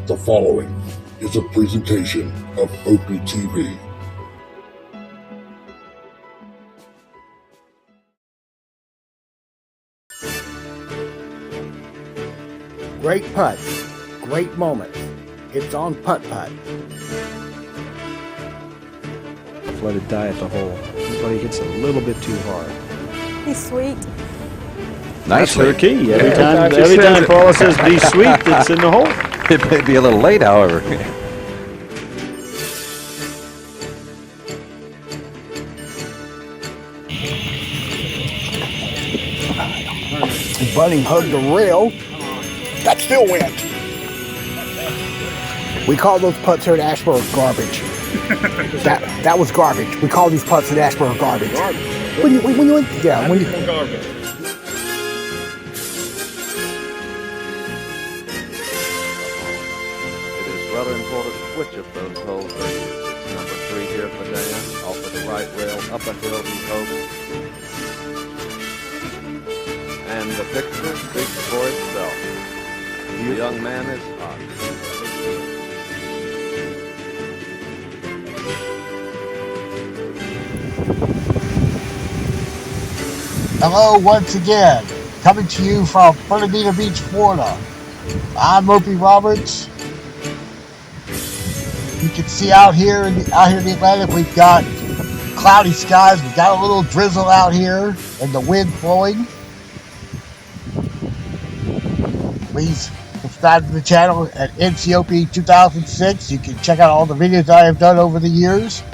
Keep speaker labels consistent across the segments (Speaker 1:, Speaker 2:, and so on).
Speaker 1: The following is a presentation of OPTV.
Speaker 2: Great putts, great moments. It's on Putt-Putt.
Speaker 3: Let it die at the hole. But he hits a little bit too hard.
Speaker 4: He's sweet.
Speaker 3: That's her key.
Speaker 5: Every
Speaker 3: Every time Paula says be sweet, it's in the hole.
Speaker 5: It may be a little late, however.
Speaker 2: Bunny hugged the rail. That still went. We call those putts here at Ashboro garbage. that was garbage. We call these putts at Ashboro garbage. When you
Speaker 6: Garbage.
Speaker 5: It is rather important which of those holes they use. It's number 3 here for Dan. Off of the right rail, up a hill he hopes. And the picture speaks for itself. The young man is hot.
Speaker 2: Hello once again, coming to you from Fernandina Beach, Florida. I'm Opie Roberts. You can see out here in the Atlantic, we've got cloudy skies. We've got a little drizzle out here and the wind blowing. Please subscribe to the channel at NCOP 2006. You can check out all the videos I have done over the years.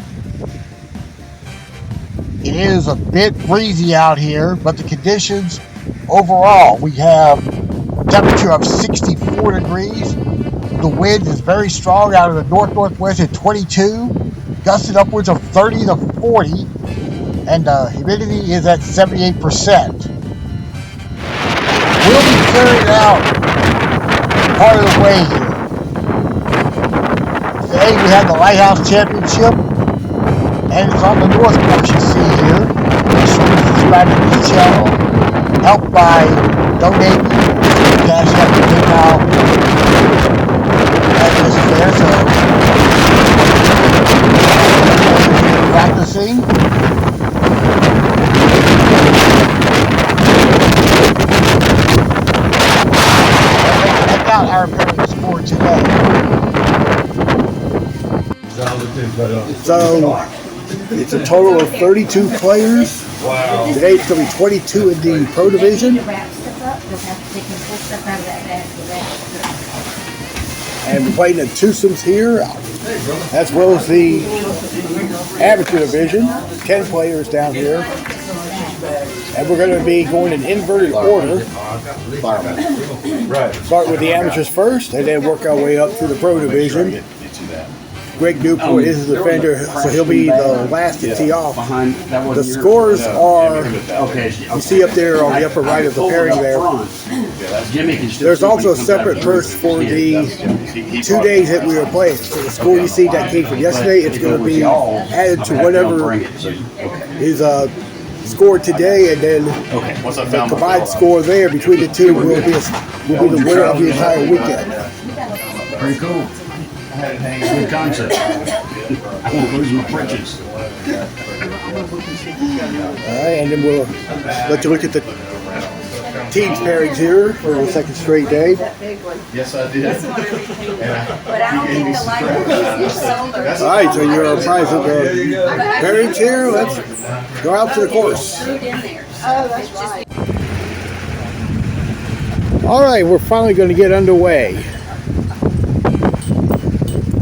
Speaker 2: It is a bit breezy out here, but the conditions overall, we have a temperature of 64 degrees. The wind is very strong out of the north-northwest at 22, gusting upwards of 30 to 40, and the humidity is at 78%. We'll be carrying out part of the way here. Today we had the Lighthouse Championship, and it's on the north course you see here. Make sure to subscribe to this channel. Help by donating. Cash App and PayPal address is there, so practicing. Check out our pairings for today. So it's a total of 32 players. Wow. Today it's going to be 22 in the Pro Division. And we're playing in twosomes here, as well as the Amateur Division. 10 players down here. And we're going to be going in inverted order. Start with the amateurs first, and then work our way up through the Pro Division. Greg Newport is the defender, so he'll be the last to tee off. The scores are, you see up there on the upper right of the pairing there. There's also a separate purse for the 2 days that we were playing. So the score you see that came from yesterday, it's going to be added to whatever is scored today, and then the combined score there between the two will be the winner of the entire weekend.
Speaker 7: Pretty cool. Good concept. I won't lose my britches.
Speaker 2: Alright, and then we'll let you look at the teams pairings here for the second straight day.
Speaker 7: Yes, I did.
Speaker 2: Alright, so you're apprised of the pairings here. Let's go out to the course. Alright, we're finally going to get underway.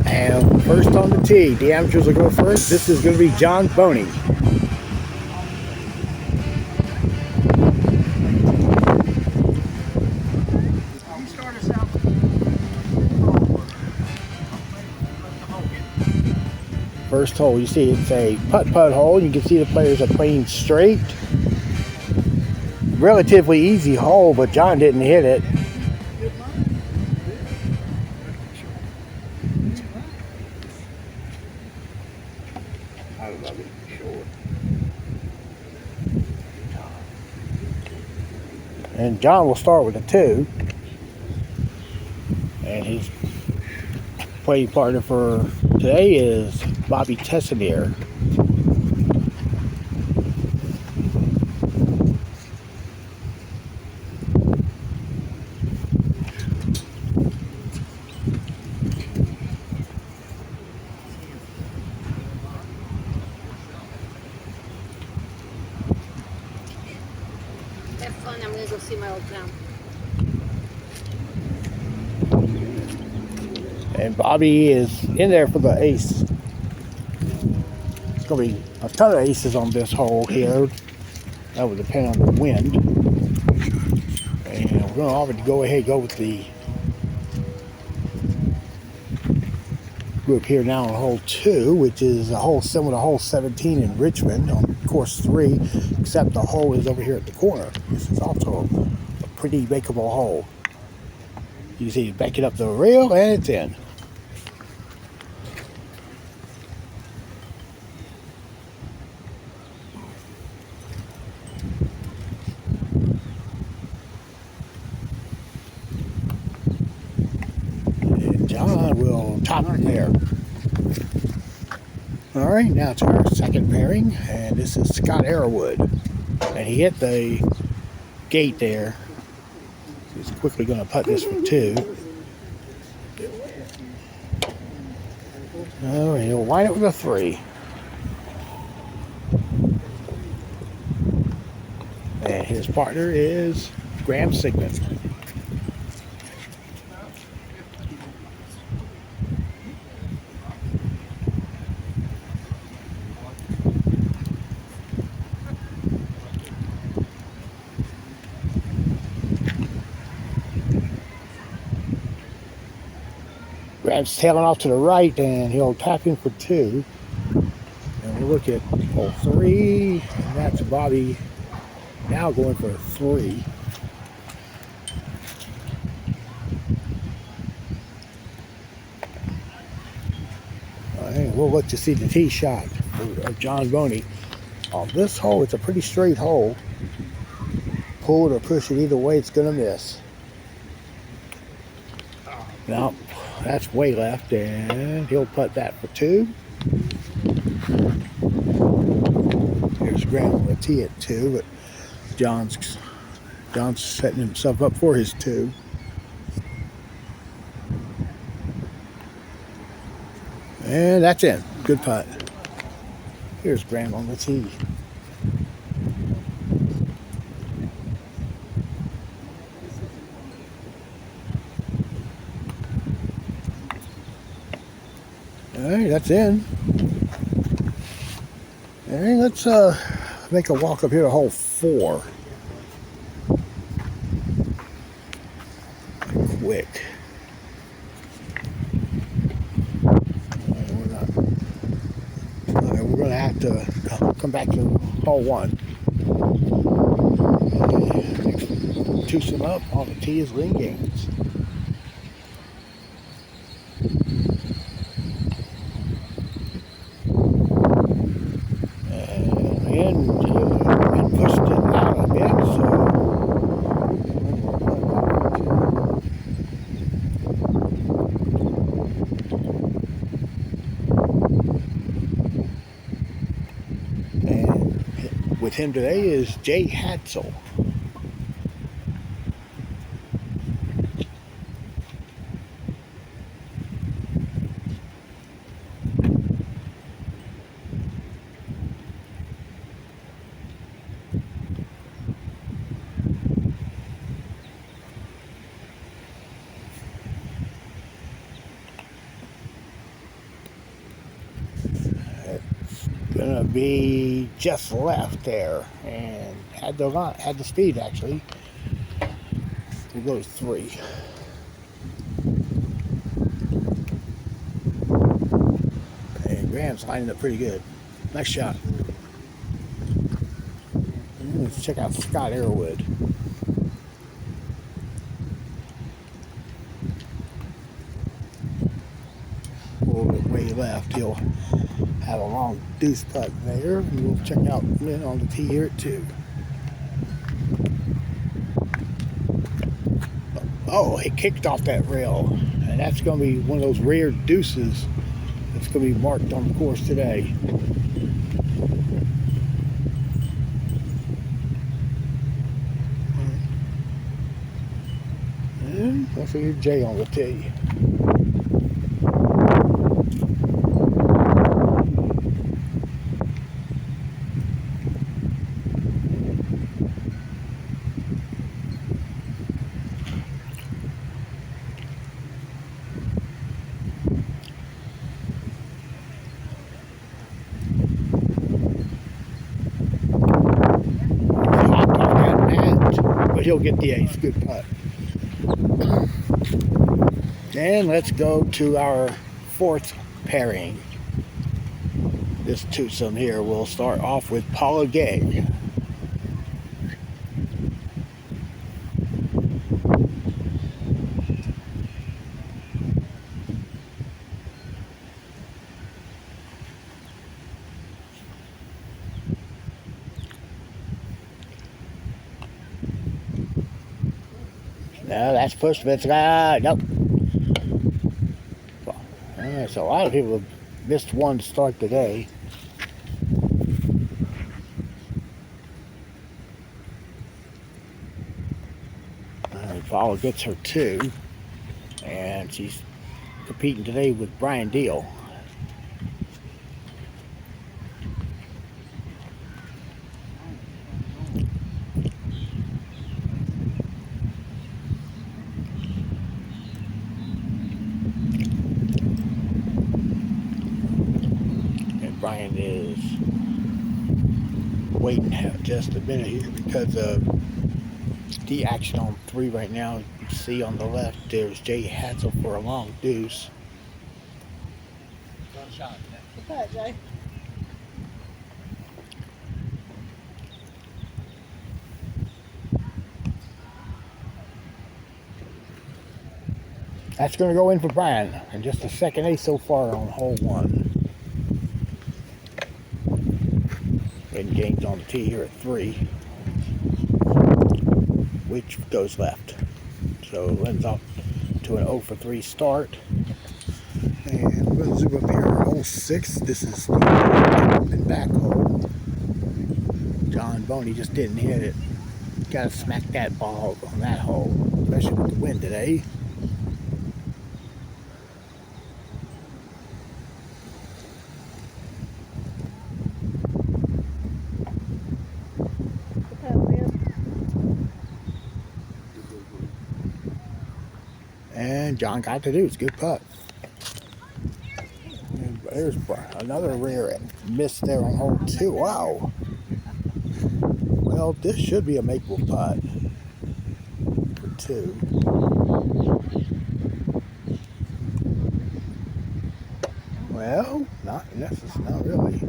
Speaker 2: And first on the tee, the amateurs will go first. This is going to be John Boney. First hole, you see it's a putt-putt hole. You can see the players are playing straight. Relatively easy hole, but John didn't hit it. And John will start with a 2. his playing partner for today is Bobby Tessanier.
Speaker 4: Have fun. I'm gonna go see my old town.
Speaker 2: And Bobby is in there for the ace. It's going to be a ton of aces on this hole here. That would depend on the wind. And we're going to already go ahead and go with the group here now on hole 2, which is a hole similar to hole 17 in Richmond on course 3, except the hole is over here at the corner. This is also a pretty makeable hole. You see, back it up the rail and it's in. And John will top it there. All right, now to our second pairing, and this is Scott Arrowwood. And he hit the gate there. He's quickly going to putt this for 2. Oh, and he'll line it with a 3. And his partner is Graham Sigmund. Graham's tailing off to the right, and he'll tap in for 2. And we'll look at hole 3, and that's Bobby now going for a 3. And we'll look to see the tee shot of John Boney. On this hole, it's a pretty straight hole. Pull it or push it either way, it's going to miss. Now, that's way left, and he'll putt that for 2. Here's Graham on the tee at 2, but John's setting himself up for his 2. And that's in. Good putt. Here's Graham on the tee. All right, that's in. All right, let's make a walk up here to hole 4. Quick. We're going to have to come back to hole 1. Twosome up on the tee is Lynn Gaines. And pushed it out a bit, so and with him today is Jay Hatzel. Gonna be just left there, and had the speed actually. We'll go to 3. And Graham's lining up pretty good. Nice shot. Let's check out Scott Arrowwood. A little bit way left. He'll have a long deuce putt there. And we'll check out Lynn on the tee here at 2. Oh, he kicked off that rail. And that's going to be one of those rare deuces that's going to be marked on the course today. And I see Jay on the tee. But he'll get the ace. Good putt. And let's go to our fourth pairing. This twosome here will start off with Paula Gay. No, that's pushed, but it's nope. So a lot of people have missed one to start today. Paula gets her 2, and she's competing today with Brian Deal. Brian is waiting just a minute here because of the action on 3 right now. You can see on the left there's Jay Hatzel for a long deuce.
Speaker 4: Good putt, Jay.
Speaker 2: That's going to go in for Brian, and just a second ace so far on hole 1. And James on the tee here at 3, which goes left. So it ends up to an 0 for 3 start. And we're going to zoom up here at hole 6. This is the back hole. John Boney just didn't hit it. Got to smack that ball on that hole, especially with the wind today. And John got to do it's good putt. And there's another rare miss there on hole 2. Wow. Well, this should be a makeable putt for 2. Well, not really.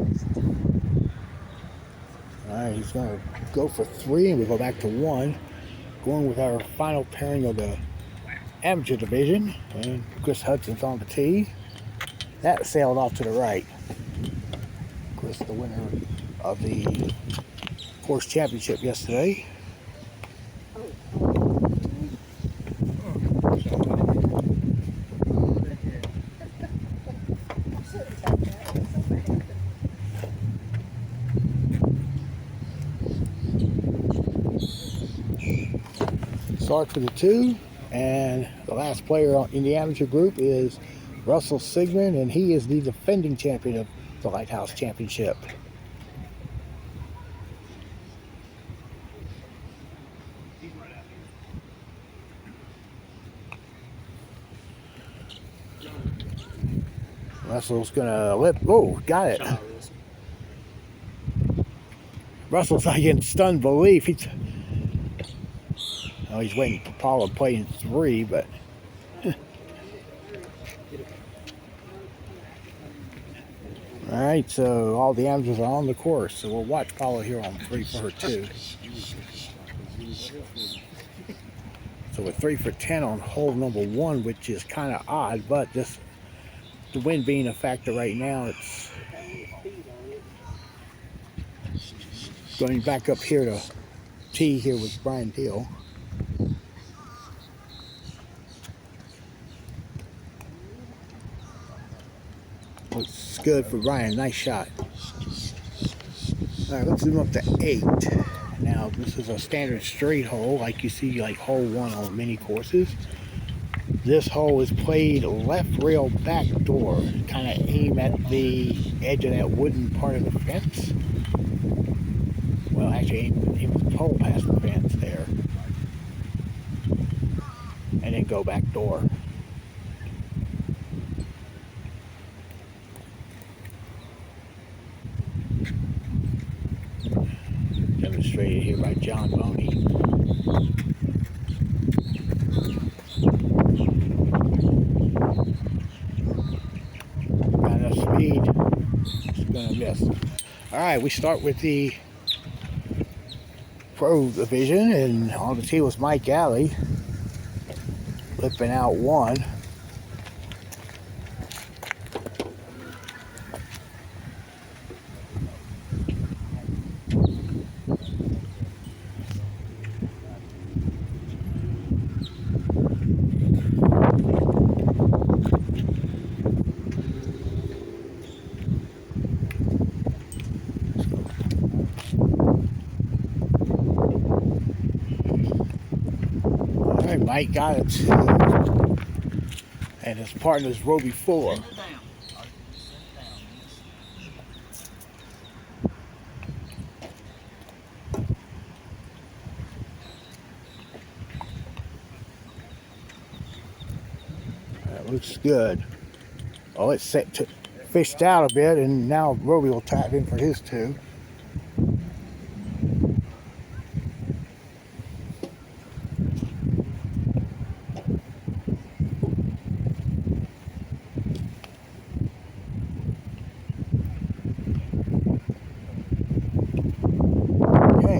Speaker 2: All right, he's going to go for 3, and we go back to 1. Going with our final pairing of the amateur division, and Chris Hudson's on the tee. That sailed off to the right. Chris, the winner of the course championship yesterday. Start for the 2. And the last player in the amateur group is Russell Sigmund, and he is the defending champion of the Lighthouse Championship. Russell's gonna got it. Russell's like in stunned belief. He's waiting for Paula playing 3, but all right, so all the amateurs are on the course, so we'll watch Paula here on 3 for her 2. So with 3 for 10 on hole number 1, which is kind of odd, but just the wind being a factor right now, it's going back up here to tee here with Brian Deal. good for Ryan. Nice shot. All right, let's zoom up to 8. Now, this is a standard straight hole, like you see, like hole 1 on many courses. This hole is played left rail back door, kind of aim at the edge of that wooden part of the fence. Well, actually, aim the pole past the fence there, and then go back door. Demonstrated here by John Boney. Got enough speed. It's gonna miss. All right, we start with the pro division, and on the tee was Mike Alley, flipping out 1. Mike got it too, and his partner's Roby Fuller. That looks good. Oh, it's set to fished out a bit, and now Roby will tap in for his 2.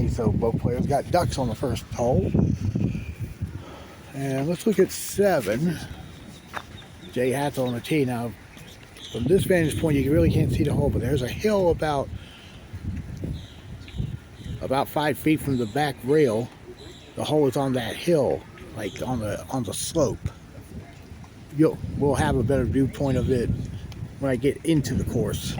Speaker 2: So both players got ducks on the first hole. And let's look at 7. Jay Hat's on the tee. Now, from this vantage point, you really can't see the hole, but there's a hill about 5 feet from the back rail. The hole is on that hill, like on the slope. We'll have a better viewpoint of it when I get into the course.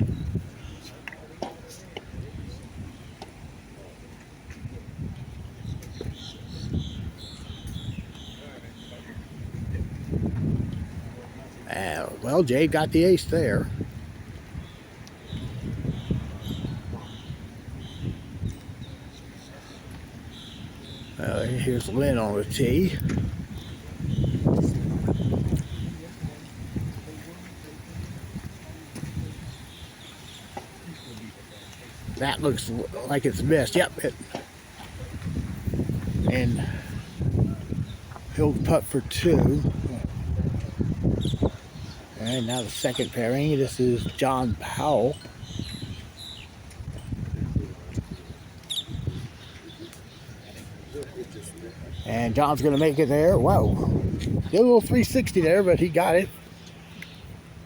Speaker 2: Well, Jay got the ace there. Here's Lynn on the tee. That looks like it's missed. Yep. And he'll putt for 2. And now the second pairing. This is John Powell. And John's going to make it there. Whoa. Did a little 360 there, but he got it.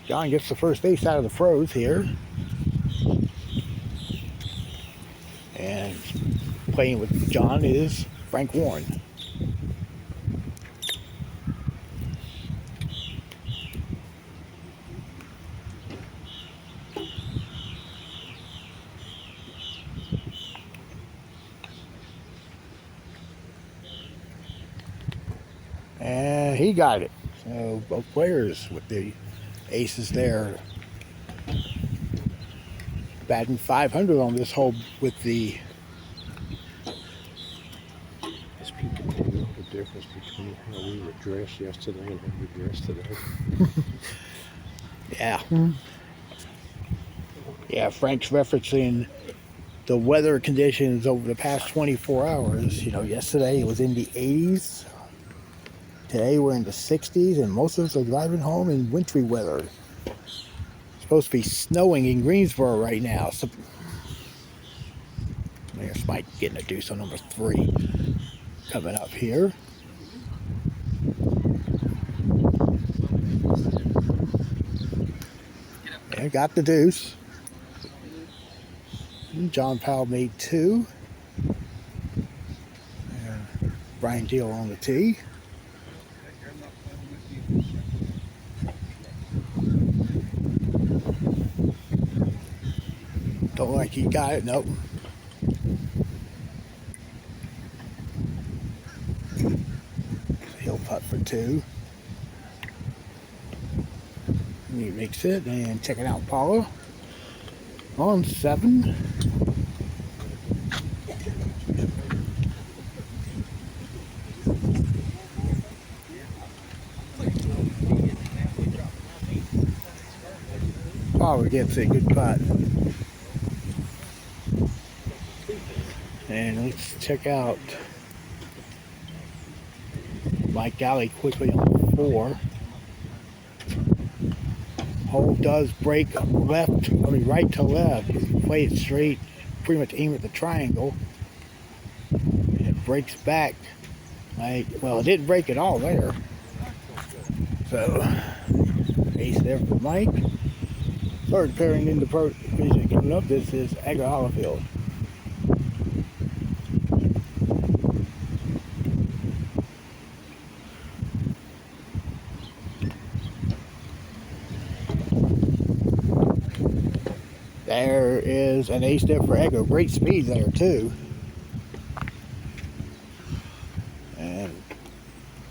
Speaker 2: John gets the first ace out of the pros here. And playing with John is Frank Warren. And he got it. So both players with the aces there. Batting 500 on this hole with the...
Speaker 3: As people can know the difference between how we were dressed yesterday and how we dressed today.
Speaker 2: Yeah. Yeah, Frank's referencing the weather conditions over the past 24 hours. You know, yesterday it was in the 80s. Today we're in the 60s, and most of us are driving home in wintry weather. It's supposed to be snowing in Greensboro right now. So there's Mike getting a deuce on number 3 coming up here. And got the deuce. And John Powell made 2. And Brian Deal on the tee. he got it. Nope. He'll putt for 2. And he makes it, and check it out, Paula. On 7. Paula gets a good putt. And let's check out Mike Galley quickly on 4. Hole does break right to left. Play it straight, pretty much aim at the triangle. It breaks back. Well, it didn't break at all there. So, ace there for Mike. Third pairing in the pro division coming up. This is Edgar Hollifield. There is an ace there for Edgar. Great speed there, too. And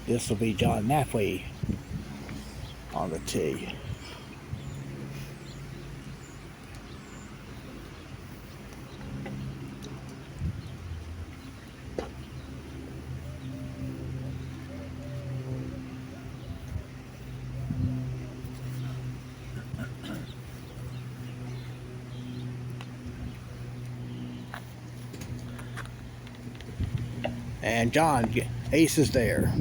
Speaker 2: this will be John Napoli on the tee. And John, ace is there.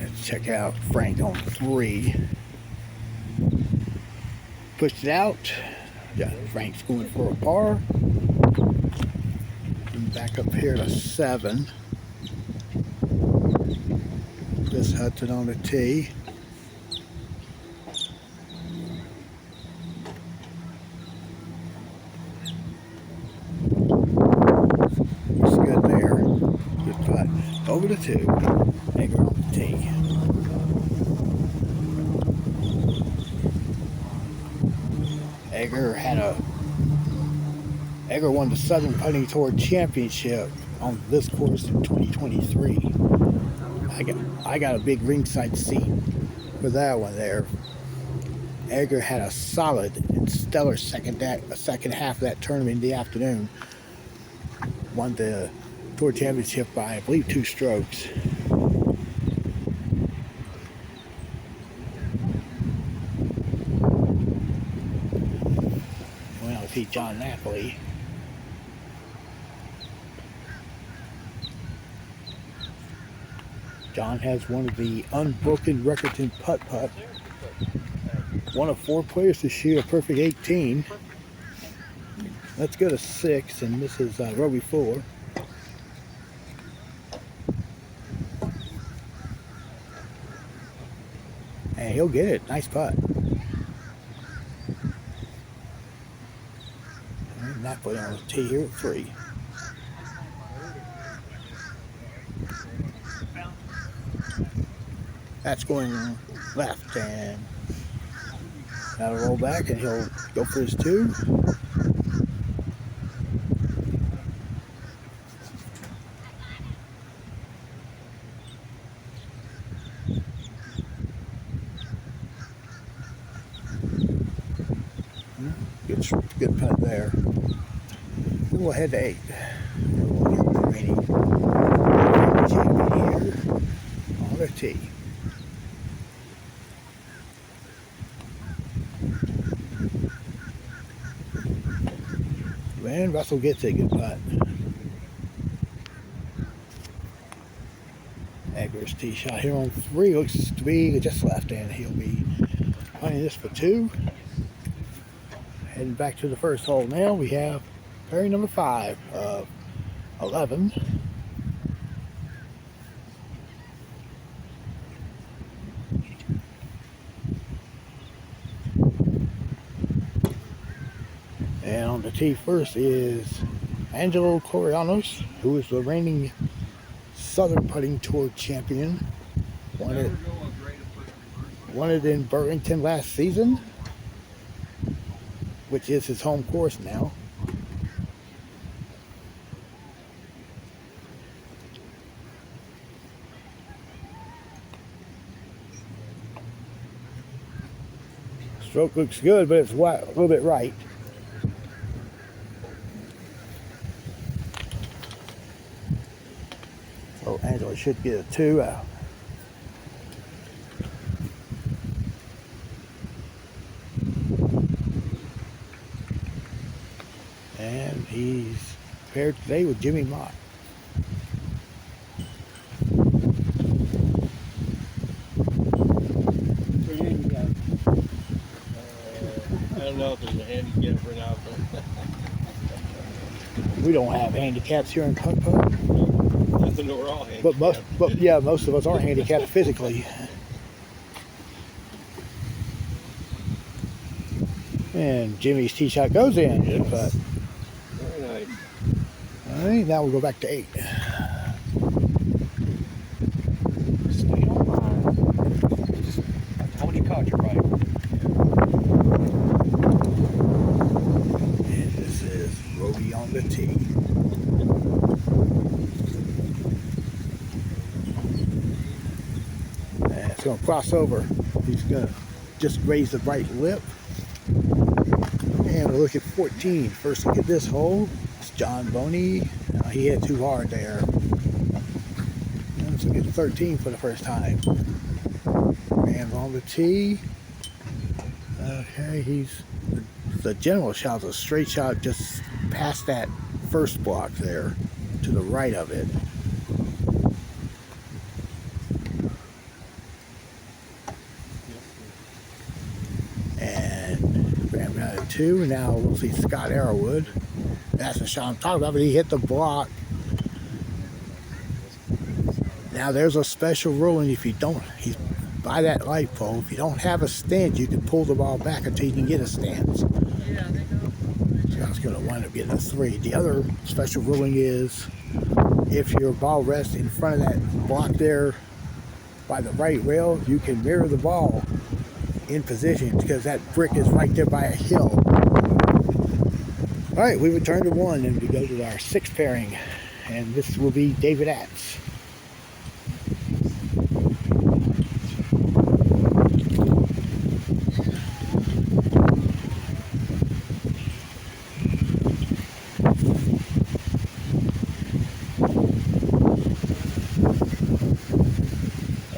Speaker 2: Let's check out Frank on 3. Pushed it out. Yeah, Frank's going for a par. And back up here to 7. Chris Hudson on the tee. Over to 2. Edgar on the tee. Edgar won the Southern Putting Tour Championship on this course in 2023. I got a big ringside seat for that one there. Edgar had a solid and stellar second half of that tournament in the afternoon. Won the Tour Championship by, I believe, 2 strokes. Well, see John Napoli. John has one of the unbroken records in putt-putt. One of 4 players to shoot a perfect 18. Let's go to 6, and this is Roby Fuller. And he'll get it. Nice putt. And Napoli on the tee here at 3. That's going left, and that'll roll back, and he'll go for his 2. Good putt there. Then we'll head to 8. We'll get the remaining champion here on the tee. And Russell gets a good putt. Edgar's tee shot here on 3 looks to be just left, and he'll be playing this for 2. Heading back to the first hole now, we have pairing number 5 of 11. And on the tee first is Angelo Corianos, who is the reigning Southern Putting Tour champion. Won it in Burlington last season. which is his home course now. Stroke looks good, but it's a little bit right. So Angela should get a 2 out. And he's paired today with Jimmy Mott.
Speaker 6: I don't know if there's a handicap or not,
Speaker 2: We don't have handicaps here in PUTT-PUTT.
Speaker 6: but I think we're all handicapped.
Speaker 2: But most of us are handicapped physically. And Jimmy's tee shot goes in.
Speaker 6: Yes.
Speaker 2: But
Speaker 6: Very nice.
Speaker 2: all right, now we'll go back to 8.
Speaker 7: How many caught you right?
Speaker 2: And this is Roby on the tee. And it's going to cross over. He's going to just raise the right lip. And we'll look at 14. First look at this hole. It's John Boney. He hit too hard there. And let's look at 13 for the first time. Man's on the tee. Okay, the general shot's a straight shot just past that first block there to the right of it. And Graham got a 2. Now we'll see Scott Arrowwood. That's the shot I'm talking about, but he hit the block. Now there's a special ruling if you don't, he's by that light pole, if you don't have a stance, you can pull the ball back until you can get a stance. Scott's going to wind up getting a 3. The other special ruling is if your ball rests in front of that block there by the right rail, you can mirror the ball in position because that brick is right there by a hill. All right, we return to 1 and we go to our 6th pairing, and this will be David Atz.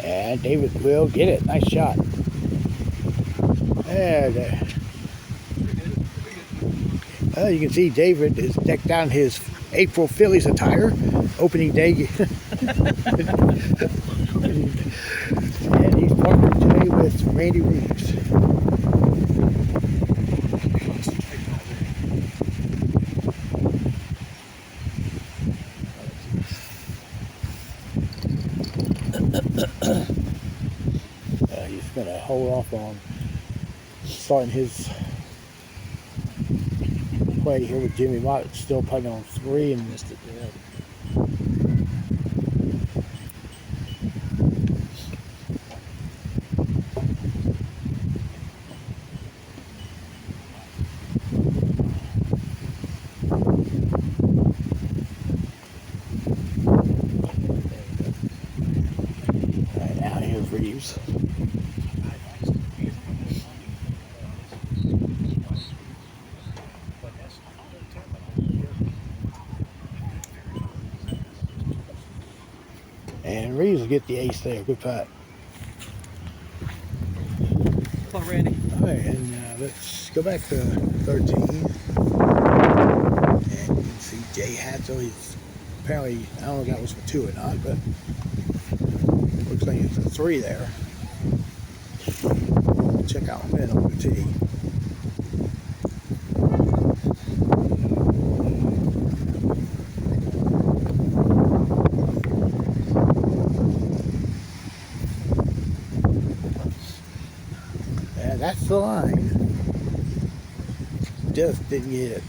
Speaker 2: And David will get it. Nice shot. And you can see David is decked out in his April Phillies attire, opening day. And he's partnered today with Randy Reeves. He's going to hold off on starting his play here with Jimmy Mott. Still putting on 3 and missed it. All right, now here's Reeves. And Reeves will get the ace there. Good putt.
Speaker 6: Come on, Randy.
Speaker 2: All right, and let's go back to 13. And you can see Jay Hatzel. He's apparently, I don't know if that was for 2 or not, but looks like it's a 3 there. Check out Finn on the tee. That's the line. Just didn't get it.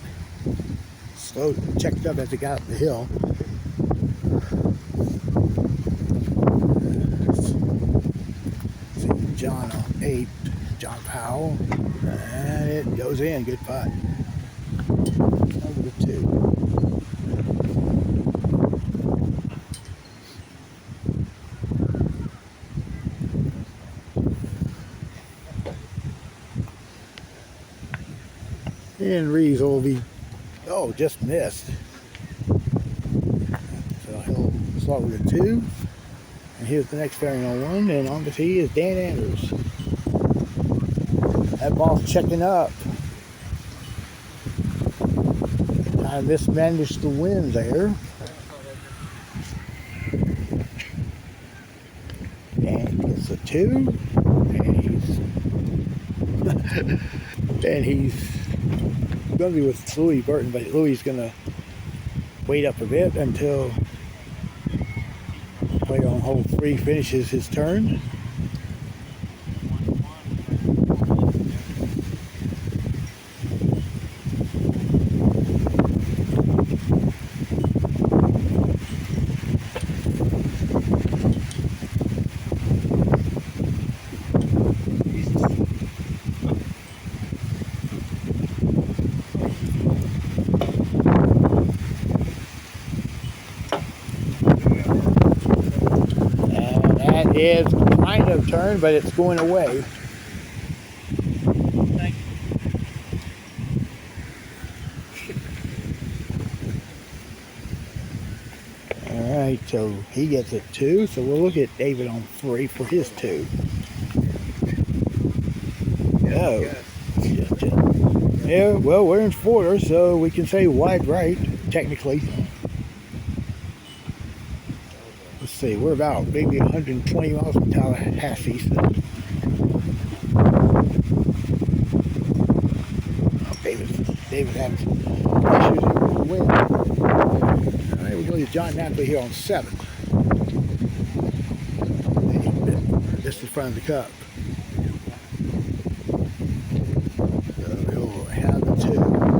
Speaker 2: Slow, checked up as it got up the hill. See John on 8, John Powell, and it goes goes in. Good putt. Over the 2. And Reeves will be, oh, just missed. So he'll start with a 2. And here's the next pairing on 1. And on the tee is Dan Andrews. That ball's checking up. Kind of mismanaged the wind there. And gets a 2. And he's going to be with Louis Burton, but Louis is going to wait up a bit until player on hole 3 finishes his turn. Is kind of turned, but it's going away. All right, so he gets a 2. So we'll look at David on 3 for his 2. Oh, yeah. Well, we're in 4, so we can say wide right technically. Let's see, we're about maybe 120 miles from Tallahassee. So. Oh, David has issues with the wind. All right, we're going to John Napoli here on 7. This is in front of the cup. So he'll have the 2.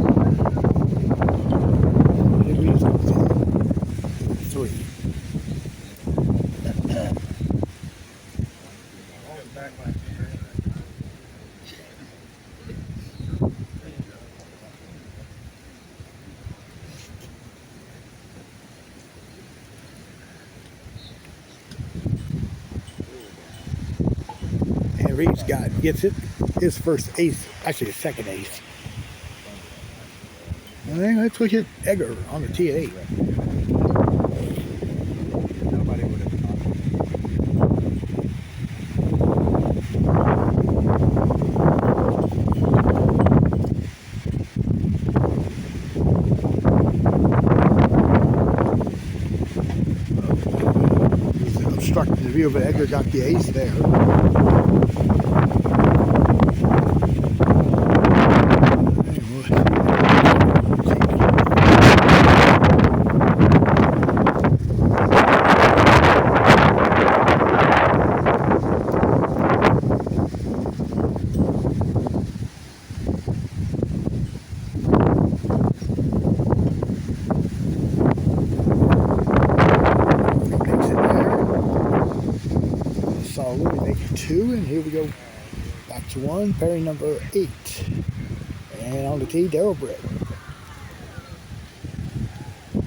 Speaker 2: Reeves gets it, his first ace, actually his second ace. All right, let's look at Edgar on the tee at 8.
Speaker 3: Nobody would have thought.
Speaker 2: Obstructing the view, but Edgar got the ace there. Solid, make it 2, and here we go back to 1, pairing number 8. And on the tee, Darrell Britt.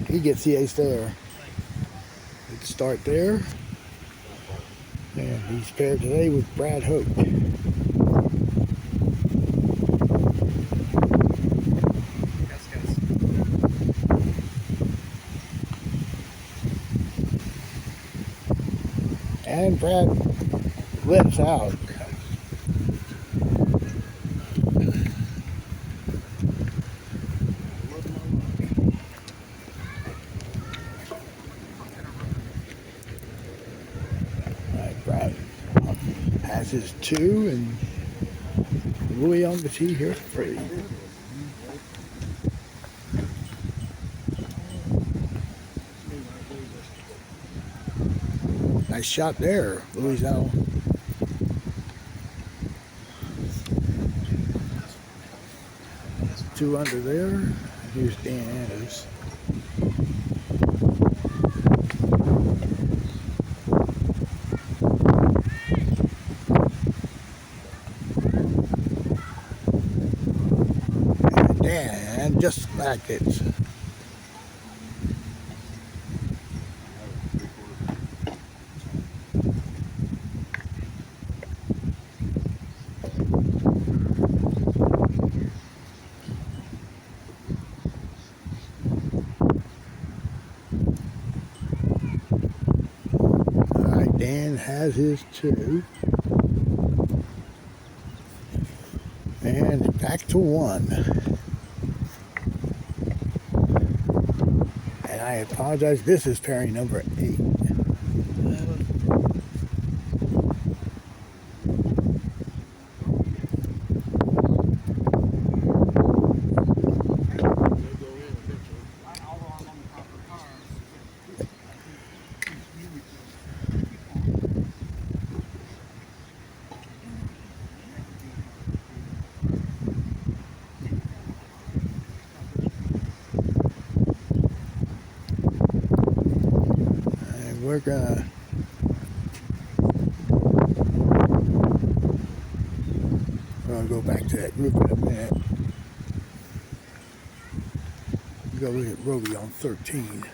Speaker 2: He gets the ace there. Good start there. And he's paired today with Brad Hope. And Brad lips out. Brad has his 2, and Louis on the tee here for 3. Nice shot there, Louis now. Two under there. Here's Dan Andrews. packets. Alright, Dan has his 2. And back to 1. And I apologize, this is pairing number 8. We're gonna go back to that group in a minute. Go look at Roby on 13.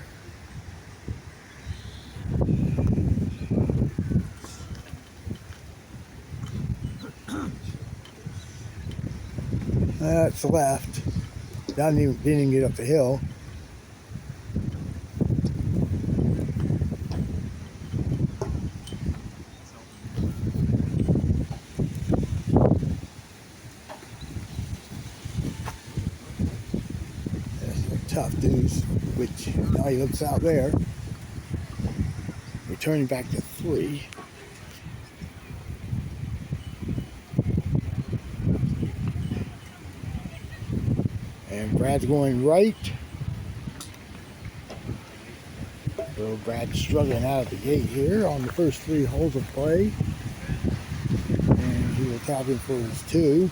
Speaker 2: That's left. Didn't even get up the hill. Tough dudes, which now he looks out there. Returning back to 3. And Brad's going right. So Brad's struggling out of the gate here on the first 3 holes of play. And he will tap in for his 2.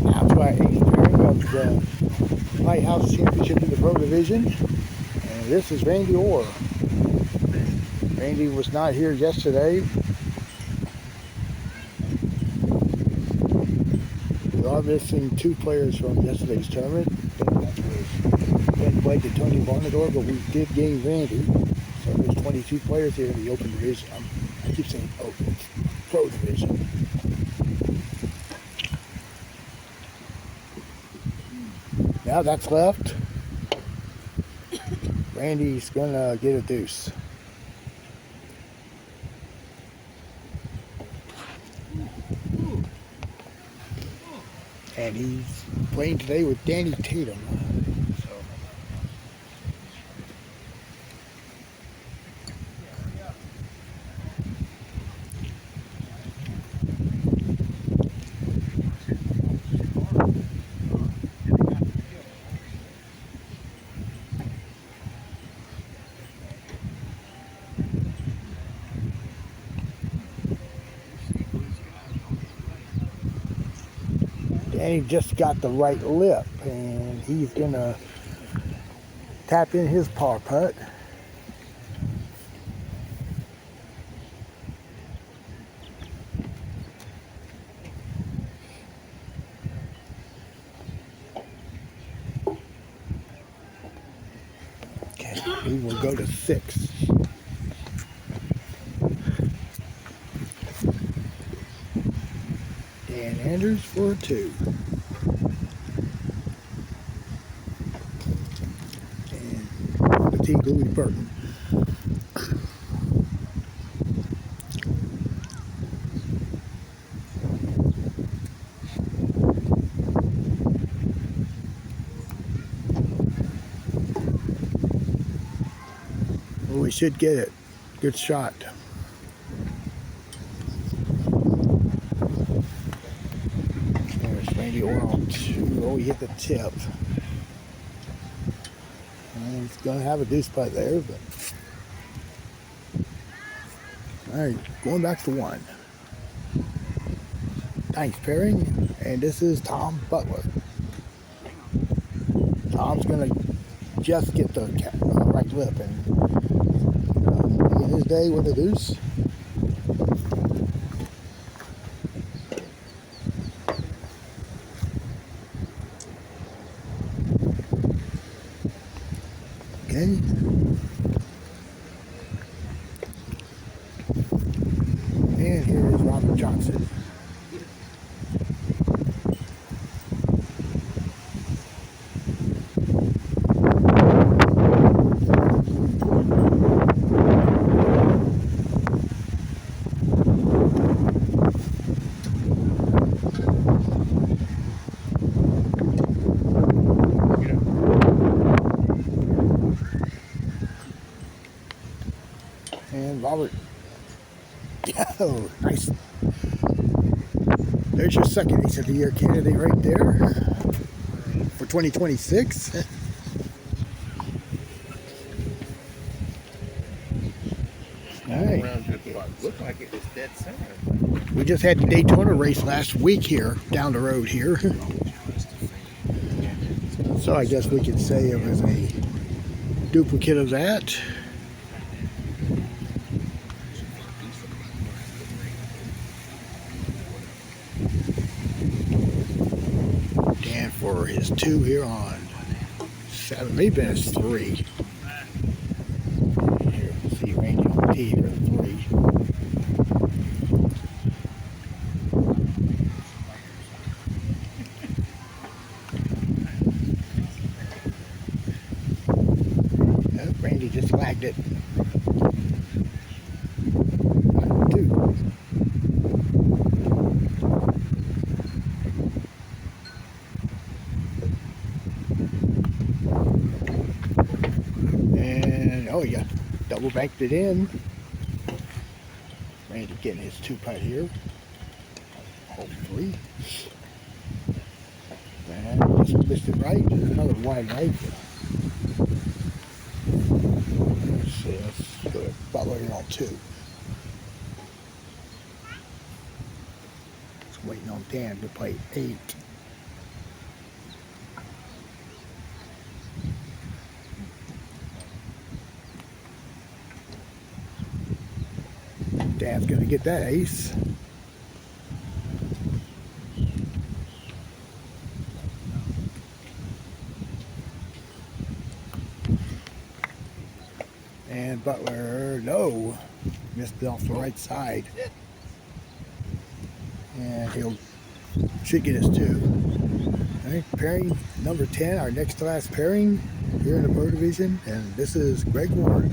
Speaker 2: Now to our 8th pairing of the Lighthouse Championship in the Pro Division. And this is Randy Orr. Randy was not here yesterday. We are missing 2 players from yesterday's tournament. Ben Blake and Tony Barnador, but we did gain Randy. So there's 22 players here in the Open Division. I keep saying Open. Pro Division. Now that's left. Randy's gonna get a deuce. And he's playing today with Danny Tatum. And he just got the right lip, and he's gonna tap in his par putt. Okay, he will go to 6. Dan Anders for a 2. Louis Burton. Well, we should get it. Good shot. There's Randy Orr on 2. Oh, he hit the tip. And he's going to have a deuce putt there, but all right, going back to 1. Thanks, pairing, and this is Tom Butler. Tom's going to just get the right lip and in his day with a deuce. Okay. And here is Robert Johnson. And Robert. Oh, nice. There's your second Ace of the Year candidate right there for 2026. All right.
Speaker 8: Looked like it was dead center.
Speaker 2: We just had the Daytona race last week here, down the road here. So I guess we could say it was a duplicate of that. Dan for his 2 here on 7, maybe it's 3. Here, see Randy on T here, 3. Randy just flagged it. 2. And oh yeah, double banked it in. Randy getting his 2-putt here. Hole 3. And just missed it right. Another wide right. Let's see, let's go to Butler here on 2. Just waiting on Dan to play 8. Dan's gonna get that ace. And Butler, no, missed it off the right side. And he'll should get his 2. All right, pairing number 10, our next to last pairing here in the Pro Division, and this is Greg Ward.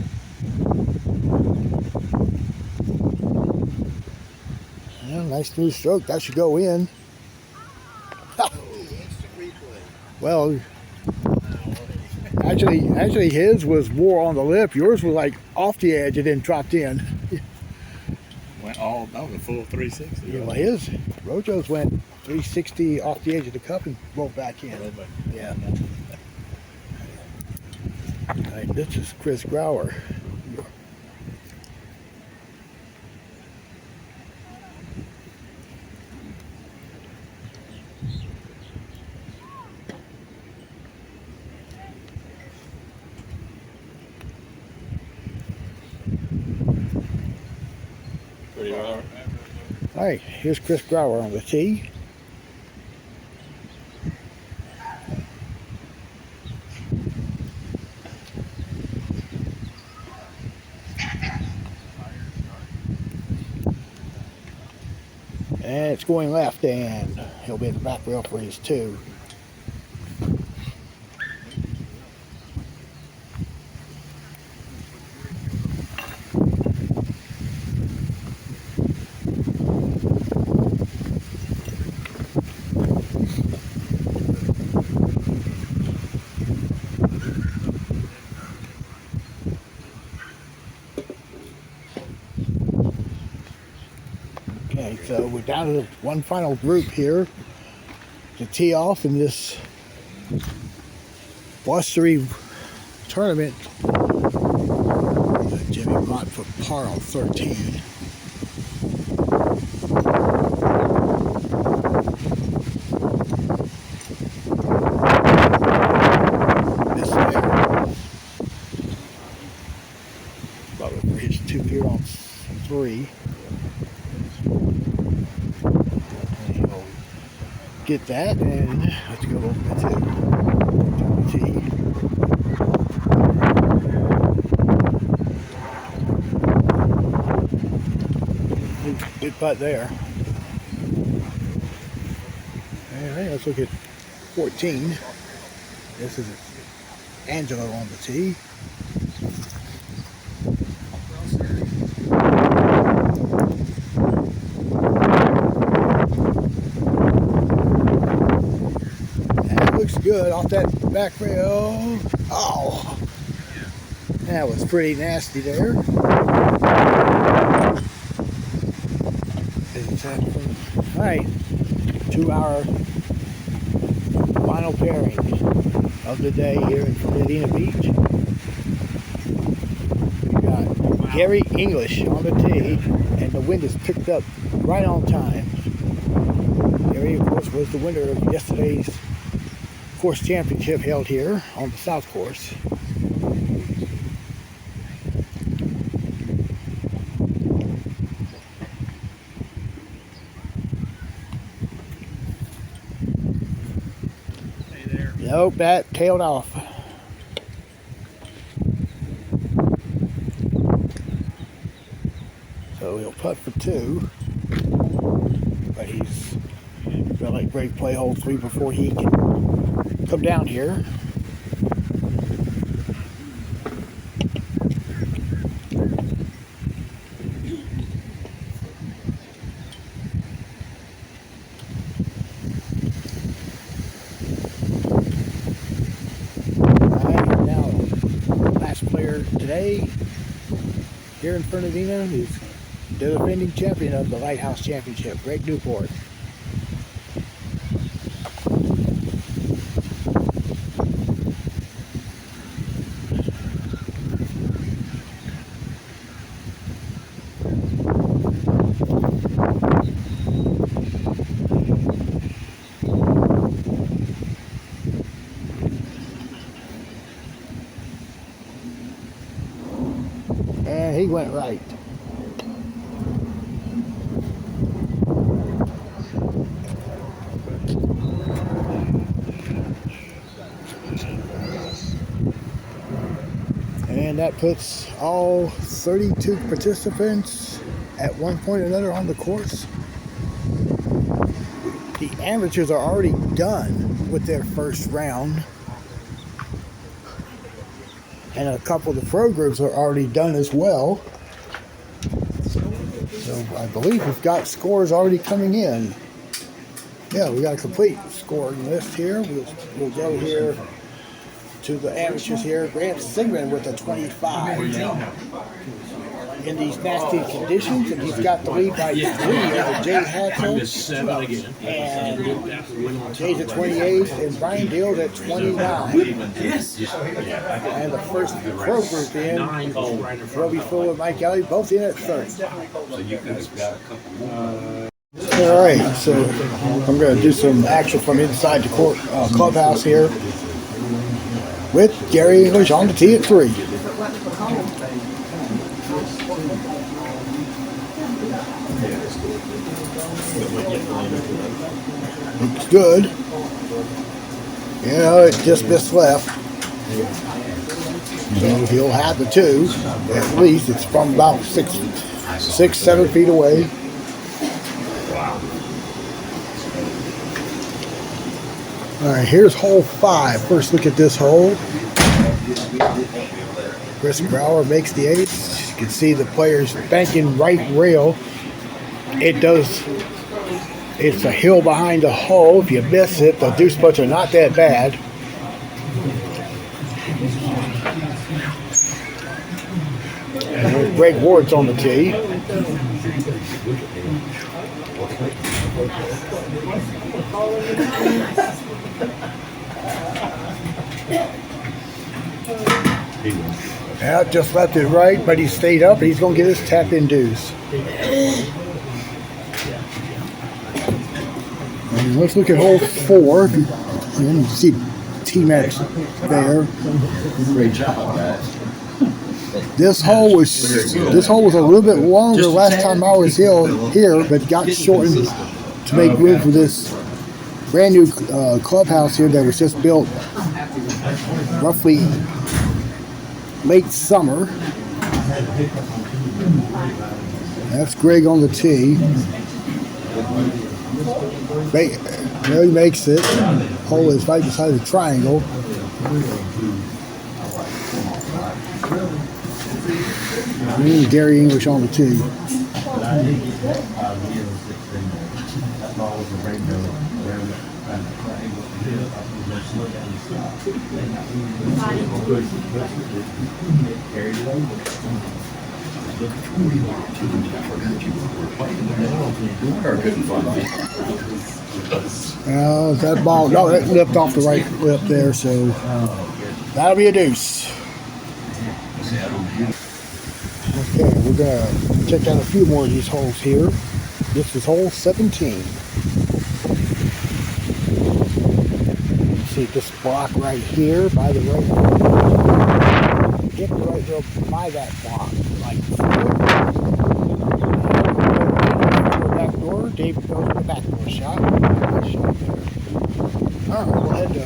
Speaker 2: Well, nice smooth stroke. That should go in. Well, actually, his was more on the lip. Yours was like off the edge and then dropped in.
Speaker 8: Went all that was a full 360.
Speaker 2: Yeah, well, his Rojo's went 360 off the edge of the cup and rolled back in. Yeah. All right, this is Chris Grauer. All right, here's Chris Grauer on the tee. And it's going left, and he'll be in the back rail for his 2. Okay, so we're down to one final group here to tee off in this blustery tournament. Jimmy Mott for par on 13. This there. Butler for his 2 here on 3. Get that, and let's go over to the tee. putt there. All right, let's look at 14. This is Angelo on the tee. That looks good off that back rail. Oh, that was pretty nasty there. All right, 2 hour final pairing of the day here in Fernandina Beach. We got Gary English on the tee, and the wind is picked up right on time. Gary, of course, was the winner of yesterday's course championship held here on the South Course. Nope, that tailed off. So he'll putt for 2, but he's got like break play hole 3 before he can come down here. Today, here in Fernandina, is the defending champion of the Lighthouse Championship, Greg Newport. And he went right. And that puts all 32 participants at one point or another on the course. The amateurs are already done with their first round. And a couple of the pro groups are already done as well. So I believe we've got scores already coming in. Yeah, we got a complete scoring list here. We'll go here to the amateurs here. Grant Sigmund with a 25 in these nasty conditions, and he's got the lead by 3 over Jay Hatchell. And Jay's at 28, and Brian Dale's at 29. And the first pro group in, Robbie Fuller and Mike Ellie, both in at 30. All right, so I'm going to do some action from inside the court clubhouse here with Gary English on the tee at 3. Looks good. You know, it just missed left. So he'll have the 2. At least it's from about 6-7 feet away. All right, here's hole 5. First look at this hole. Chris Brower makes the 8th. You can see the players banking right rail. It's a hill behind the hole. If you miss it, the deuce putts are not that bad. And Greg Ward's on the tee. Yeah, just left it right, but he stayed up, and he's going to get his tap-in deuce. And let's look at hole 4. You can see T-Max there.
Speaker 7: Great job, guys.
Speaker 2: This hole was a little bit longer last time I was here, but got shortened to make room for this brand new clubhouse here that was just built roughly late summer. That's Greg on the tee. There he makes it. Hole is right beside the triangle. And Gary English on the tee. That ball, no, that lipped off the right lip there, so that'll be a deuce. Okay, we're gonna check out a few more of these holes here. This is hole 17. See this block right here by the right. Get right there by that block, like back door. David goes to the back door shot. Nice shot there. All right, we'll head to.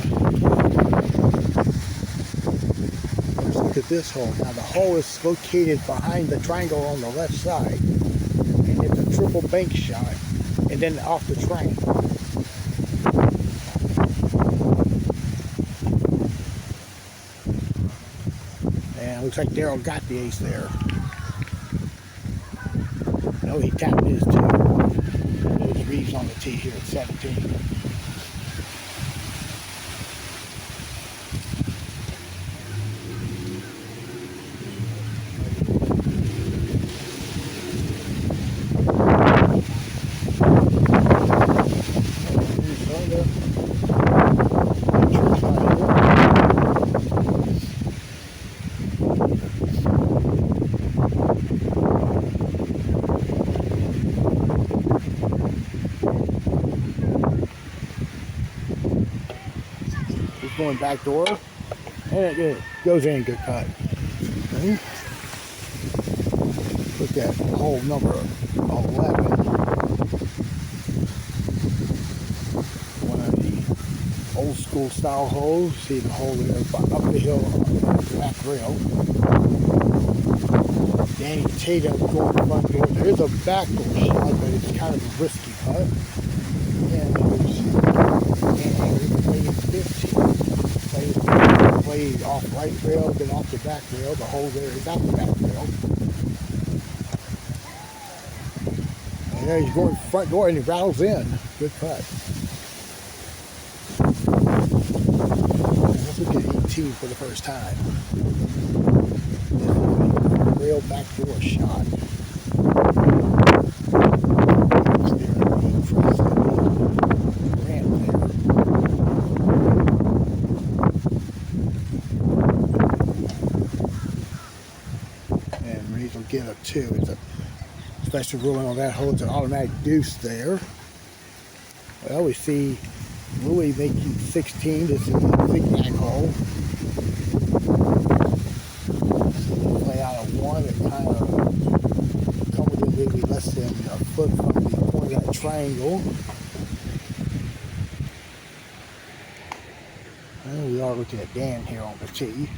Speaker 2: Let's look at this hole. Now the hole is located behind the triangle on the left side, and it's a triple bank shot, and then off the triangle. Looks like Daryl got the ace there. No, he tapped his too. There's Reeves on the tee here at 17. Going back door, and it goes in. Good putt. Okay. Look at hole number 11. One of the old school style holes. See the hole there up the hill on the back rail. Danny Tatum going front door. There is a back door shot, but it's kind of a risky putt. And there's Danny playing 15. Played off right rail, then off the back rail. The hole there is out the back rail. And there he's going front door and he rattles in. Good putt. Let's look at 18 for the first time. Rail back door shot. Get a 2. It's a special ruling on that hole. It's an automatic deuce there. Well, we see Louis making 16. This is a zigzag hole. Play out of 1. It kind of comes in maybe less than a foot from the point of that triangle. And we are looking at Dan here on the tee.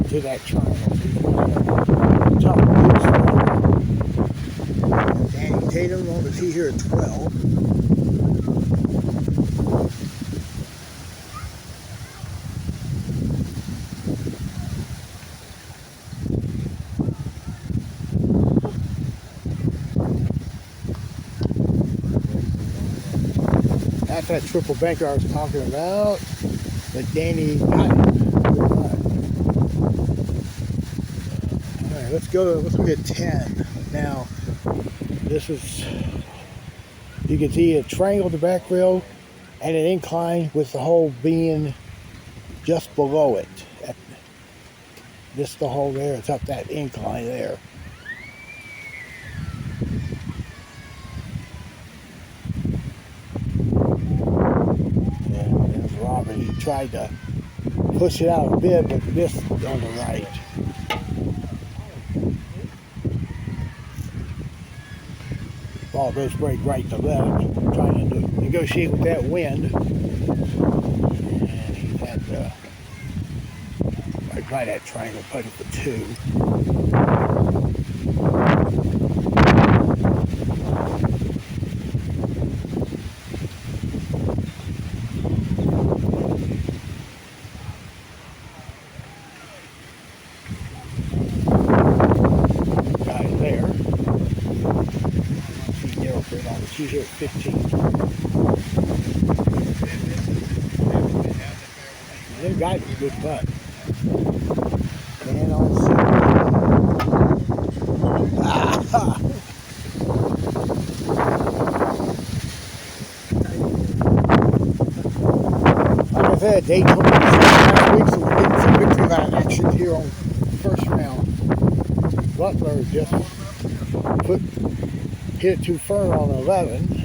Speaker 2: To that triangle. Danny Tatum on the tee here at 12. That's that triple banker I was talking about that Danny got. Let's look at 10. Now, this is, you can see a triangle at the back rail and an incline with the hole being just below it. This the hole there. It's up that incline there. And there's Robert. He tried to push it out a bit, but missed on the right. Ball goes break right to left, trying to negotiate with that wind. And he had try that triangle putting for 2. Got it there. On the tee here at 15. They got a good putt. And on 7. Like I said, Daytona last week, so we're getting some victory lap action here on the first round. Butler just hit it too far on 11.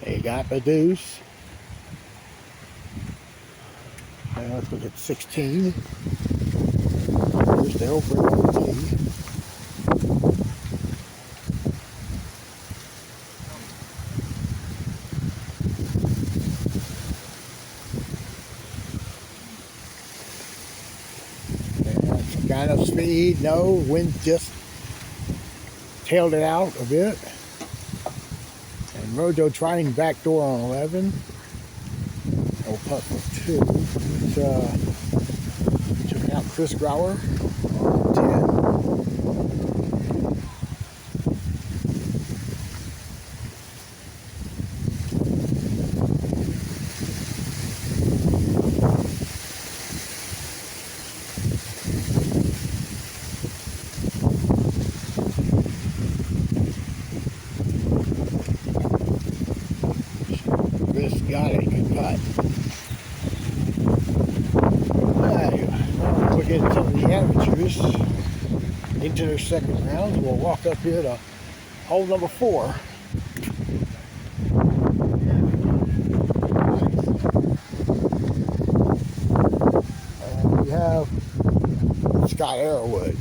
Speaker 2: They got the deuce. And let's look at 16. There's the open on the tee. Kind of speed, no, wind just tailed it out a bit. And Rojo trying backdoor on 11. Oh, putt for 2. Took out Chris Grauer on 10. Chris got a good putt. Look at some of the amateurs into their second round. We'll walk up here to hole number 4. And we have Scott Arrowwood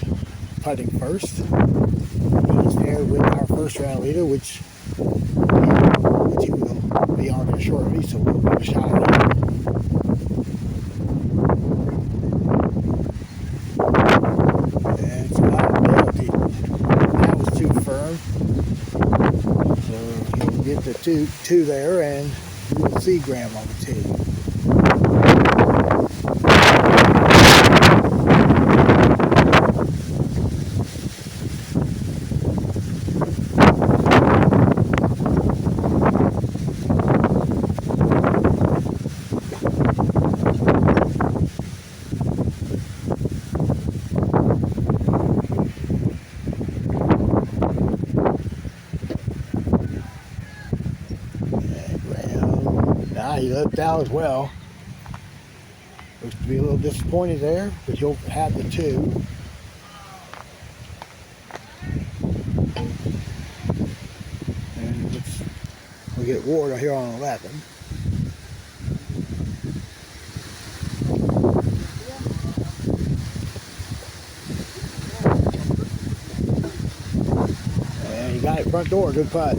Speaker 2: putting first. He's there with our first round leader, which he will be on here shortly, so we'll give a shot at him. And Scott penalty. That was too firm. So he'll get the two there, and we will see Graham on the tee. He left out as well. Looks to be a little disappointed there, but he'll have the 2. And we'll get Ward here on 11. And he got it front door, good putt.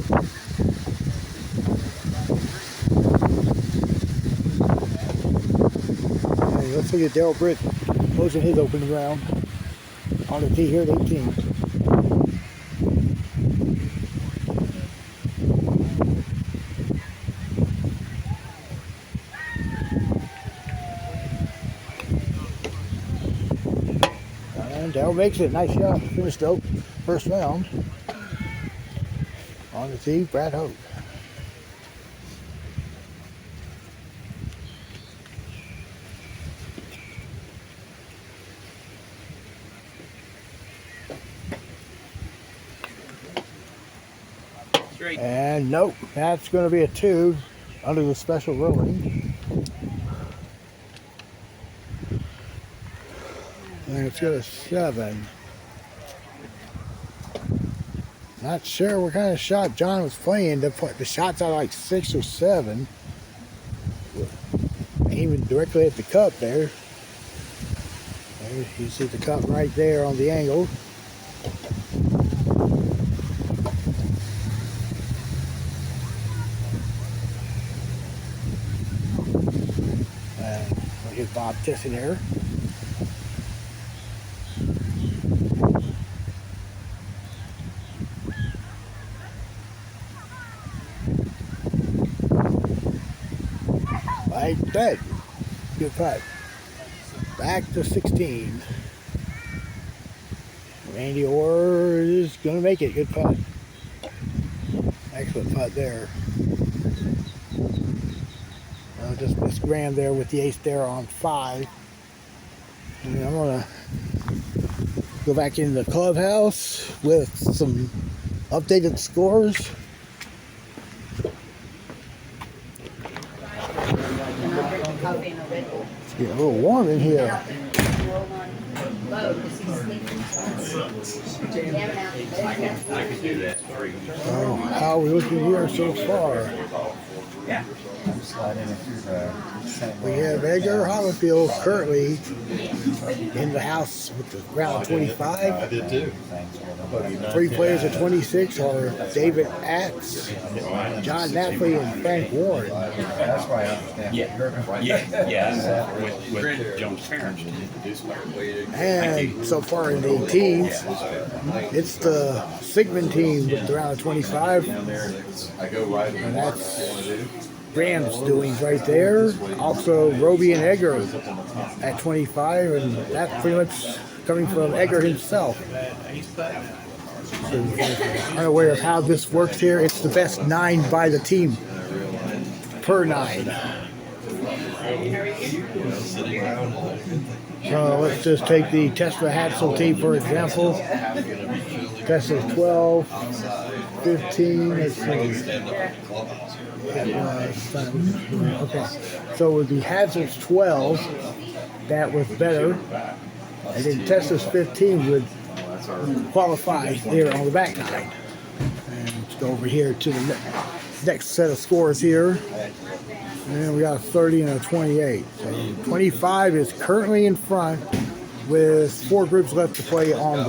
Speaker 2: Let's look at Darrell Britt closing his opening round on the tee here at 18. And Darrell makes it. Nice shot. Finished the first round on the tee, Brad Hope. And nope, that's going to be a 2 under the special ruling. And let's go to 7. Not sure what kind of shot John was playing. The shots are like 6 or 7. Aiming directly at the cup there. You see the cup right there on the angle. And here's Bob testing there. Like that. Good putt. Back to 16. Randy Orr is going to make it. Good putt. Excellent putt there. Just missed Graham there with the ace there on 5. And I'm going to go back in the clubhouse with some updated scores. It's getting a little warm in here. So, how are we looking here so far? We have Edgar Hollifield currently in the house with the round 25. I did too. 3 players at 26 are David Atz, John Napley, and Frank Warren.
Speaker 7: With Jones' parents.
Speaker 2: And so far in the teams, it's the Sigmund team with the round 25. And that's Graham's doings right there. Also, Roby and Edgar at 25, and that's pretty much coming from Edgar himself. So, unaware of how this works here, it's the best 9 by the team per 9. So let's just take the Tesla Hatzel team for example. Tesla's 12, 15, let's see. Okay, so with the Hatzel's 12, that was better. And then Tesla's 15 would qualify there on the back 9. And let's go over here to the next set of scores here. And we got a 30 and a 28. So 25 is currently in front with 4 groups left to play on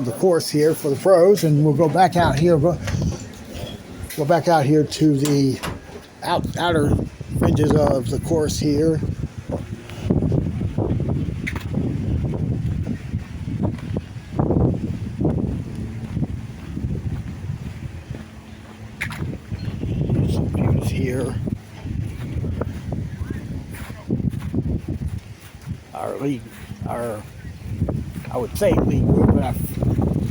Speaker 2: the course here for the pros. And we'll go back out here. Go back out here to the outer fringes of the course here. Some views here. I would say league group, but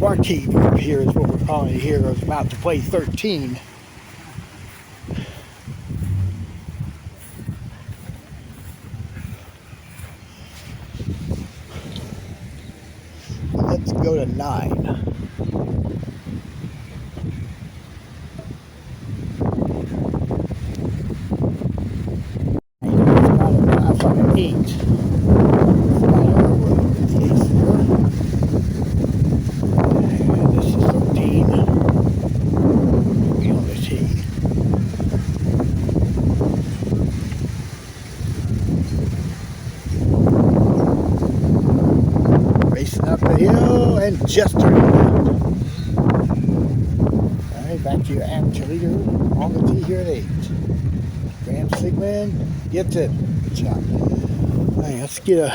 Speaker 2: marquee group here is what we're calling it here. Is about to play 13. Let's go to 9. It's about an 8. And this is 13. Be on the tee. Racing up the hill and just turning around. Alright, back to your amateur leader on the tee here at 8. Graham Sigmund gets it. Good shot. Alright, let's get a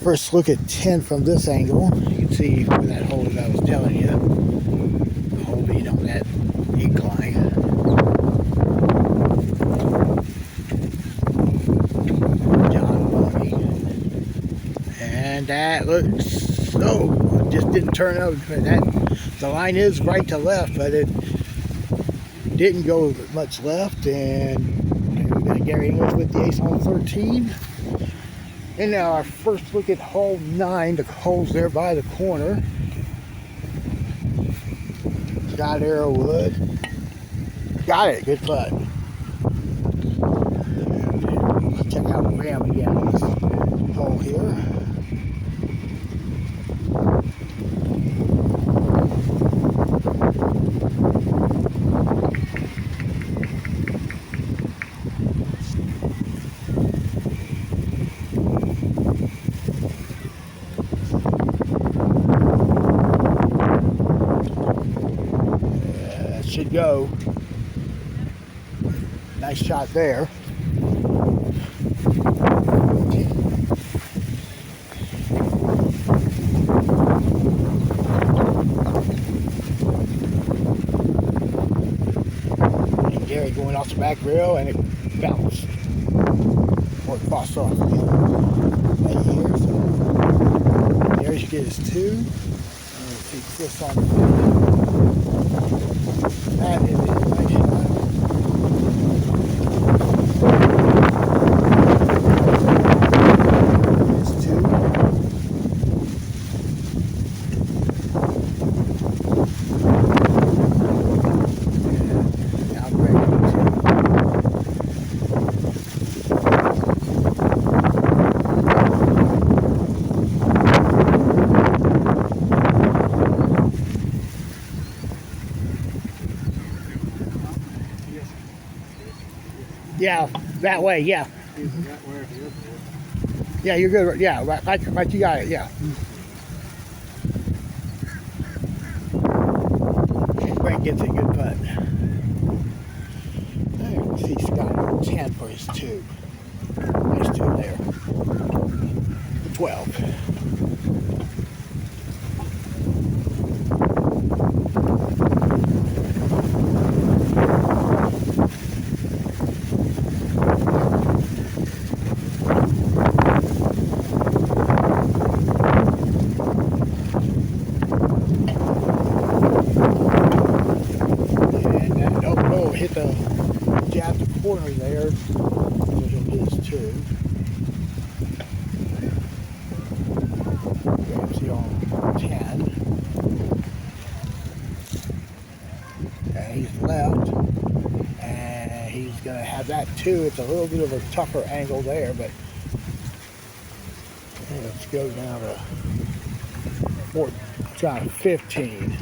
Speaker 2: first look at 10 from this angle. You can see where that hole is I was telling you. The hole being on that incline. John Bobby. And that looks so just didn't turn out. The line is right to left, but it didn't go much left. And we got Gary English with the ace on 13. And now our first look at hole 9, the holes there by the corner. Scott Arrowwood. Got it. Good putt. Let's check out Graham again on this hole here. Should go. Nice shot there. And Gary going off the back rail, and it bounced or it crossed off right here. So Gary should get his 2. And see Chris on the that is it. Nice shot. It's 2. And now Greg on 2. Yeah, that way, yeah. Yeah, you're good. Yeah, right, you got it, yeah. Frank gets a good putt. There, you can see Scott on 10 for his 2. Nice 2 there. 12. Hit the jab the corner there, so he'll get his 2. Ramsey on 10. And he's left, and he's going to have that 2. It's a little bit of a tougher angle there, but let's go down to 15.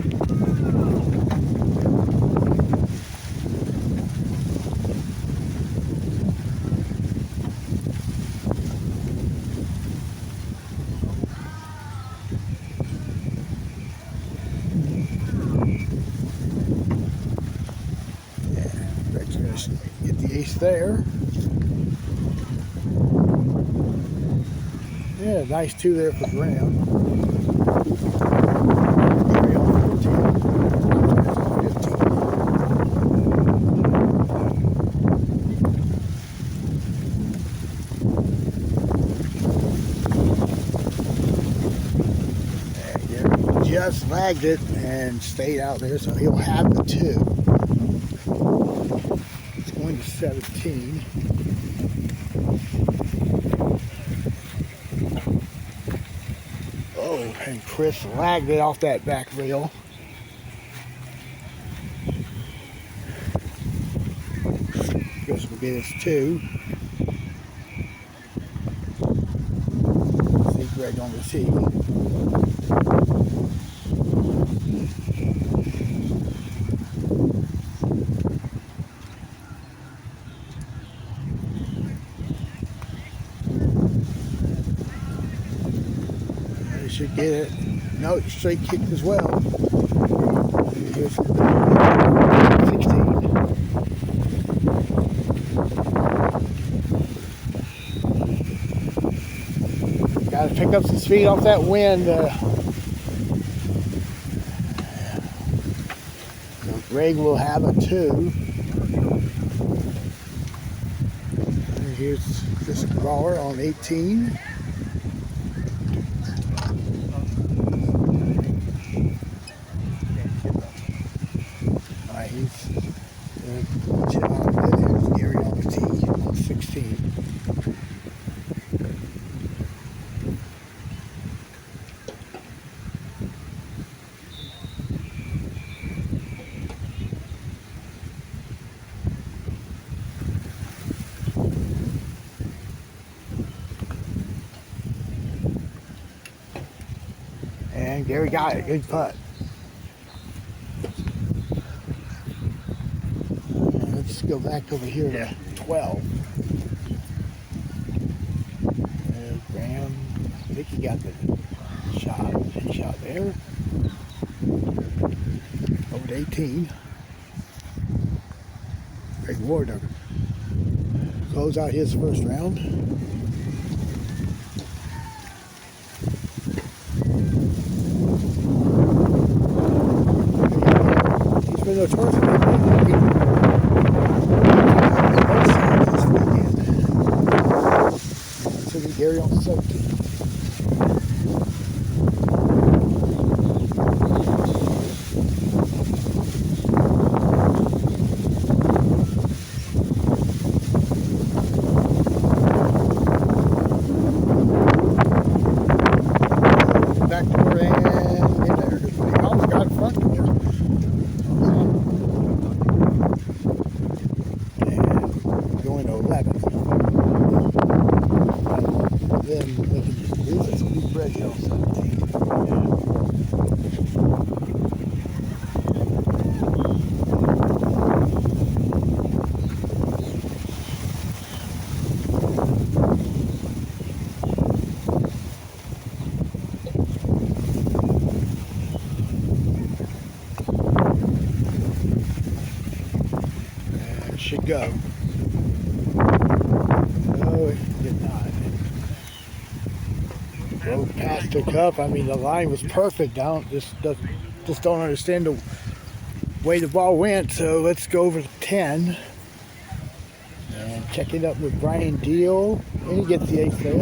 Speaker 2: Get the ace there. Yeah, nice 2 there for Graham. Gary on 14. And Gary just lagged it and stayed out there, so he'll have the 2. Going to 17. Oh, and Chris lagged it off that back rail. Chris will get his 2. See Greg on the tee. Should get it. No, straight kick as well. Here's 16. Got to pick up some speed off that wind. So Greg will have a 2. And here's Chris Brawler on 18. Gary on the tee on 16. And Gary got it. Good putt. Let's go back over here to 12. There's Graham. I think he got the shot there. Over to 18. Greg Ward close out his first round. He's been notorious for this weekend. So we Gary on 17. Should go. No, it did not. Drove past the cup. I mean, the line was perfect. Just don't understand the way the ball went. So let's go over to 10 and check it up with Brian Deal. And he gets the 8th there.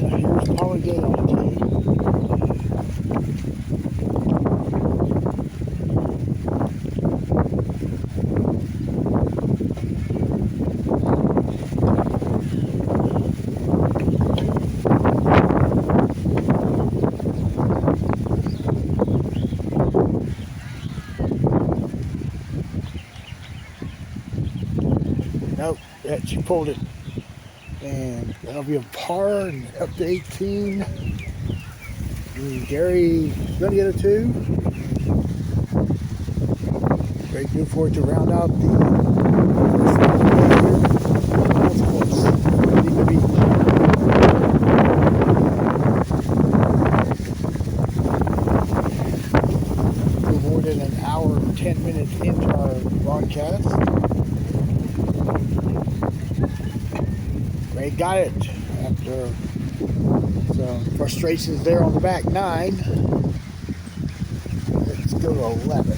Speaker 2: And here's Paul again on the tee. Nope, yeah, she pulled it. And that'll be a par and up to 18. And Gary gonna get a 2. Great Newport to round out the course. Need to be more than an hour and 10 minutes into our broadcast. Ray got it after some frustrations there on the back 9. Let's go to 11.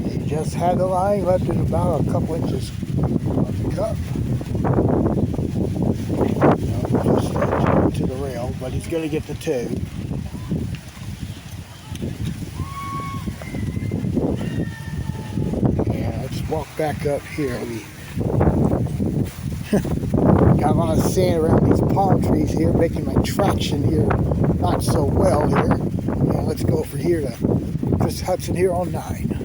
Speaker 2: He just had the line left in about a couple inches of the cup. Just to the rail, but he's going to get the 2. And let's walk back up here. We got a lot of sand around these palm trees here, making my traction here not so well here. And let's go over here to Chris Hudson here on 9.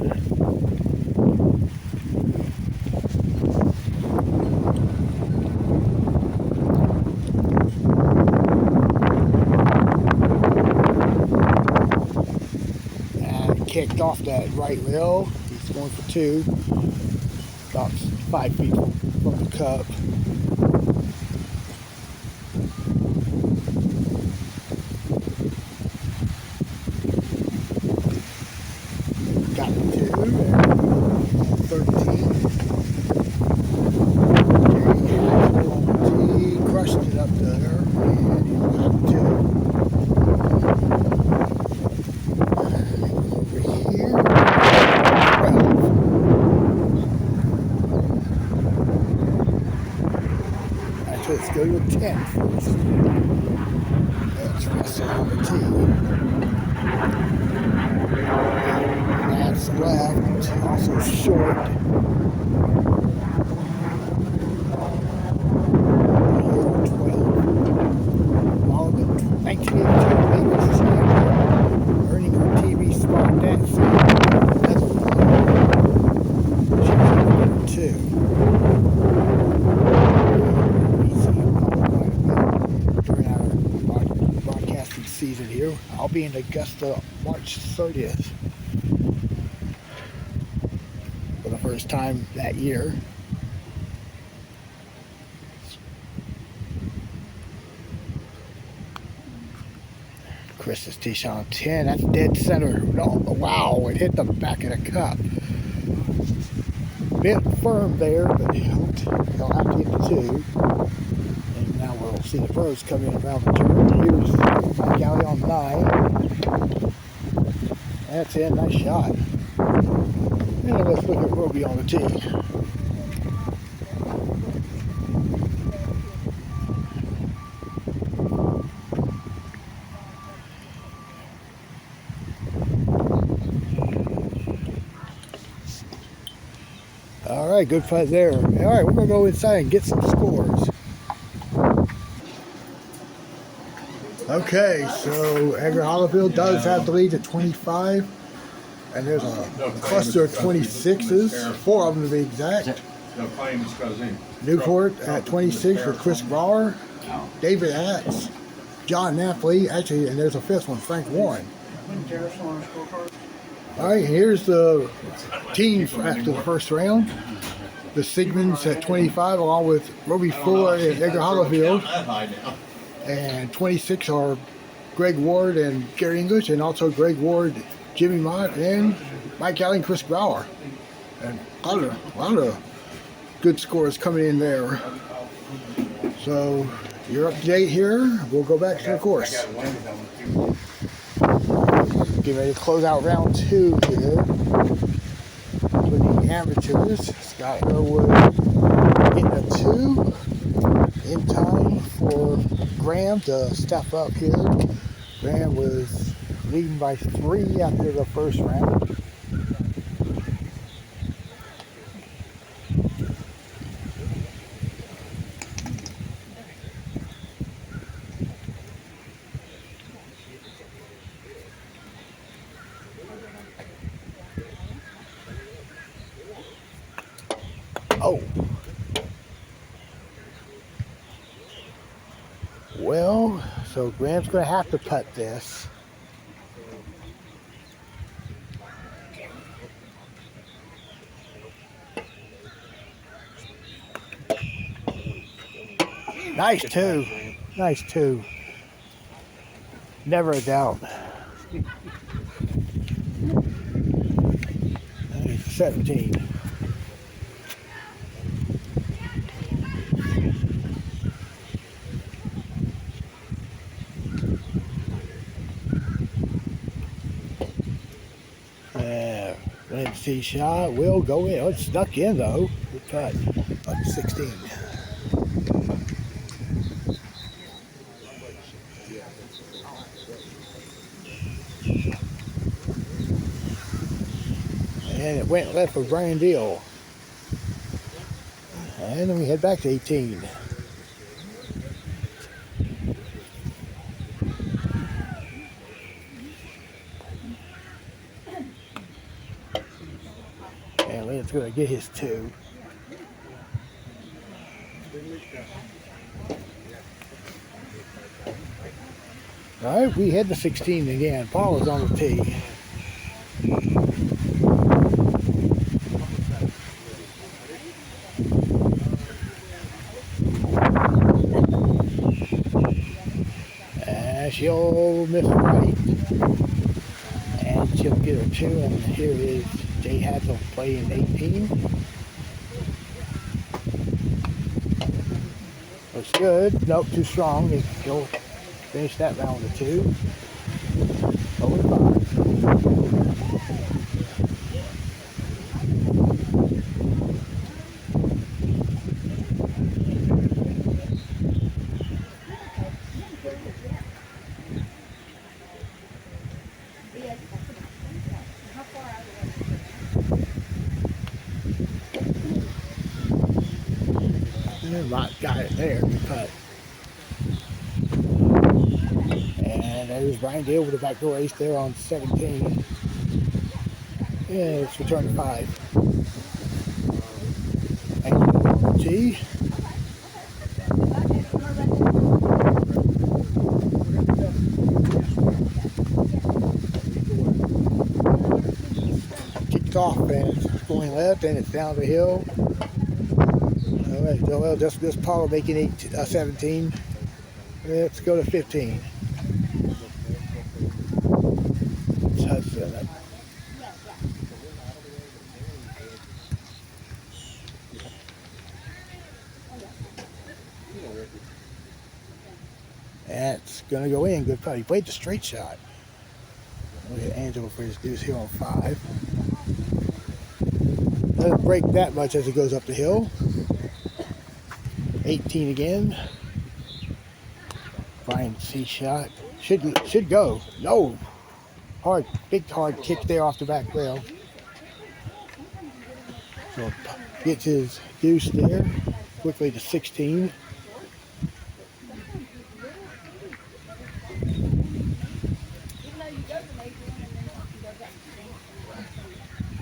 Speaker 2: And kicked off that right rail. He's going for 2. About 5 feet from the cup. Got the 2 and 13. He crushed it up there and he got 2. Over here, 12. Actually, let's go to 10. 10 first. That's Russell on the tee. That's left, also short. Here on 12. All the 1982 Lakers champion, earning her TV spot that season as a winner. She's number 2. During our broadcasting season here. I'll be in Augusta March 30th for the first time that year. Chris's tee shot on 10. That's dead center. No, wow, it hit the back of the cup. Bit firm there, but he'll have to get the 2. And now we'll see the pros come in around the turn. Here's Mike Alley on 9. That's it, nice shot. And let's look at Roby on the tee. All right, good putt there. All right, we're going to go inside and get some scores. Okay, so Edgar Hollifield does have the lead at 25. And there's a cluster of 26s, 4 of them to be exact. Newport at 26 for Chris Brower, David Atz, John Napoli, actually, and there's a 5th one, Frank Warren. All right, here's the team after the first round. The Sigmonds at 25, along with Roby Fuller and Edgar Hollifield. And 26 are Greg Ward and Gary English, and also Greg Ward, Jimmy Mott, and Mike Alley and Chris Brower. And a lot of good scores coming in there. So you're up to date here. We'll go back to the course. Getting ready to close out round 2 here for the amateurs. Scott Irwood getting a 2 in time for Graham to step up here. Graham was leading by 3 after the first round. Oh. Well, so Graham's going to have to putt this. Nice 2. Nice 2. Never a doubt. 17. Red tee shot will go in. Oh, it snuck in though. Good cut. Up 16. And it went left for Brian Deal. And then we head back to 18. And Lynn's going to get his 2. All right, we head to 16 again. Paul is on the tee. She'll miss right, and she'll get her 2, and here is Jay Hadsel playing 18. Looks good. Nope, too strong. He'll finish that round with 2. Over 5. Got it there, cut. And there's Brian Dale with the backdoor ace there on 17. Yeah, it's return to 5. T. Kicked off and it's going left and it's down the hill. Alright, well, just Paul making 17. Let's go to 15. Touch that. That's gonna go in. Good putt. He played the straight shot. Look at Angelo for his deuce here on 5. Doesn't break that much as he goes up the hill. 18 again. Fine C shot. Should go. No. Big hard kick there off the back rail. So gets his deuce there. Quickly to 16.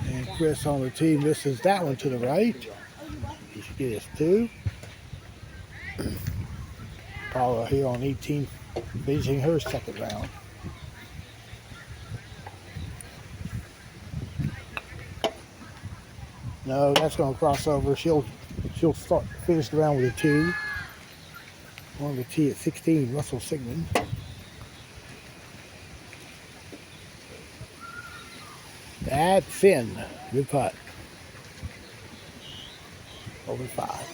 Speaker 2: And Chris on the tee misses that one to the right. He should get his 2. Paula here on 18, finishing her second round. No, that's going to cross over. She'll finish the round with a 2. On the tee at 16, Russell Sigmund. That's in. Good putt. Over 5.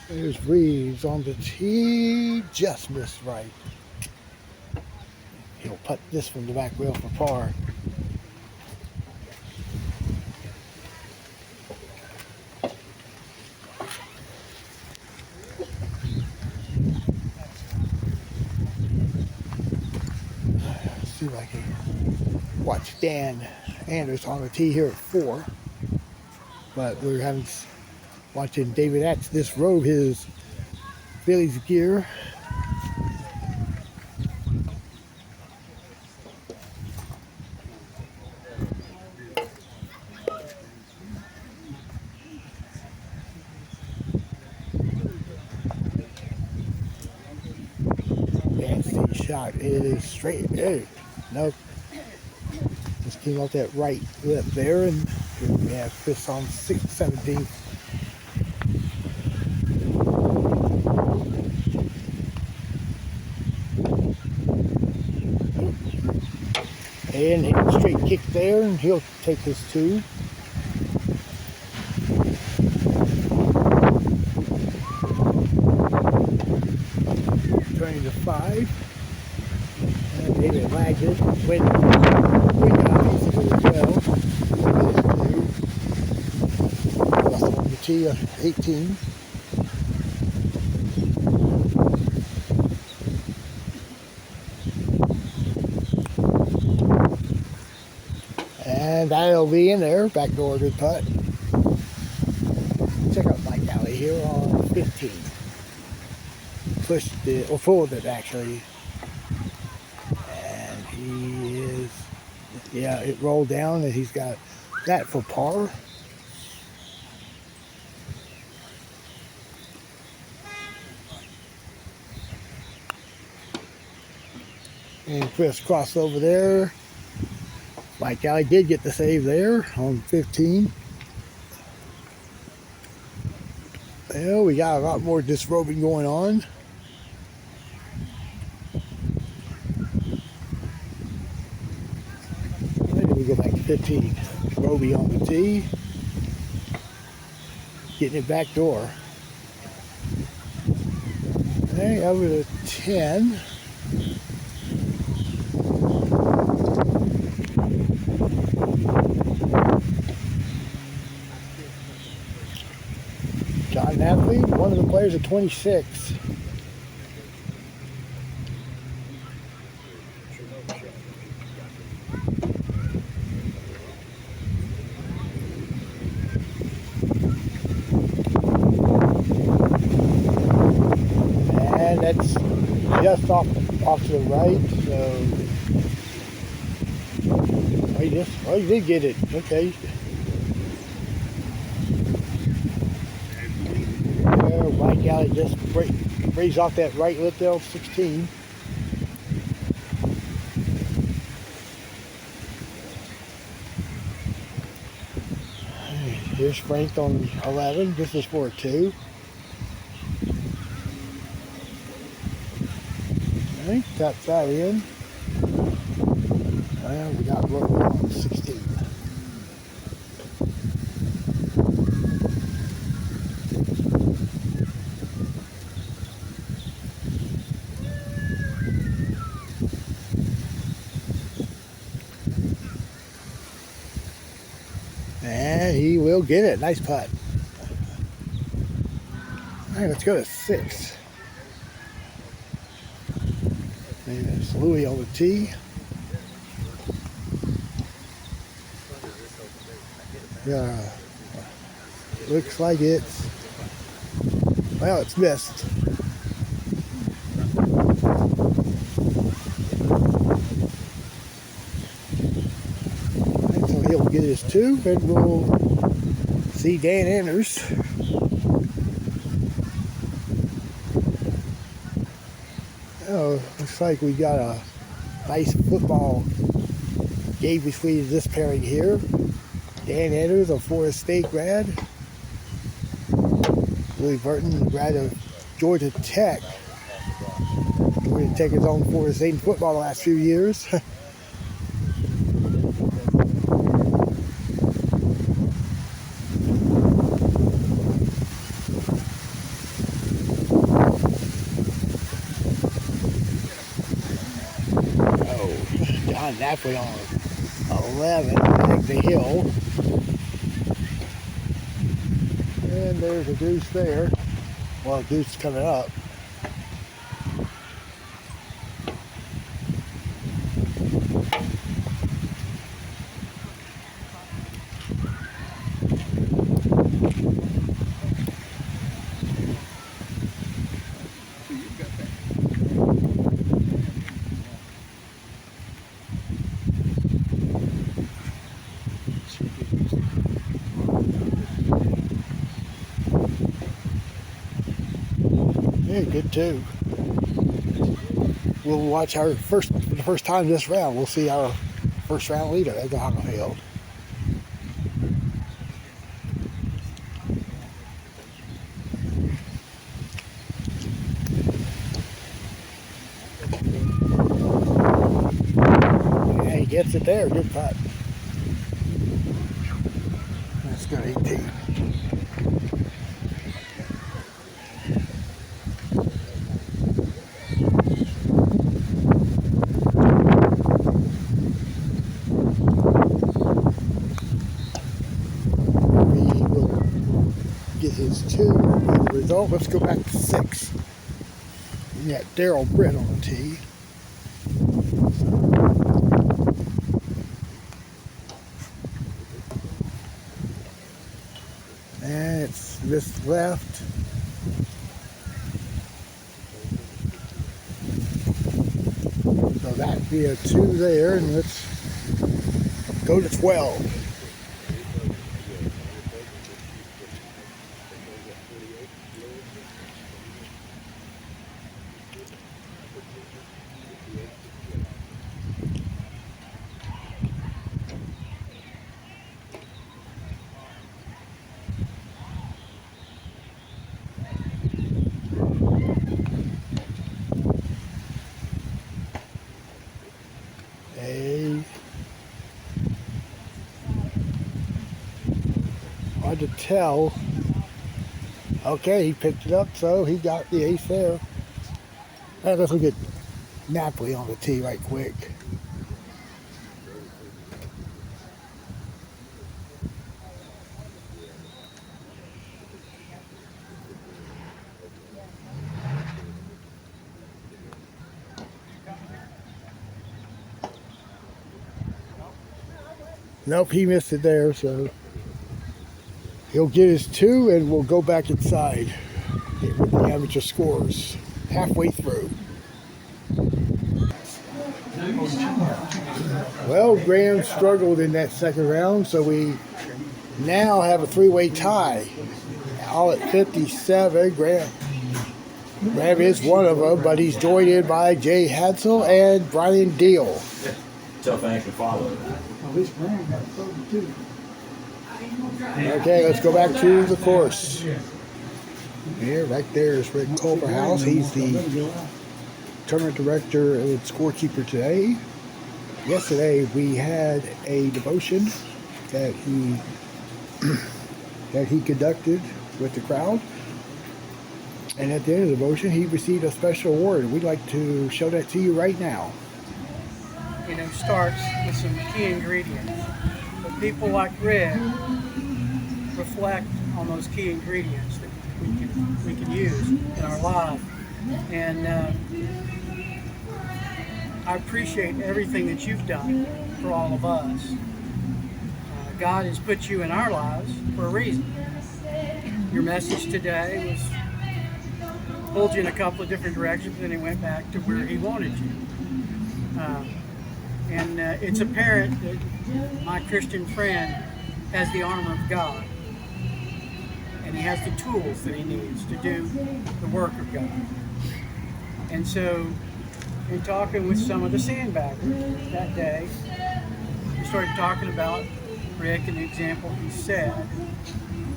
Speaker 2: There's Reeves on the tee. Just missed right. He'll putt this from the back rail for par. See if I can watch Dan Anders on the tee here at 4. But we're watching David Atz disrobe his Phillies gear. Fancy shot is straight. Hey, nope. Just came out that right lip there, and we have Chris on 17. And hit a straight kick there, and he'll take his 2. Turning to 5. And David lagged it. Went down basically as well. Russell on the tee, 18. And that'll be in there. Backdoor good putt. Check out Mike Alley here on 15. Pushed it, or pulled it actually. And he is, yeah, it rolled down and he's got that for par. And Chris crossed over there. Mike Alley did get the save there on 15. Well, we got a lot more disrobing going on. Where did we go back to 15? Roby on the tee. Getting it back door. Okay, over to 10. John Knapp believe one of the players at 26. And that's just off to the right, so oh, you did get it. Okay. Right alley just breaks off that right lip there on 16. Here's Frank on 11. This is for a 2. Okay, got that in. We got Rover on 16. And he will get it. Nice putt. All right, let's go to 6. And it's Louis on the tee. Yeah, looks like it's, well, it's missed. Right, so he'll get his 2, and we'll see Dan Anders. Oh, looks like we got a nice football game between this pairing here. Dan Anders, a Forest State grad. Louis Burton, grad of Georgia Tech. Georgia Tech has owned Forest State in football the last few years. Oh, John Napoli on 11, back the hill. And there's a deuce there. Well, a deuce coming up. Yeah, good too. We'll watch our for the first time this round. We'll see our first round leader at the Honda Field. Yeah, he gets it there. Good putt. Let's go to 18. His 2 as a result. Let's go back to 6. We got Daryl Britt on the tee. And it's this left. So that'd be a 2 there, and let's go to 12. Hard to tell. Okay, he picked it up, so he got the ace there. Let's look at Napoli on the tee right quick. Nope, he missed it there, so he'll get his 2 and we'll go back inside with the amateur scores halfway through. Well, Graham struggled in that second round, so we now have a 3-way tie. All at 57. Graham is one of them, but he's joined in by Jay Hadsel and Brian Deal.
Speaker 7: Tough act to follow.
Speaker 2: Okay, let's go back to the course. Here, right there is Rick Culverhouse. He's the tournament director and scorekeeper today. Yesterday we had a devotion that he conducted with the crowd, and at the end of the devotion he received a special award. We'd like to show that to you right now.
Speaker 9: Starts with some key ingredients, but people like Rick reflect on those key ingredients that we can use in our life. And I appreciate everything that you've done for all of us. God has put you in our lives for a reason. Your message today was pulled you in a couple of different directions, and it went back to where He wanted you. And it's apparent that my Christian friend has the armor of God, and he has the tools that he needs to do the work of God. And so, in talking with some of the sandbaggers that day, we started talking about Rick and the example he set.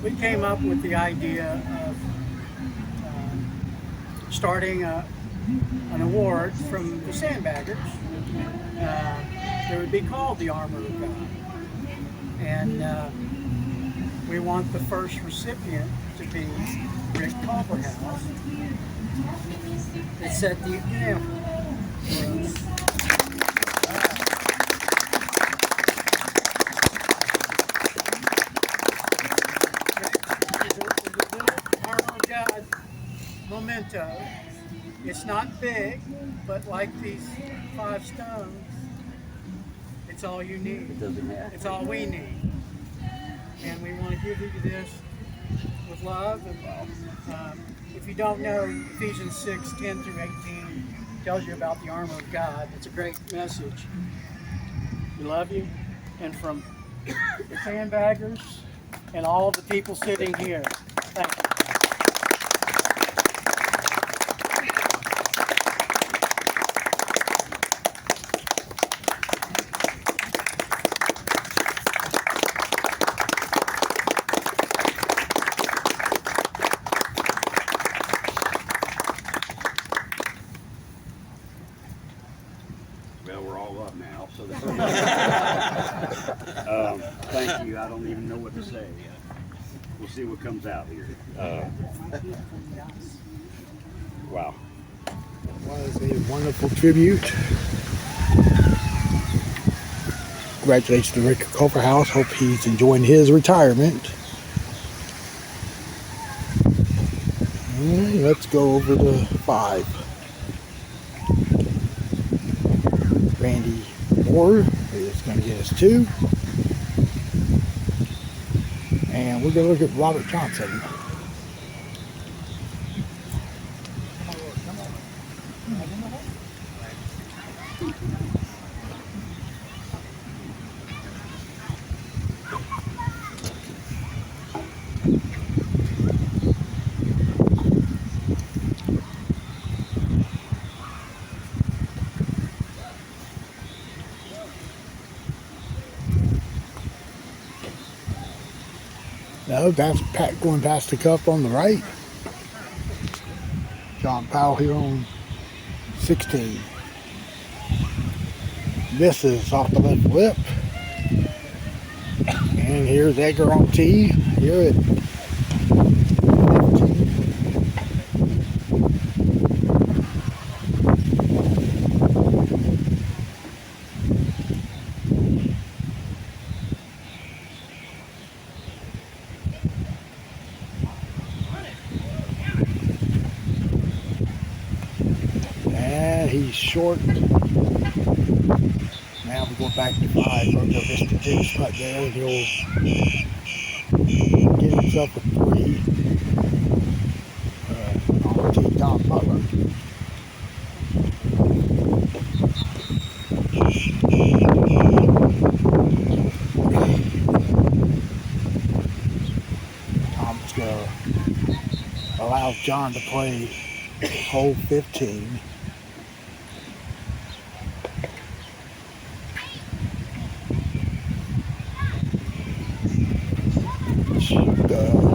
Speaker 9: We came up with the idea of starting an award from the sandbaggers that would be called the Armor of God. And we want the first recipient to be Rick Culverhouse. That set the example for us. There's a little Armor of God memento. It's not big, but like these 5 stones, it's all you need. It's all we need. And we want to give you this with love. And, if you don't know, Ephesians 6:10 through 18 tells you about the armor of God. It's a great message. We love you. And from the sandbaggers and all of the people sitting here, thank you.
Speaker 7: Well, we're all up now, so thank you. I don't even know what to say. We'll see what comes out here. Wow.
Speaker 2: Was a wonderful tribute. Congratulations to Rick Culverhouse. Hope he's enjoying his retirement. And let's go over to 5. Randy Moore is going to get us 2. And we're going to look at Robert Johnson. No, that's Pat going past the cup on the right. John Powell here on 16. Misses off the left lip. And here's Edgar on tee. Here at 15. He's short. Now Now we go back to 5. We'll go Mr. Juice right there, and he'll get himself a 3. On the tee, Tom Butler. Tom's going to allow John to play hole 15.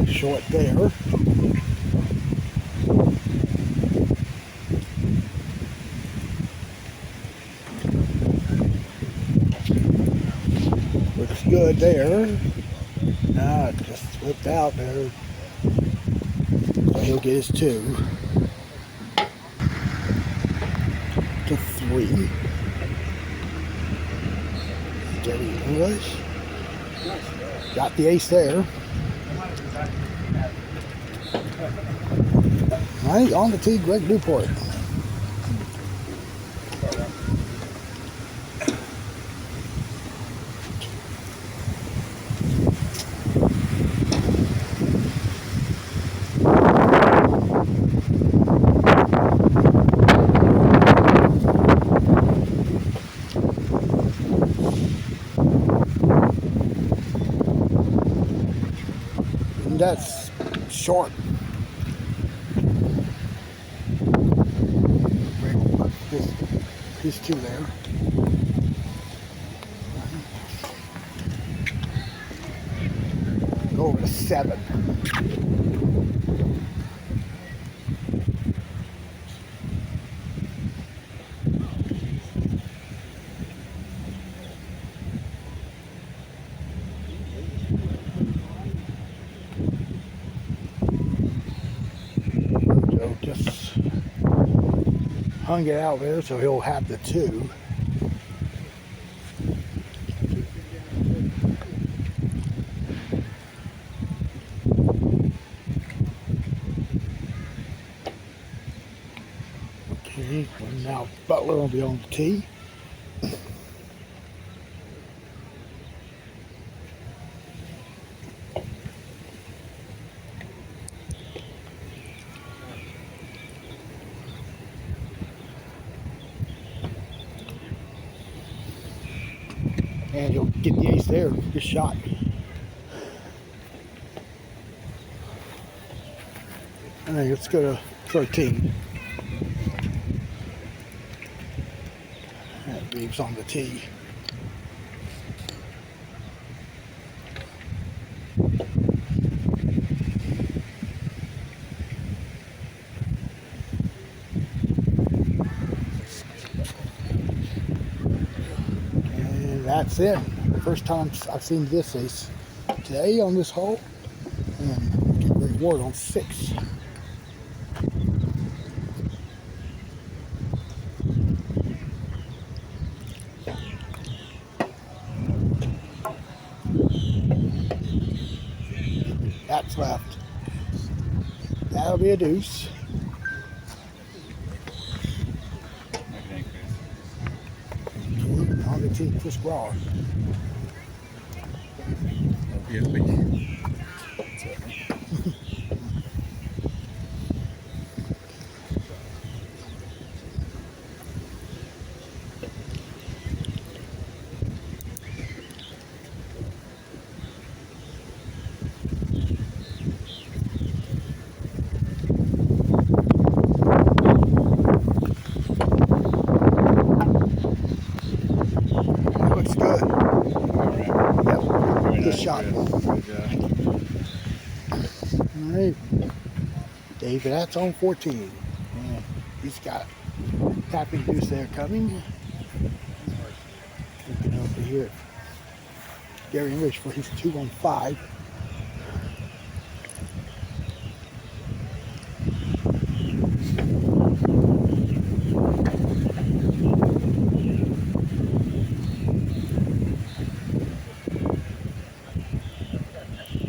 Speaker 2: Short there. Looks good there. Nah, it just slipped out there. So he'll get his 2. To 3. Gary English. Got the ace there. All right, on the tee, Greg Newport. And that's short. His 2 there. Go over to 7. Joe just hung it out there, so he'll have the 2. Okay, well now Butler will be on the tee. And he'll get the ace there. Good shot. All right, let's go to 13. That Reeves on the tee. That's it. First time I've seen this ace today on this hole, and get the reward on 6. That's left. That'll be a deuce. On the tee, Chris Raw. Looks good. Yep. Good shot. All right. David, that's on 14. Yeah, he's got tapping deuce there coming. Looking over here. Gary English for his 2 on 5.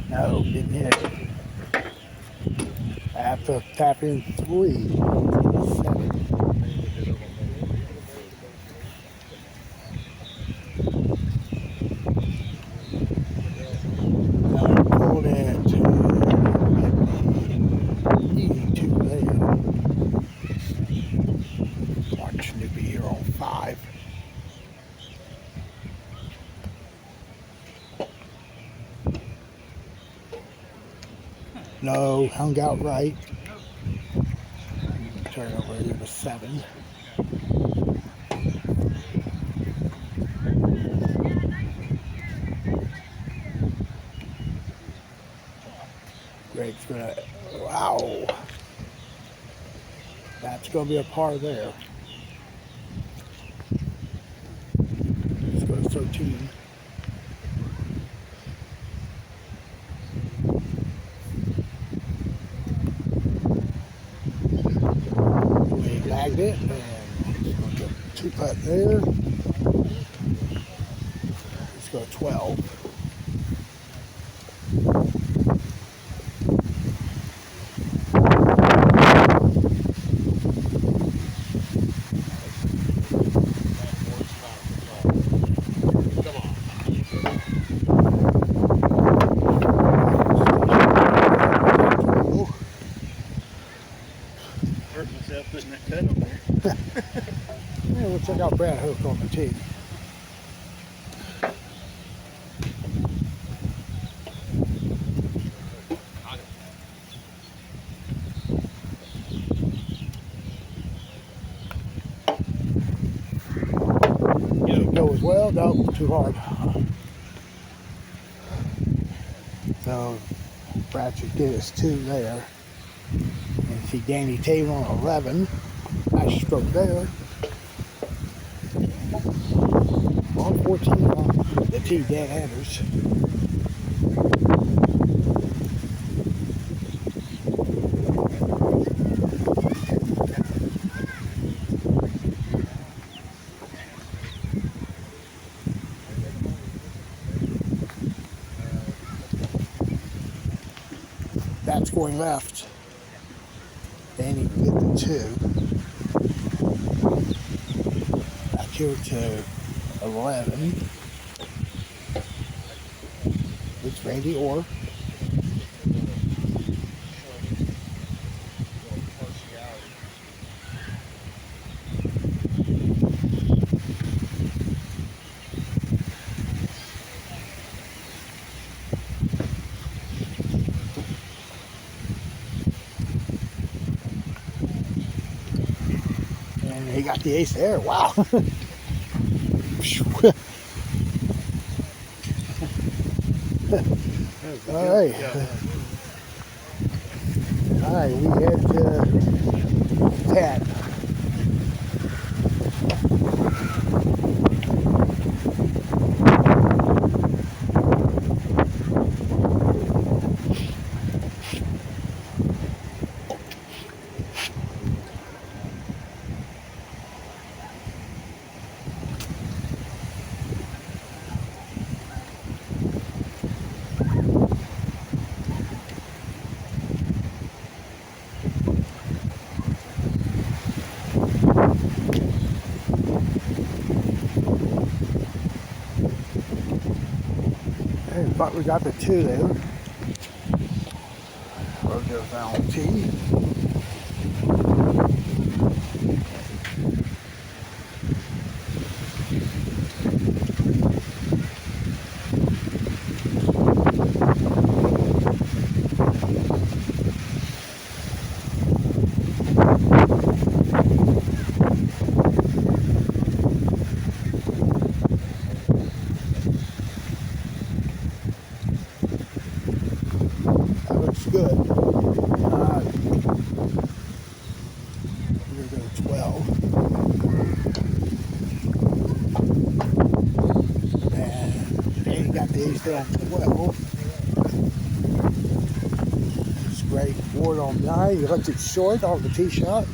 Speaker 2: No, didn't hit. I have to tap in 3. 7. 5. No, hung out right. Turn over here to 7. Greg's gonna, wow. That's gonna be a par there. Let's go to 13. We lagged it, and let's go to 2-putt there. Let's go 12.
Speaker 6: Hurt myself putting that cut on there.
Speaker 2: Yeah, we'll check out Brad Hook on the tee. Go as well? No, too hard. So Brad should get us 2 there. And see Danny Taylor on 11. Nice stroke there. On 14 on the tee, Dan Anders. That's going left. Danny can get the 2. Back here to 11. It's Randy Orr. And he got the ace there. Wow. All right. All right, we had 10. But we got the 2 there. Road goes down on T. Good. We're going to go to 12. And he got the ace down to 12. It's great. Ward on 9. He left it short on the tee shot.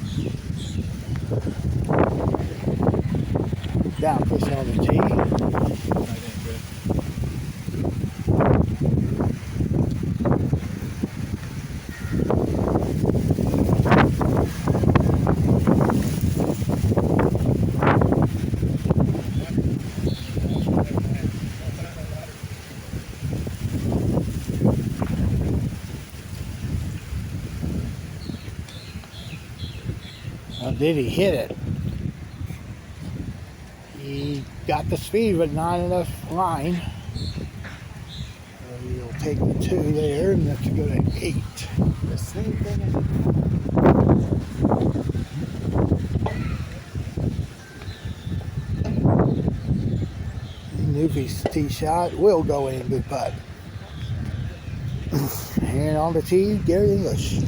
Speaker 2: Down pushing on the tee. Did he hit it? He got the speed, but not enough line. So he'll take the 2 there, and that's to go to 8.
Speaker 4: The same thing.
Speaker 2: Newfie's tee shot will go in. Good putt. And on the tee, Gary English.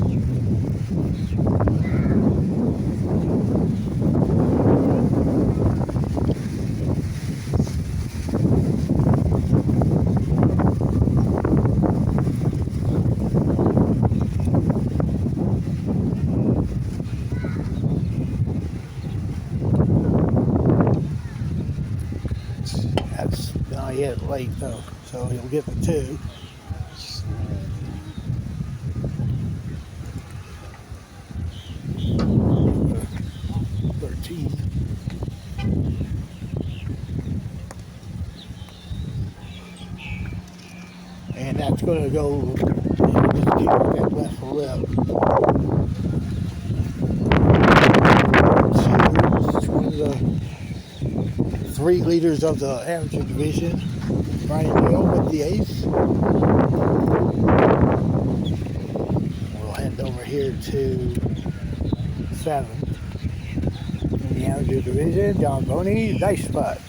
Speaker 2: That's not yet late though, so he'll get the 2. 13. And that's going to go, just keep that left lip. 2, one of the 3 leaders of the amateur division. Brian Hill with the ace. We'll head over here to 7. In the amateur division, John Boney, nice putt.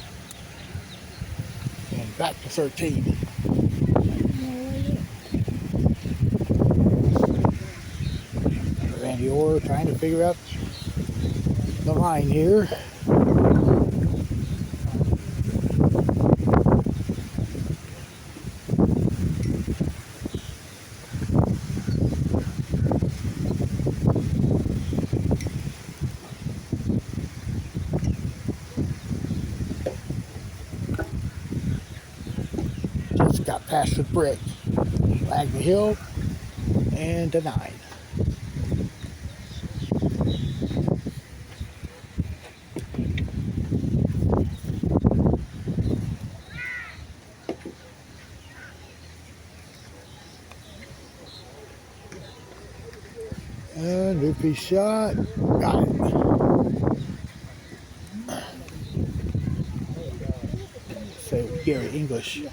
Speaker 2: And back to 13. Randy Orr trying to figure out the line here. Just got past the brick. Flag the hill and denied. And Newfie shot. Got it. Say Gary English.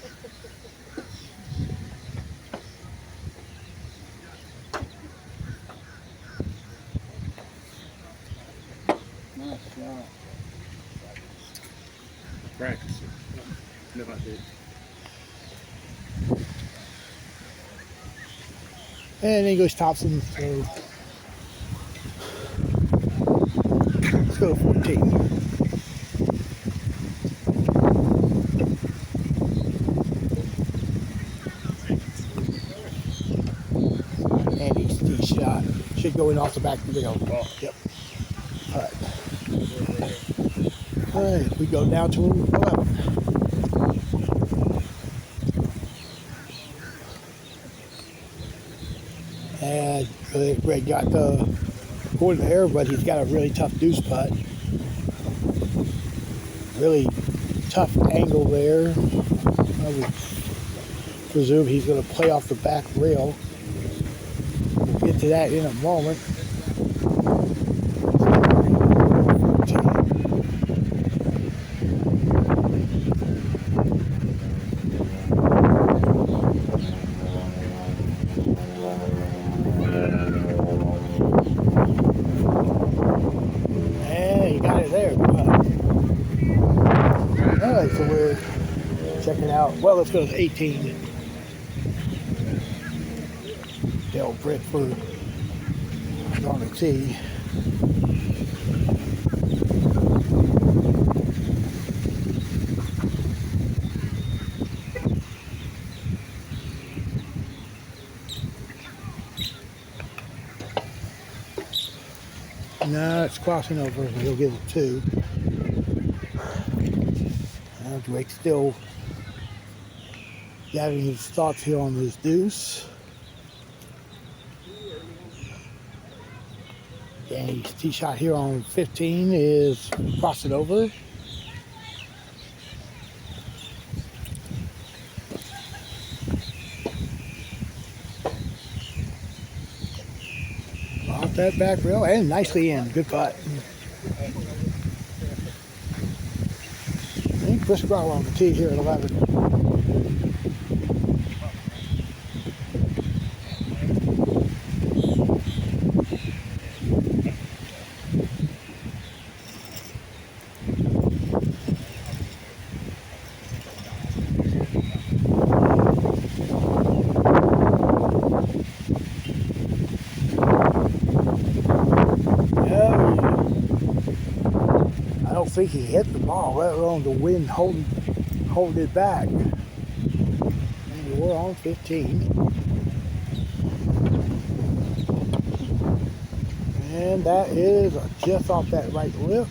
Speaker 8: Practice. No, I did.
Speaker 2: And English tops him, so let's go to 14. And he's tee shot. Should go in off the back of the rail. Yep. All right, we go down to 11. And Greg got the quarter there, but he's got a really tough deuce putt. Really tough angle there. I would presume he's going to play off the back rail. We'll get to that in a moment. And he got it there. All right, so we're checking out. Well, let's go to 18. Dale Britford on the tee. No, it's crossing over. He'll give it 2. Drake's still gathering his thoughts here on his deuce. And his tee shot here on 15 is crossing over. Off that back rail and nicely in. Good putt. Chris Growl on the tee here at 11. I don't think he hit the ball, let alone the wind holding it back. And we're on 15. And that is just off that right lip.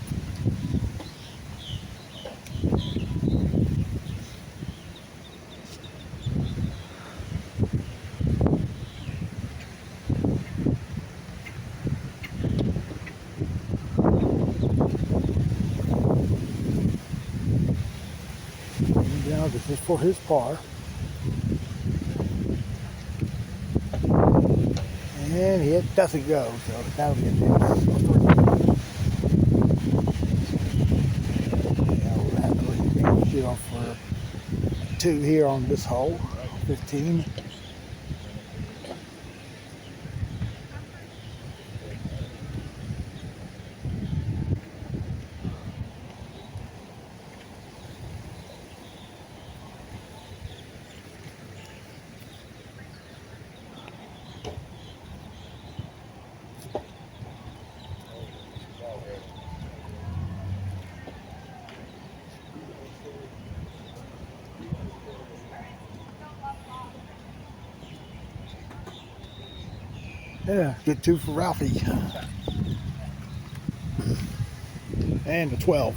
Speaker 2: Now this is for his par. And it doesn't go, so that'll be a miss. Yeah, we'll have to look at the for 2 here on this hole, 15. Yeah, good 2 for Ralphie. And a 12.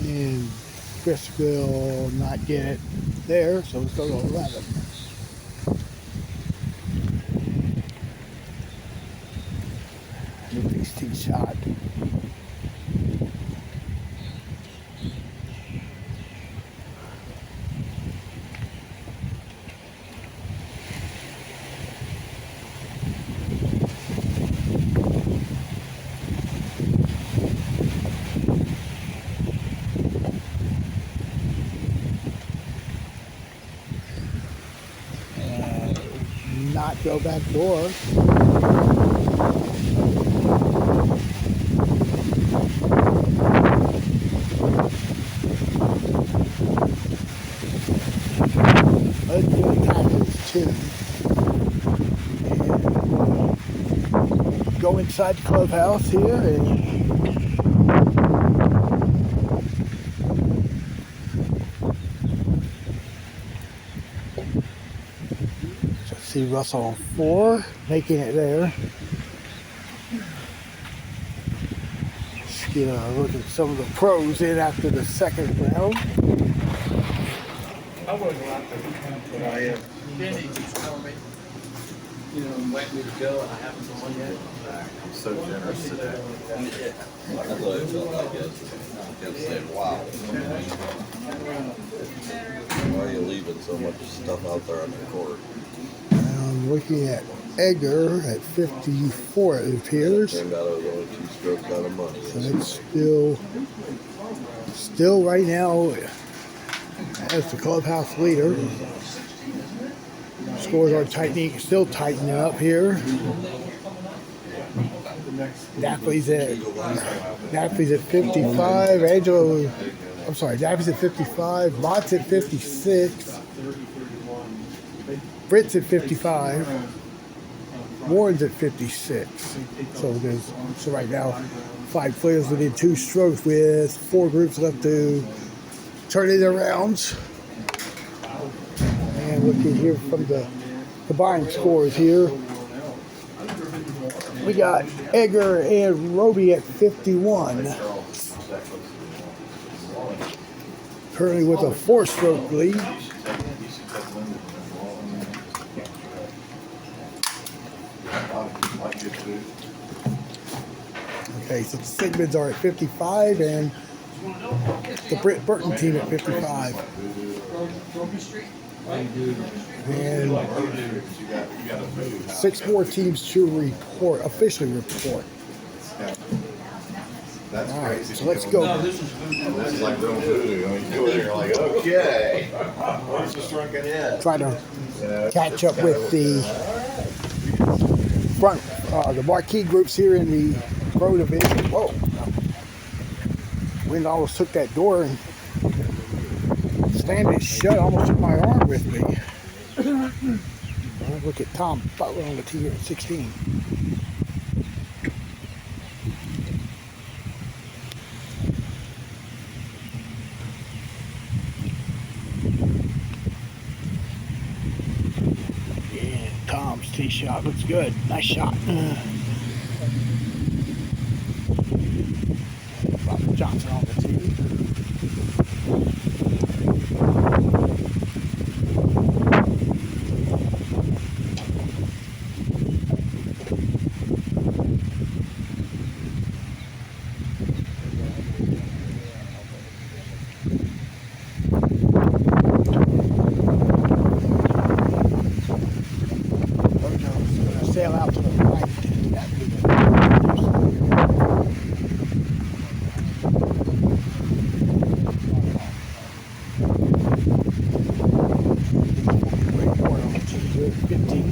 Speaker 2: And Chris will not get it there, so let's go to 11. Look tee shot. Not go back door. Go inside the clubhouse here and see Russell on 4, making it there. Let's get a look at some of the pros in after the second round.
Speaker 8: I wouldn't like to come, but I am. Benny keeps telling me, you know, inviting me to go, and I haven't gone yet.
Speaker 5: I'm so generous today. That's what it felt like yesterday. I kept saying, wow. Why are you leaving so much stuff out there on the court?
Speaker 2: I'm looking at Edgar at 54, it appears.
Speaker 5: Turned out it was only 2 strokes out of money.
Speaker 2: So it's still right now as the clubhouse leader. Scores are still tightening up here. Daffley's at 55. Daffley's at 55. Mott's at 56. Britt's at 55. Warren's at 56. So right now, 5 players within 2 strokes with 4 groups left to turn in their rounds. And looking here from the combined scores here, we got Edgar and Roby at 51. Currently with a 4-stroke lead. Okay, so the Sigmans are at 55 and the Britt Burton team at 55. And 6 more teams to report, officially report. All right, so let's go.
Speaker 10: This is like real voodoo. I mean, you go there, you're like, okay, where's the shrunken head?
Speaker 2: Try to catch up with the front, the marquee groups here in the pro division. Whoa! Wind almost took that door and slammed it shut, almost took my arm with me. Look at Tom Butler on the tee here at 16. Yeah, Tom's tee shot looks good. Nice shot. Robert Johnson on the tee. Sail out to the right. That'd be the great board on the tee here at 15.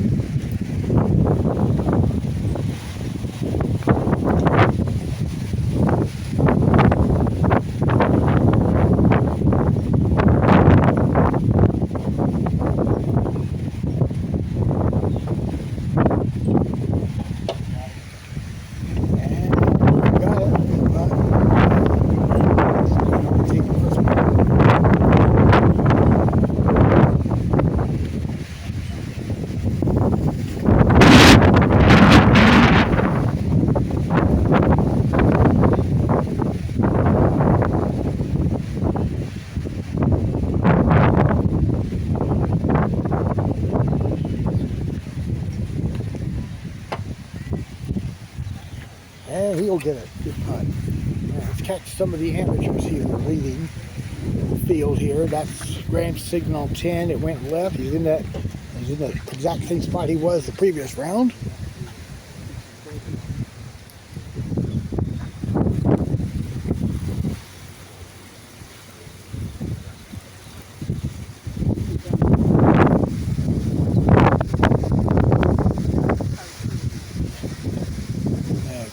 Speaker 2: And he'll get it. Good putt. Let's catch some of the amateurs here leading the field here. That's Graham's signal on 10. It went left. He's in the exact same spot he was the previous round.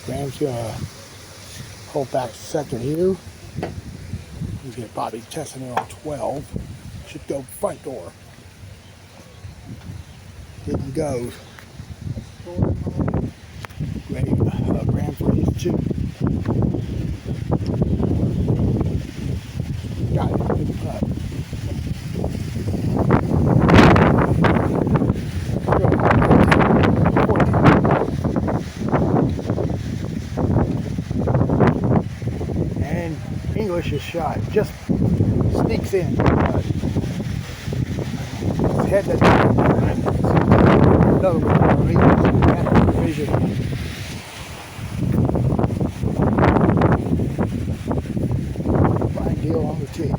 Speaker 2: Graham's gonna hold back second here. He's got Bobby Tessiner on 12. Should go front door. Didn't go. Graham for his 2. Got it. Good putt. And English's shot just sneaks in. Head that another one for English in that division. Fine deal on the tee.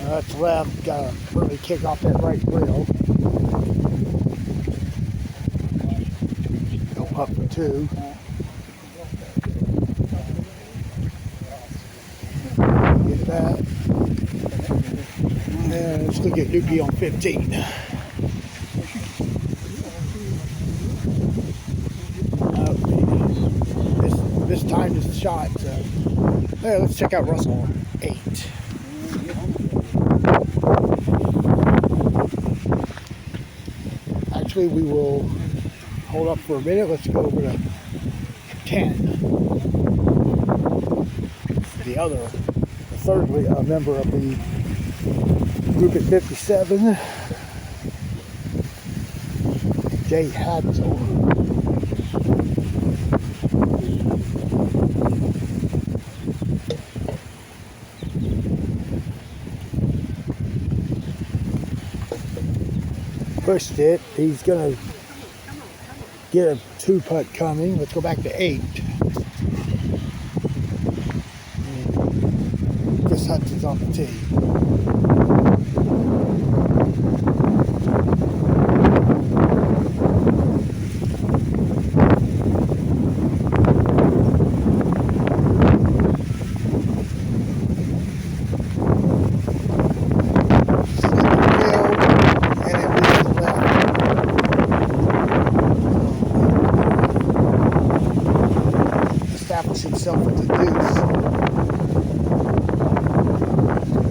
Speaker 2: That's left. Got to really kick off that right rail. Go up for 2. Get that. And let's look at Dookie on 15. This time this shot. Hey, let's check out Russell on 8. Actually, we will hold up for a minute. Let's go over to 10. The third member of the group at 57, Jay Hadsel. Pushed it. He's gonna get a 2-putt coming. Let's go back to 8. Chris Hudson's on the tee. Establish himself with the deuce.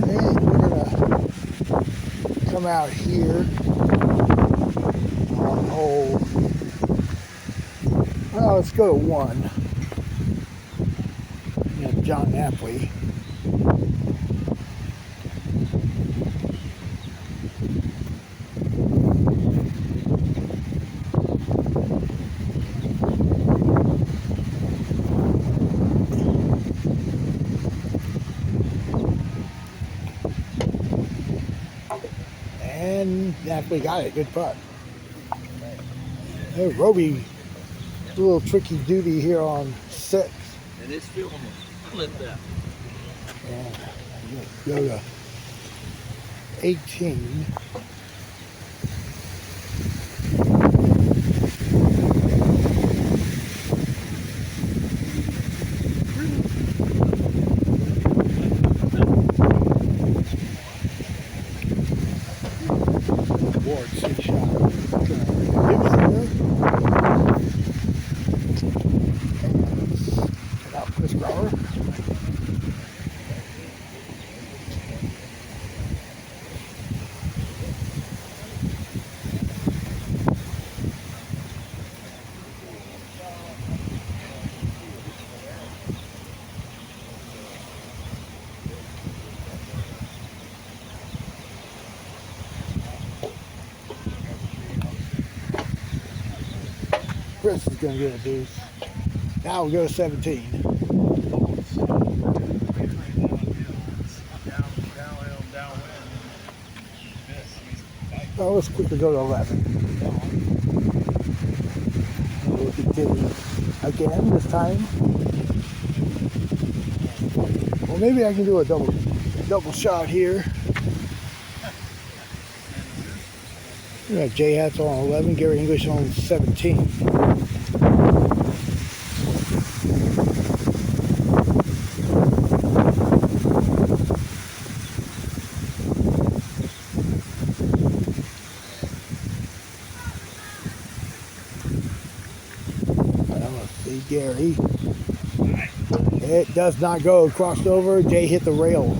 Speaker 2: And we're gonna come out here on hole. Well, let's go to 1. And John Napoli. And Napoli got it. Good putt. Hey, Roby, a little tricky duty here on 6.
Speaker 6: And it's feeling flip that.
Speaker 2: And go to 18. Ward, 6 shot. Get out Chris Grower. Chris is going to get a deuce. Now we'll go to 17. Oh, let's quickly go to 11. Look at Diddy again this time. Well, maybe I can do a double shot here. We got Jay Hats on 11, Gary English on 17. See Gary. It does not go. Crossed over. Jay hit the rail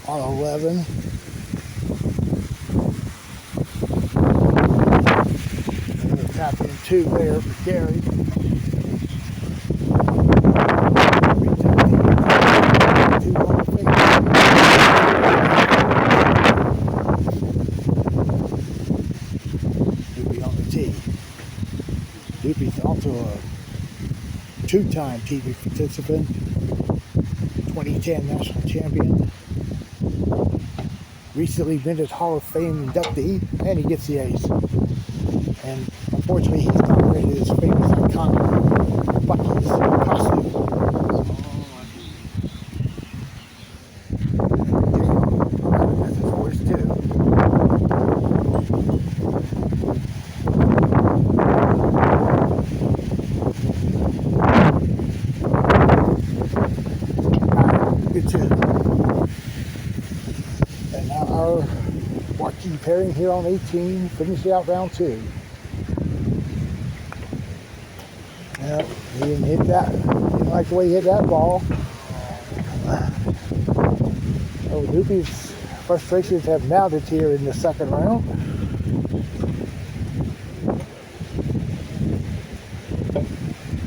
Speaker 2: on 11. Tap in 2 there for Gary. Doopy on the tee. Doopy's also a 2-time TV participant, 2010 national champion. Recently been at Hall of Fame inductee, and he gets the ace. And unfortunately, he's not wearing his famous iconic Bucky's costume. That's his voice too. Good too. And now our Joaquin pairing here on 18, finishing out round 2. Yep, he didn't hit that. Didn't like the way he hit that ball. Oh, Doopy's frustrations have mounted here in the second round.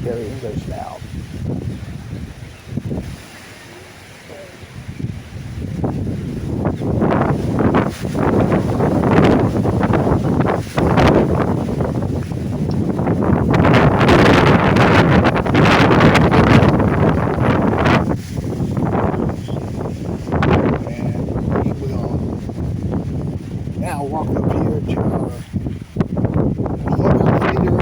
Speaker 2: Gary English now. Now walk up here to our clubhouse leader,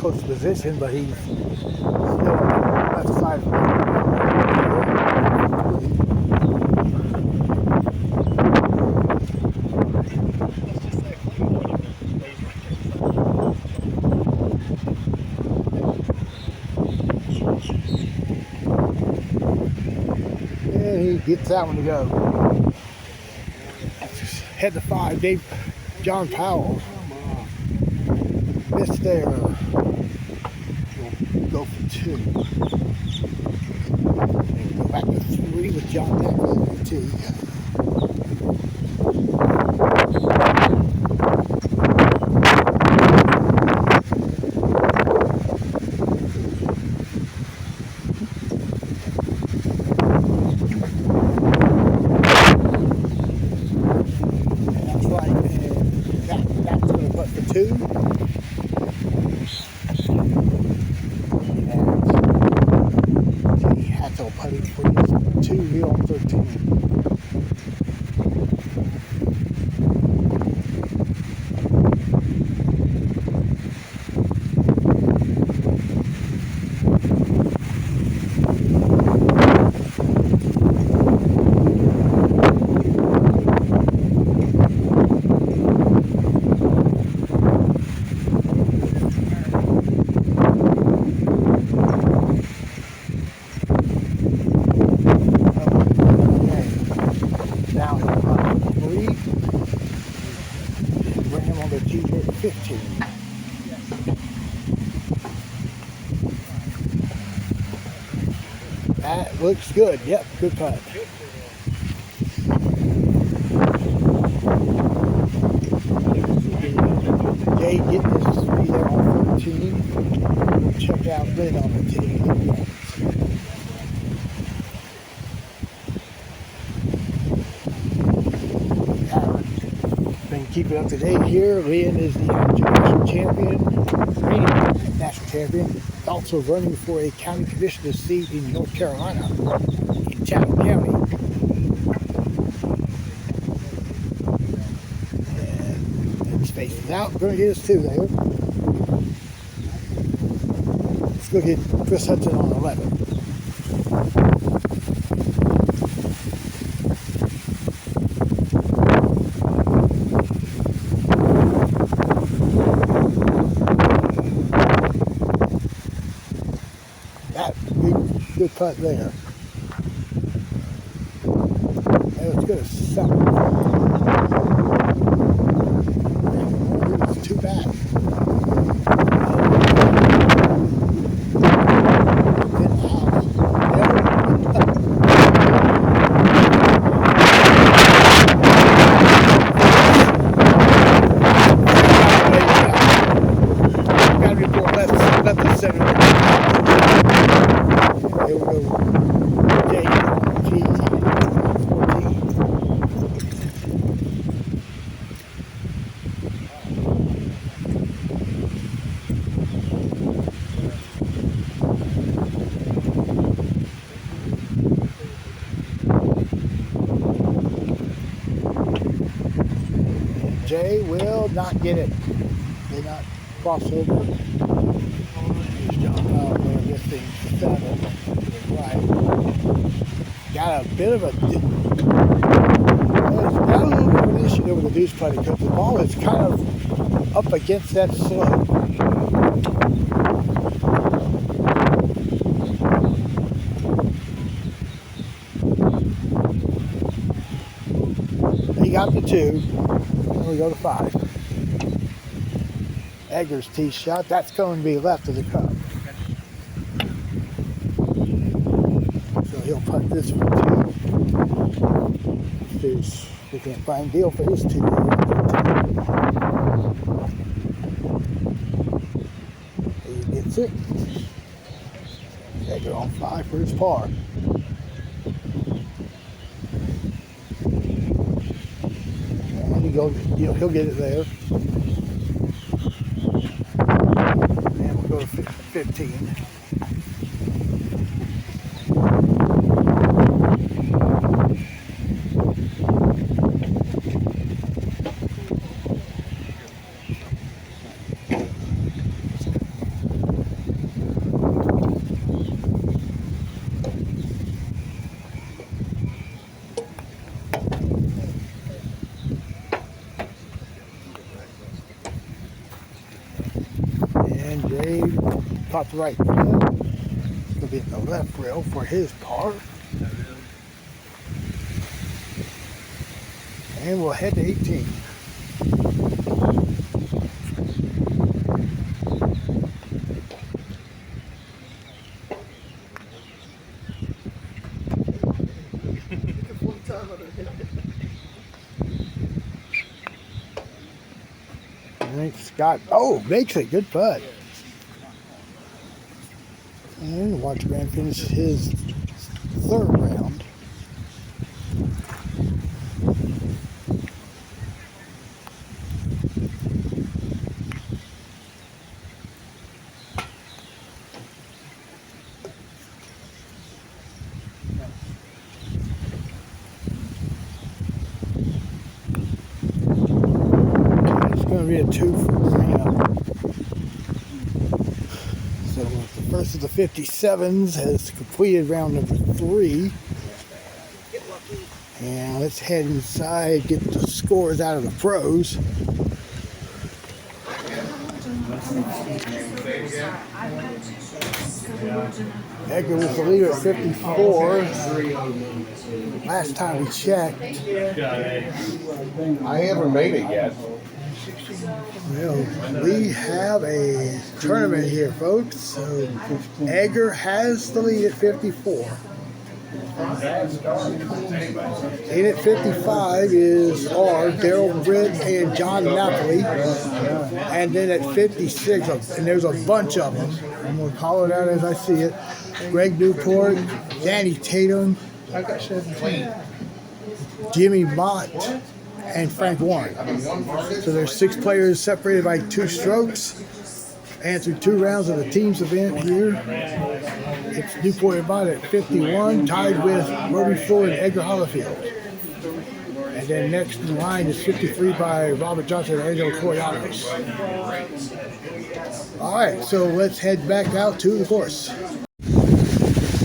Speaker 2: close position, but he's still on the left side of the and he gets that one to go. Head to 5, John Powell. Missed there. We'll go for 2. And go back to 3 with John Nichols at 2. That's right, and that's going to put for 2. So putting for 2 here on 13. Now he'll put 3. Bring him on the tee here at 15. That looks good. Yep, good putt. Jay getting his 3 there on 13. We'll check out Lynn on the tee. Keep it up to date here. Lynn is the national champion, reigning national champion. Also running for a county commissioner's seat in North Carolina, in Chatham County. And his face is out. Going to get us 2 there. Let's go get Chris Hudson on 11. Good putt there. And let's go to 7. It's 2 back. Gotta be more left to center. Here we go. Jay on G 14. Jay will not get it. Did not cross over. Here's John Powell there, lifting 7. Right. Got a bit of an issue there with the deuce putt because the ball is kind of up against that slope. He got the 2. And we go to 5. Egger's tee shot. That's going to be left of the cup. He'll putt this one too. We can't find deal for his 2. He gets it. Egger on 5 for his par. And he'll get it there. And we'll go to 15. caught the right one. It's gonna be at the left rail for his par. And we'll head to 18. I think Scott, makes it, good putt. And watch Grant finish his third round. Be a 2 for Grant. So the first of the 57s has completed round number 3. And let's head inside, get the scores out of the pros. Edgar was the leader at 54. Last time we checked.
Speaker 10: I haven't made it yet.
Speaker 2: Well, we have a tournament here, folks. So Edgar has the lead at 54. In at 55 is Daryl Britt and John Napoli. And then at 56, and there's a bunch of them. I'm going to call it out as I see it. Greg Newport, Danny Tatum, Jimmy Mott, and Frank Warren. So there's 6 players separated by 2 strokes. And through 2 rounds of the teams event here, it's Newport and Mott at 51, tied with Roby Fuller and Edgar Hollifield. And then next in line is 53 by Robert Johnson and Angelo Corianos. All right, so let's head back out to the course.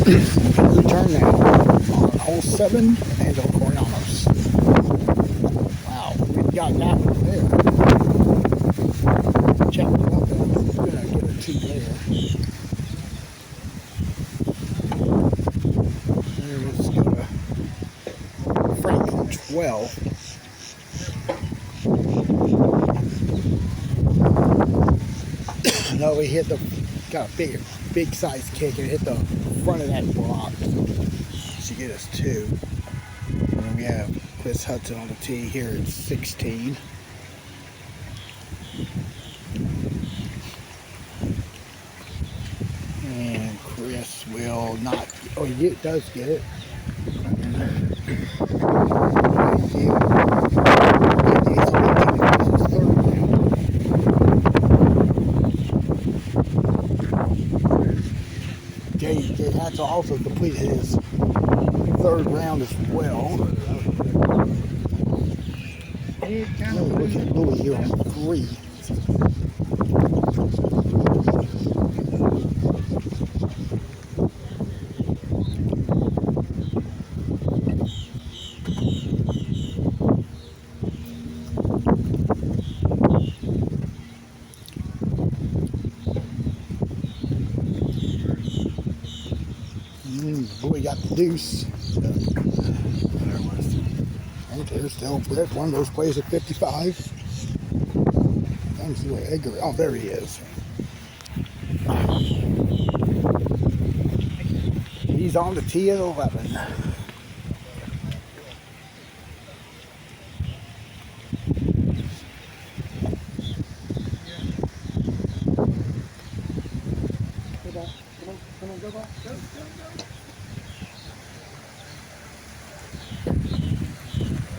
Speaker 2: Return now on hole 7, Angelo Corianos. Wow, we got that one there. Check it out there. We're gonna get a 2 there. And let's go to Frank 12. No, we hit got a big size kick and hit the front of that block. Should get us 2. And then we have Chris Hudson on the tee here at 16. And Chris will not. Oh, he does get it. Jay Hatchell also completed his 3rd round as well. Look at Louis here on 3. Louis got the deuce. And there's still Brett, one of those plays at 55. Thanks to Edgar. Oh, there he is. He's on the tee at 11.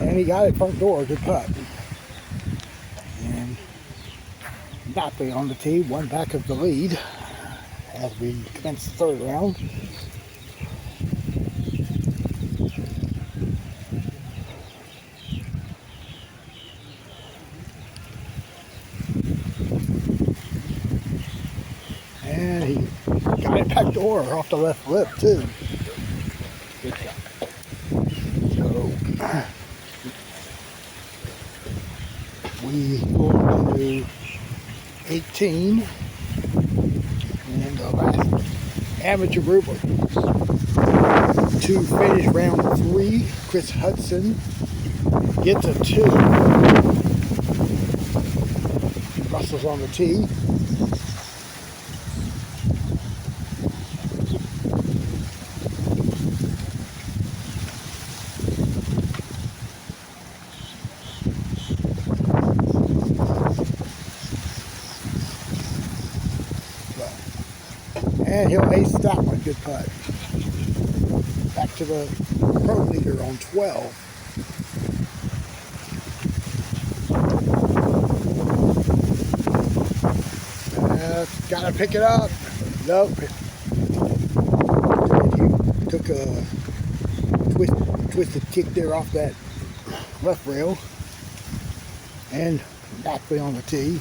Speaker 2: And he got it front door, good putt. And Napoli on the tee, 1 back of the lead as we commence the 3rd round. And he got it back door off the left lip too. Good shot. So we go to 18, and the last amateur group to finish round 3. Chris Hudson gets a 2. Russell's on the tee. And he'll ace that one. Good putt. Back to the pro leader on 12. Gotta pick it up. Nope. He took a twisted kick there off that left rail. And backly on the tee.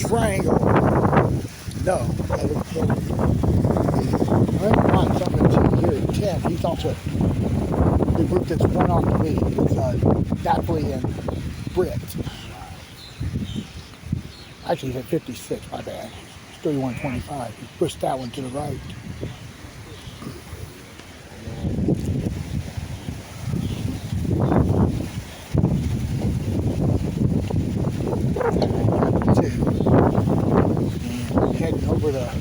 Speaker 2: Triangle. No. I find something here at 10. He's also the group that's one off the lead. It's Dapley and Britt. Actually, he's at 56, my bad. It's 31.25. He pushed that one to the right. Heading over to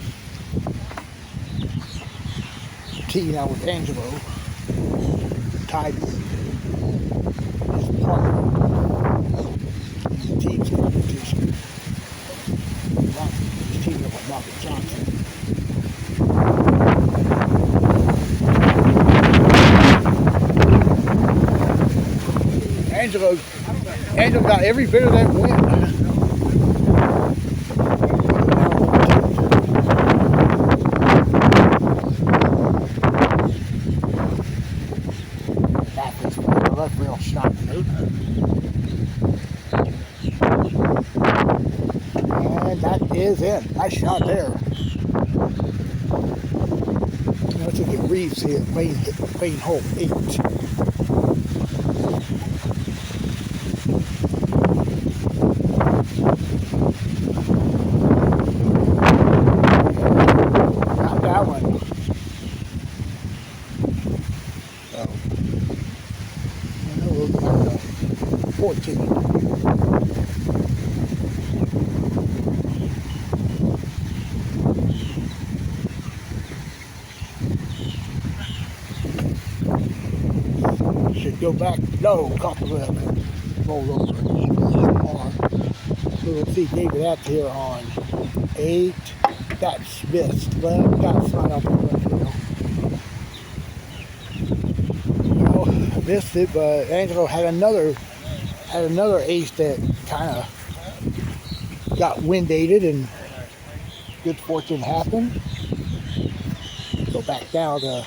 Speaker 2: tee now with Angelo. Tied his partner. Team's competition. He's teaming up with Robert Johnson. Angelo got every bit of that win. Left rail shot through. And that is it. Nice shot there. Let's look at Reeves here, playing hole 8. Got that one. 14. Should go back low, caught the lip, rolled over. So we'll see David Atts here on 8. That's missed. Left, got front up on the left wheel. Well, missed it, but Angelo had another ace that kind of got wind-aided and good fortune happened. Go back down to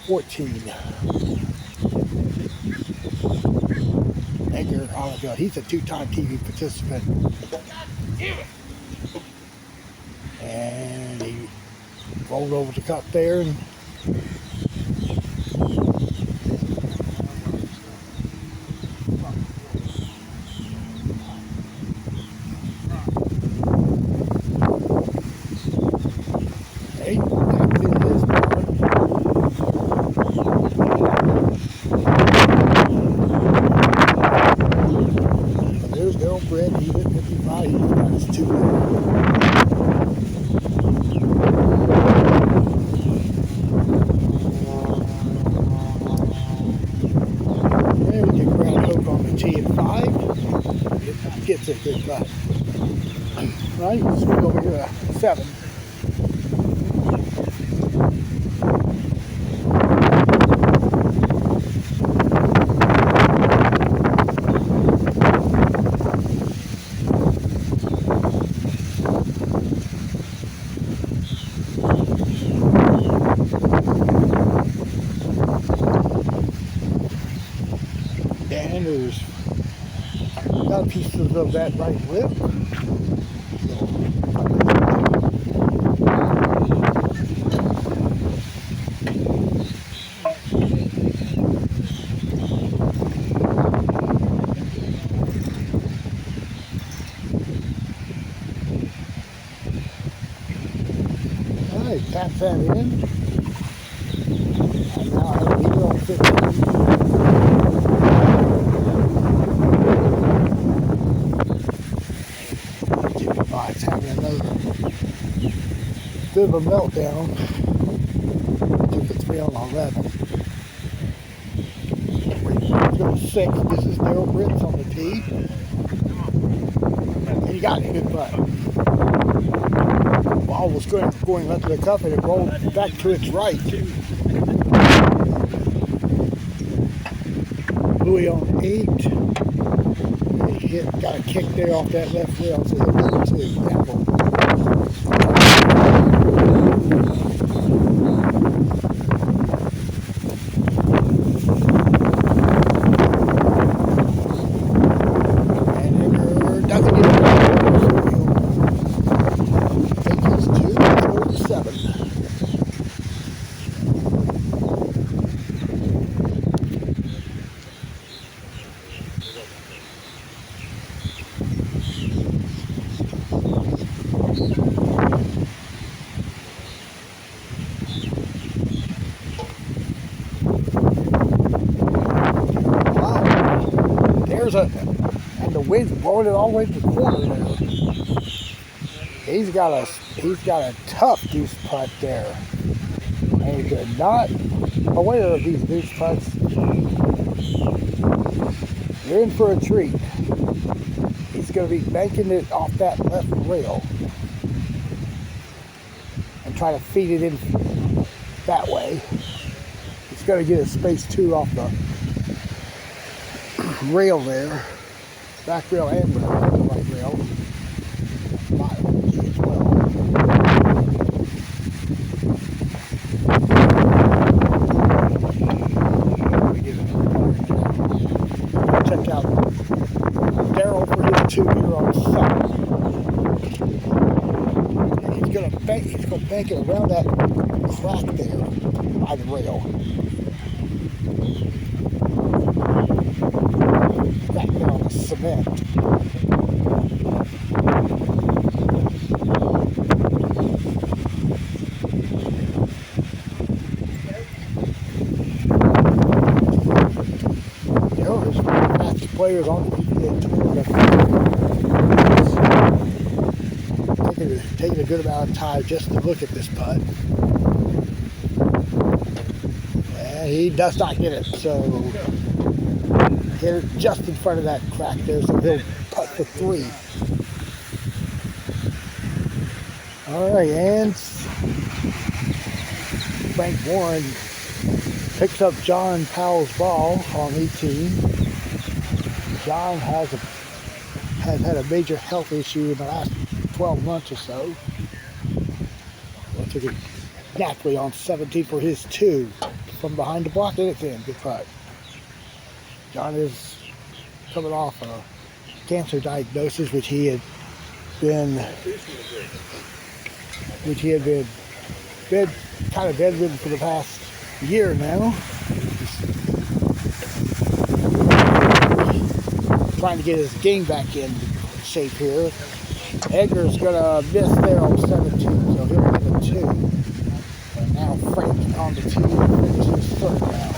Speaker 2: 14. Edgar Oliver, he's a 2-time TV participant. And he rolled over the cup there and gets a good cut. Right, let's swing over here to 7. And there's got pieces of that right lip. Alright, tap that in. And now I have a leader on 15. It's having another bit of a meltdown. 2 for 3 on 11. Wait, go to 6. This is Daryl Brits on the tee. And he got a good putt. Ball was going left of the cup and it rolled back to its right. Louis on 8. He got a kick there off that left rail, so he'll get it too. And Edgar doesn't get it back, so he'll take his 2 and go to 7. And the wind's blowing it all the way to the corner there. He's got a tough deuce putt there. And he could not away of these deuce putts. You're in for a treat. He's going to be banking it off that left rail and try to feed it in that way. He's going to get a space 2 off the rail there, back rail and the right rail. Bottom as well. Check out Daryl for his 2 here on 7. And he's gonna bank it around that crack there by the rail. Back there on the cement. You know, there's match players on the PGA Tour taking a good amount of time just to look at this putt. And he does not get it, so here just in front of that crack there, so he'll putt for 3. Alright, and Frank Warren picks up John Powell's ball on 18. John has had a major health issue in the last 12 months or so. Well, took it naturally on 17 for his 2 from behind the block, and it's in. Good putt. John is coming off a cancer diagnosis, which he had been kind of bedridden for the past year now. Trying to get his game back in shape here. Edgar's gonna miss there on 17, so he'll get a 2. And now Frank on the 2 finishes 3rd now.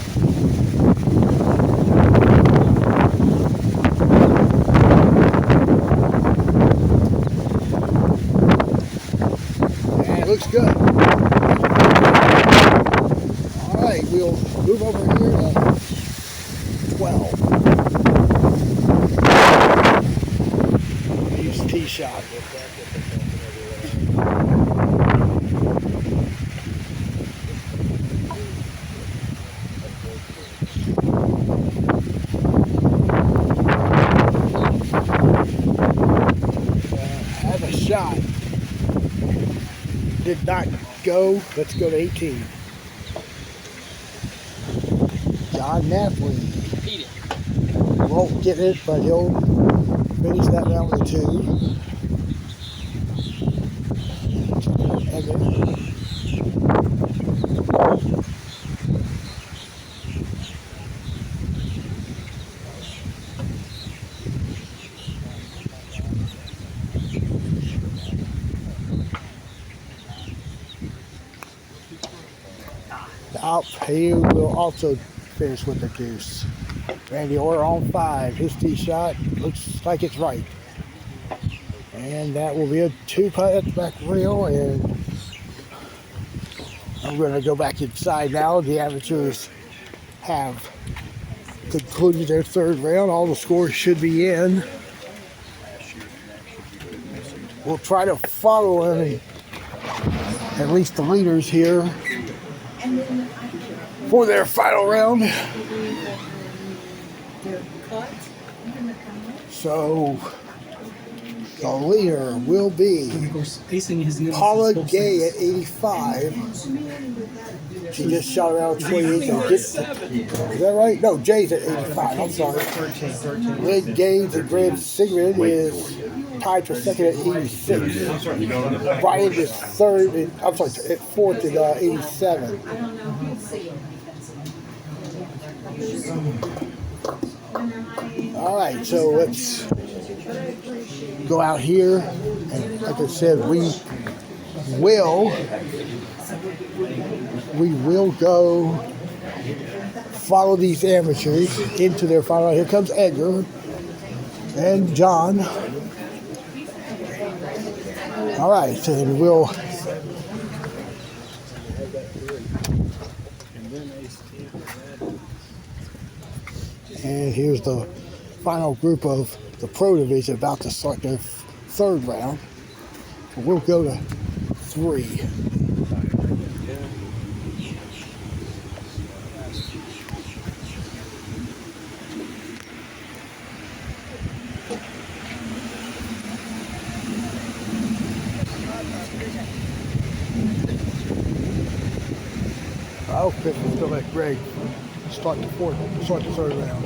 Speaker 2: Looks good. All right, we'll move over here to 12. Use tee shot. Have a shot. Did not go. Let's go to 18. John Napoli won't get it, but he'll Finish that round with a 2. He will also finish with the deuce. Randy Orr on 5. His tee shot looks like it's right. And that will be a 2-putt at the back rail. And I'm going to go back inside now. The amateurs have concluded their 3rd round. All the scores should be in. We'll try to follow at least the leaders here for their final round. So the leader will be Paula Gay at 85. She just shot around 28. Is that right? No, Jay's at 85. I'm sorry. Red Gaines and Graham Sigrid is tied for 2nd at 86. Brian is 3rd. I'm sorry, at 4th at 87. All right, so let's go out here, and like I said, we will go follow these amateurs into their final. Here comes Edgar and John. All right, and we'll. And here's the final group of the Pro Division about to start their 3rd round. We'll go to 3. I'll still let Greg start the 3rd round.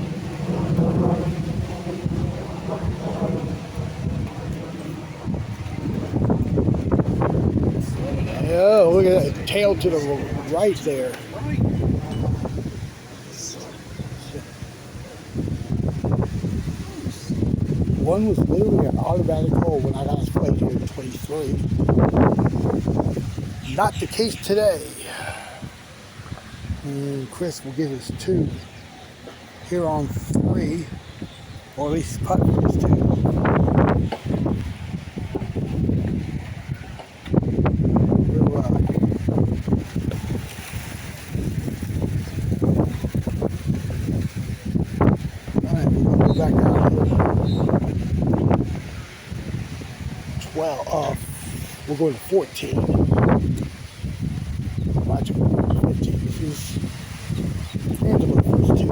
Speaker 2: Oh, look at that tail to the right there. One was literally an automatic hole when I last played here in 23. Not the case today. And Chris will get his 2 here on 3, or at least putt for his 2. Alright, we're going to go back out here. 12, we're going to 14. Watch it, 15. This is Angela's first 2.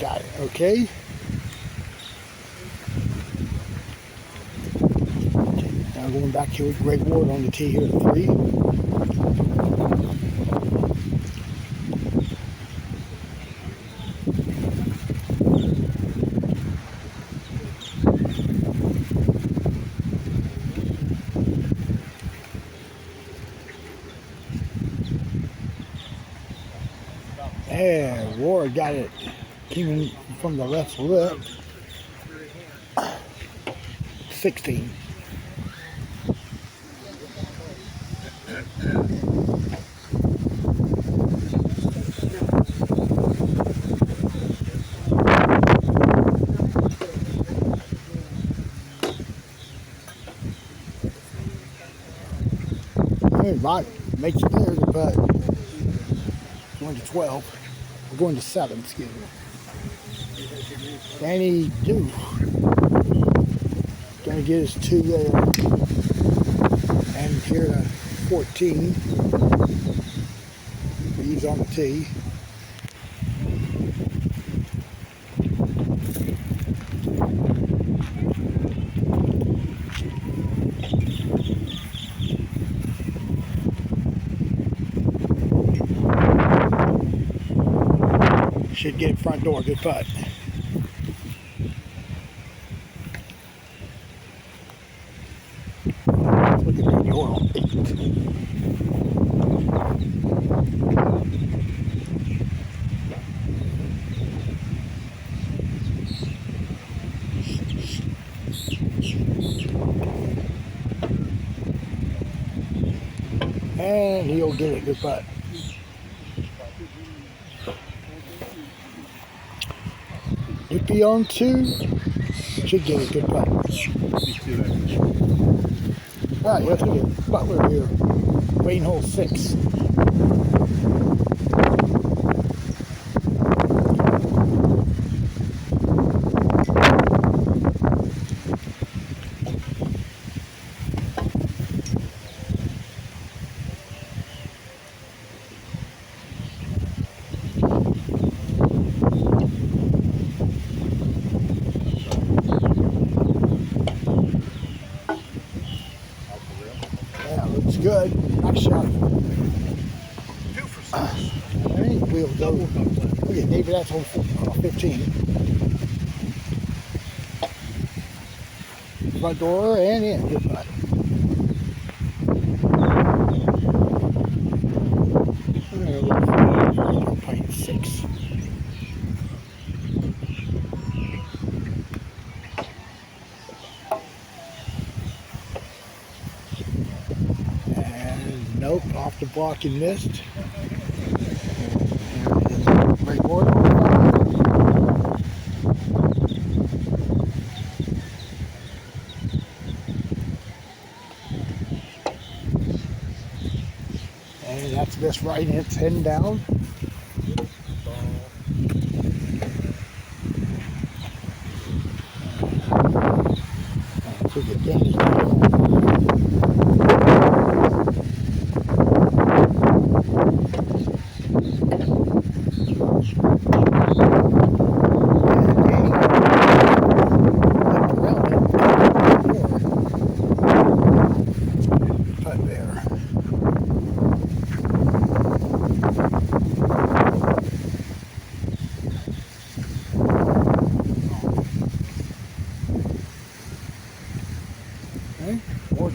Speaker 2: Got it, okay. Now going back here with Greg Ward on the tee here at 3. And Ward got it, came in from the left lip. 16. And Mike makes it there, but going to 12. We're going to 7, excuse me. Danny Dew. Gonna get his 2 there. And here to 14. He's on the tee. Should get front door, good putt. Look at that, you're on 8. And he'll get it, good putt. If he on 2, should get it, good putt. Alright, let's get Butler here. Waiting hole 6. Good. Nice shot. 2 for 6. Alright, we'll go. Look at David, that's on 15. Front door and in. Good putt. Playing 6. Nope, off the block and missed. Right board on 5. And that's this right, and it's heading down. So get Danny.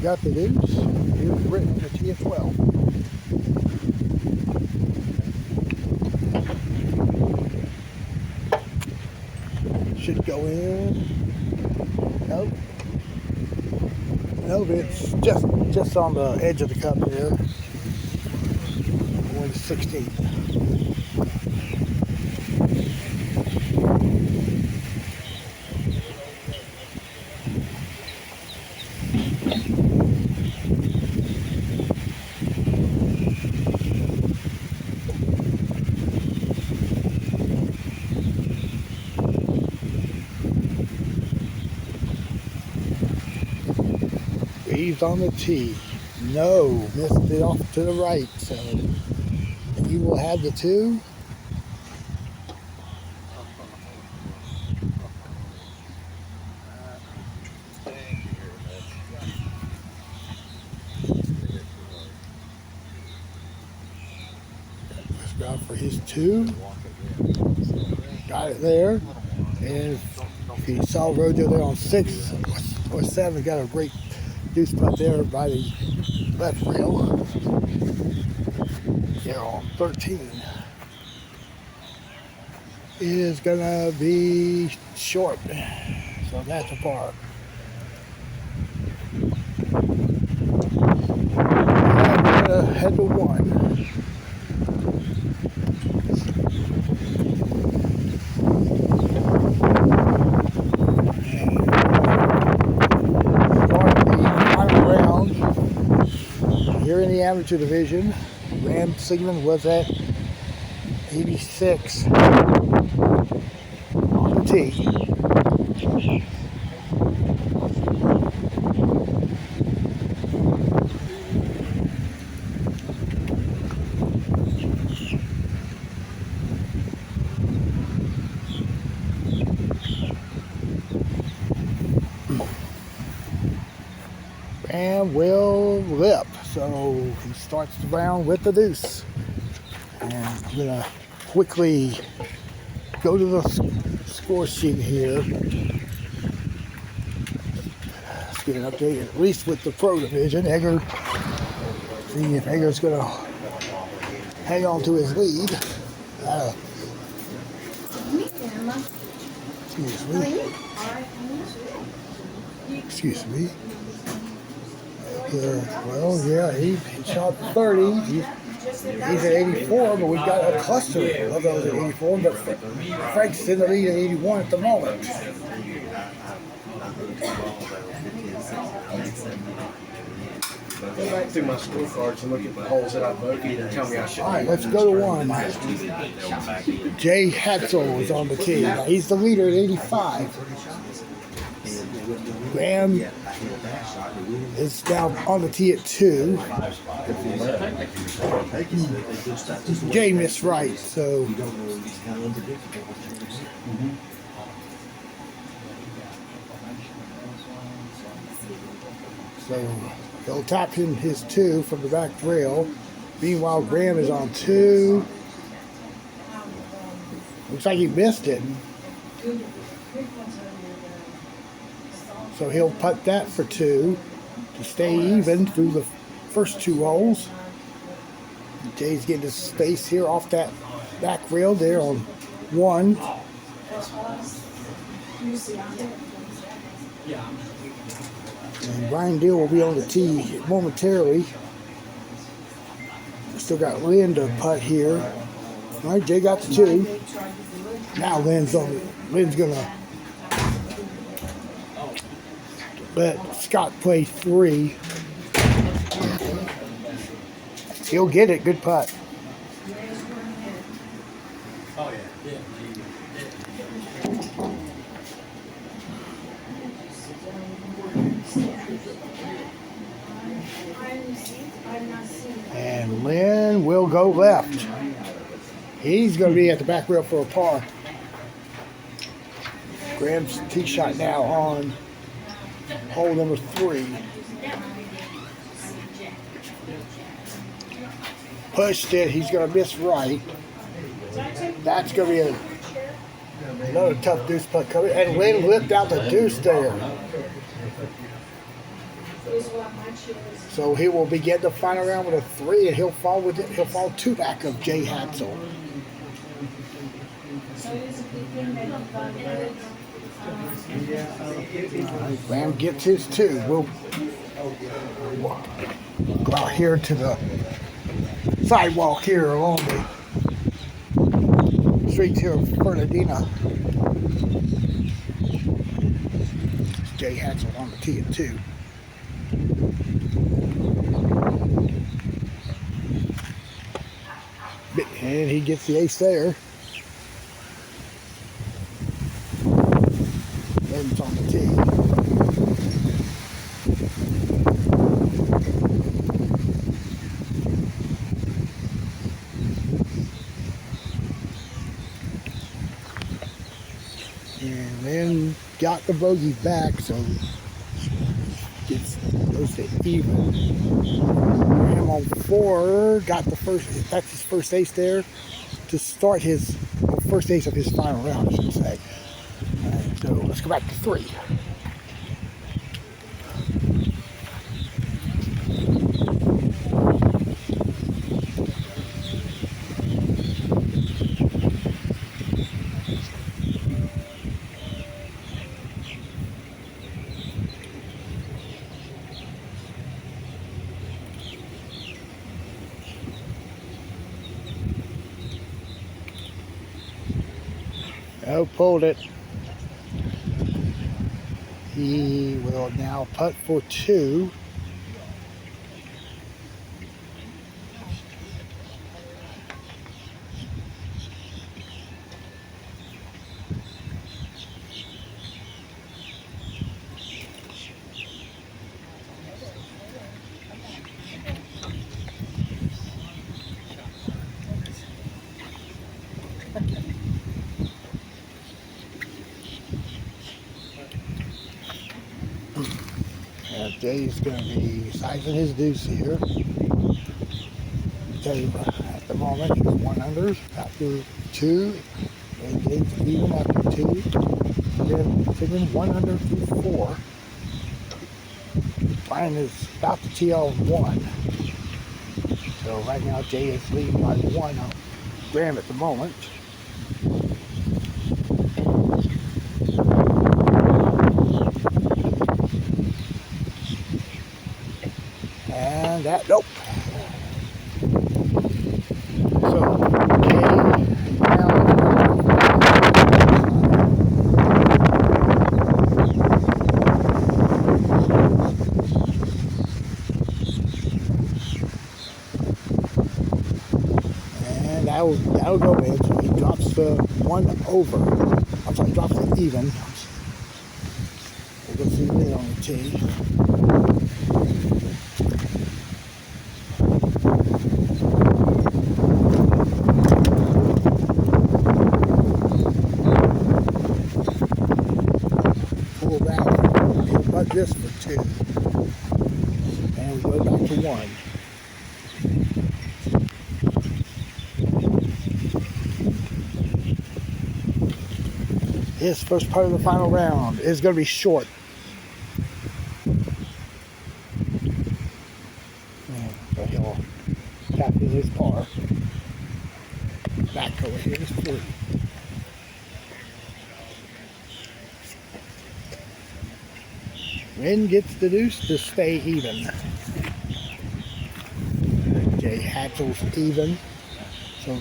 Speaker 2: Got the deuce. Here's written the tee as well. Should go in. Nope. Nope, it's just on the edge of the cup there. Going to 16. He's on the tee. No, missed it off to the right. So he will have the 2. Let's go for his 2. Got it there. And if you saw Rojo there on 6 or 7, got a great deuce putt there by the left rail. They're on 13. Is gonna be short, so that's a par. And we're gonna head to 1. Here in the amateur division, Ram Sigmund was at 86 on the tee. And will lip. So he starts the round with the deuce. And I'm gonna quickly go to the score sheet here. Let's get an update, at least with the Pro Division. Egger, see if Egger's going to hang on to his lead. Excuse me. Well, yeah, he shot 30. He's at 84, but we've got a cluster of those at 84. But Frank's in the lead at 81 at the moment.
Speaker 8: Go back through my scorecards and look at the holes that I bogeyed and tell me I should.
Speaker 2: All right, let's go to one. Jay Hatzel is on the tee. Now, he's the leader at 85. Graham is down on the tee at 2. Jay missed right, so he'll tap him his 2 from the back rail. Meanwhile, Graham is on 2. Looks like he missed it. So he'll putt that for 2 to stay even through the first 2 holes. Jay's getting his space here off that back rail there on 1. And Brian Deal will be on the tee momentarily. Still got Lynn to putt here. All right, Jay got the 2. Now Lynn's gonna let Scott play 3. He'll get it. Good putt.
Speaker 8: Oh, yeah.
Speaker 2: And Lynn will go left. He's going to be at the back rail for a par. Graham's tee shot now on hole number 3. Pushed it. He's going to miss right. That's going to be another tough deuce putt coming. And Lynn whipped out the deuce there. So he will begin the final round with a 3, and he'll fall with it. He'll fall 2 back of Jay Hatzel. Graham gets his 2. We'll go out here to the sidewalk here along the streets here of Fernandina. Jay Hatzel on the tee at 2. And he gets the ace there. Lynn's on the tee. And Lynn got the bogey back, so goes to even. Graham on 4 got the first. That's his first ace there to start his first ace of his final round, I should say. All right, so let's go back to 3. Oh, pulled it. He will now putt for 2. Jay's going to be sizing his deuce here. Jay, at the moment, he's 1 under after 2. And Jade's even after 2. Then figuring 1 under through 4. Brian is about to tee off 1. So right now Jay is leading by 1 on Graham at the moment. And that, nope. So, and that'll go in. So he drops the 1 over. I'm sorry, drops the even. We'll go see Lynn on the tee. This for 2, and we go back to 1. His first part of the final round is going to be short. So he'll tap in his par. Back over here is 3. Wynn gets the deuce to stay even. Jay Hatchell's even. So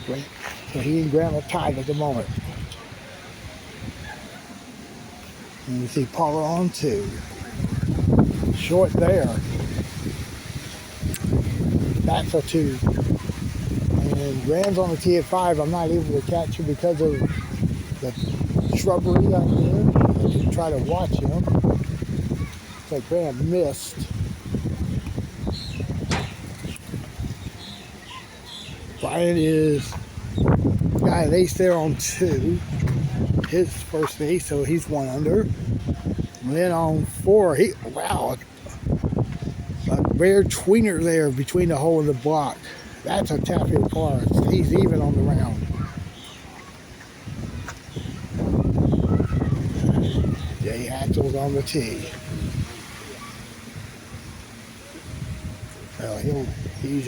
Speaker 2: he and Graham are tied at the moment. And you see Paula on 2. Short there. That's a 2. And Graham's on the tee at 5. I'm not able to catch him because of the shrubbery out there. I can try to watch him. Like Graham missed. Brian is got an ace there on 2. His first ace, so he's 1 under. And then on 4, wow, a rare tweener there between the hole and the block. That's a taffy par. He's even on the round. Jay Hatchell's on the tee. He's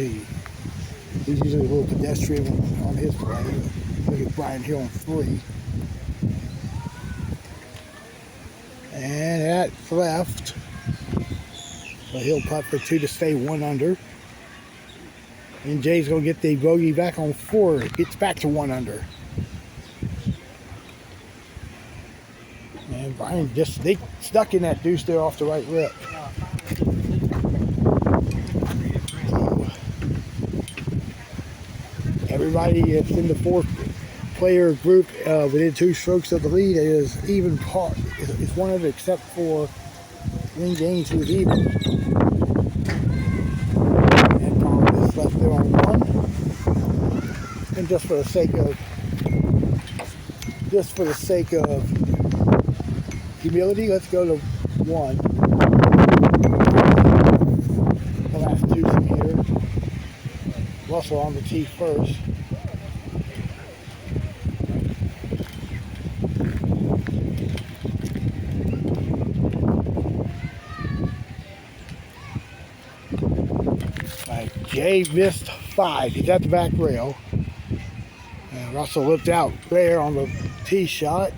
Speaker 2: usually a little pedestrian on his play. Look at Brian here on 3. And that's left. So he'll putt for 2 to stay 1 under. And Jay's going to get the bogey back on 4. Gets back to 1 under. And Brian just stuck in that deuce there off the right lip. Everybody that's in the 4-player group within 2 strokes of the lead is even par. It's 1 of it except for Lynn Gaines, who's even. And Paul is left there on 1. And just for the sake of humility, let's go to 1. The last 2 from here. Russell on the tee first. Jay missed 5. He's at the back rail. And Russell looked out there on the tee shot.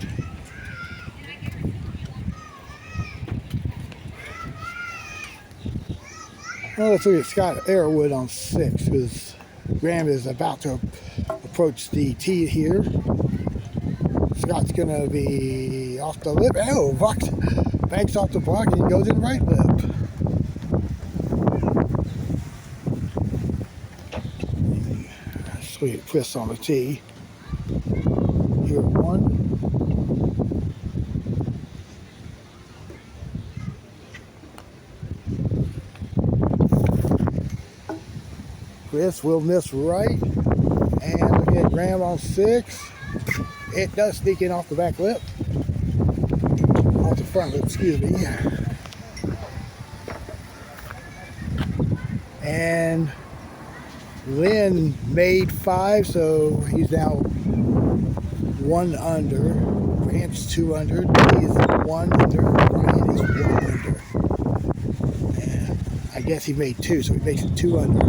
Speaker 2: Well, let's look at Scott Arrowwood on 6, because Graham is about to approach the tee here. Scott's going to be off the lip. Oh, banks off the block and he goes in the right lip. Sweet Chris on the tee. Here at 1. Chris will miss right. And look at Graham on 6. It does sneak in off the back lip. Off the front lip, excuse me. And Lynn made 5, so he's now 1 under. Grant's 2 under. Jay is 1 under. Brian is 1 under. And I guess he made 2, so he makes it 2 under.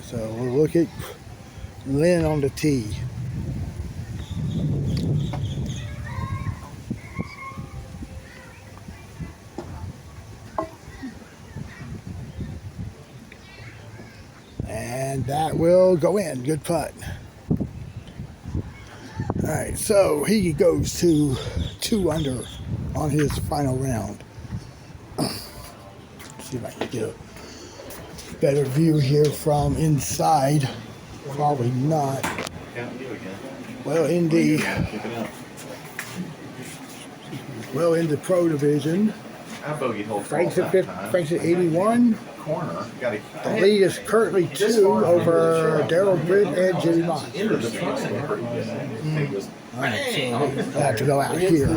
Speaker 2: So we'll look at Lynn on the tee. And that will go in. Good putt. Alright, so he goes to 2 under on his final round. Let's see if I can get a better view here from inside. Probably not. Well, in the pro division, Frank's at 81. The lead is currently 2 over Daryl Britt and Jimmy Mott. Alright, so I have to go out here.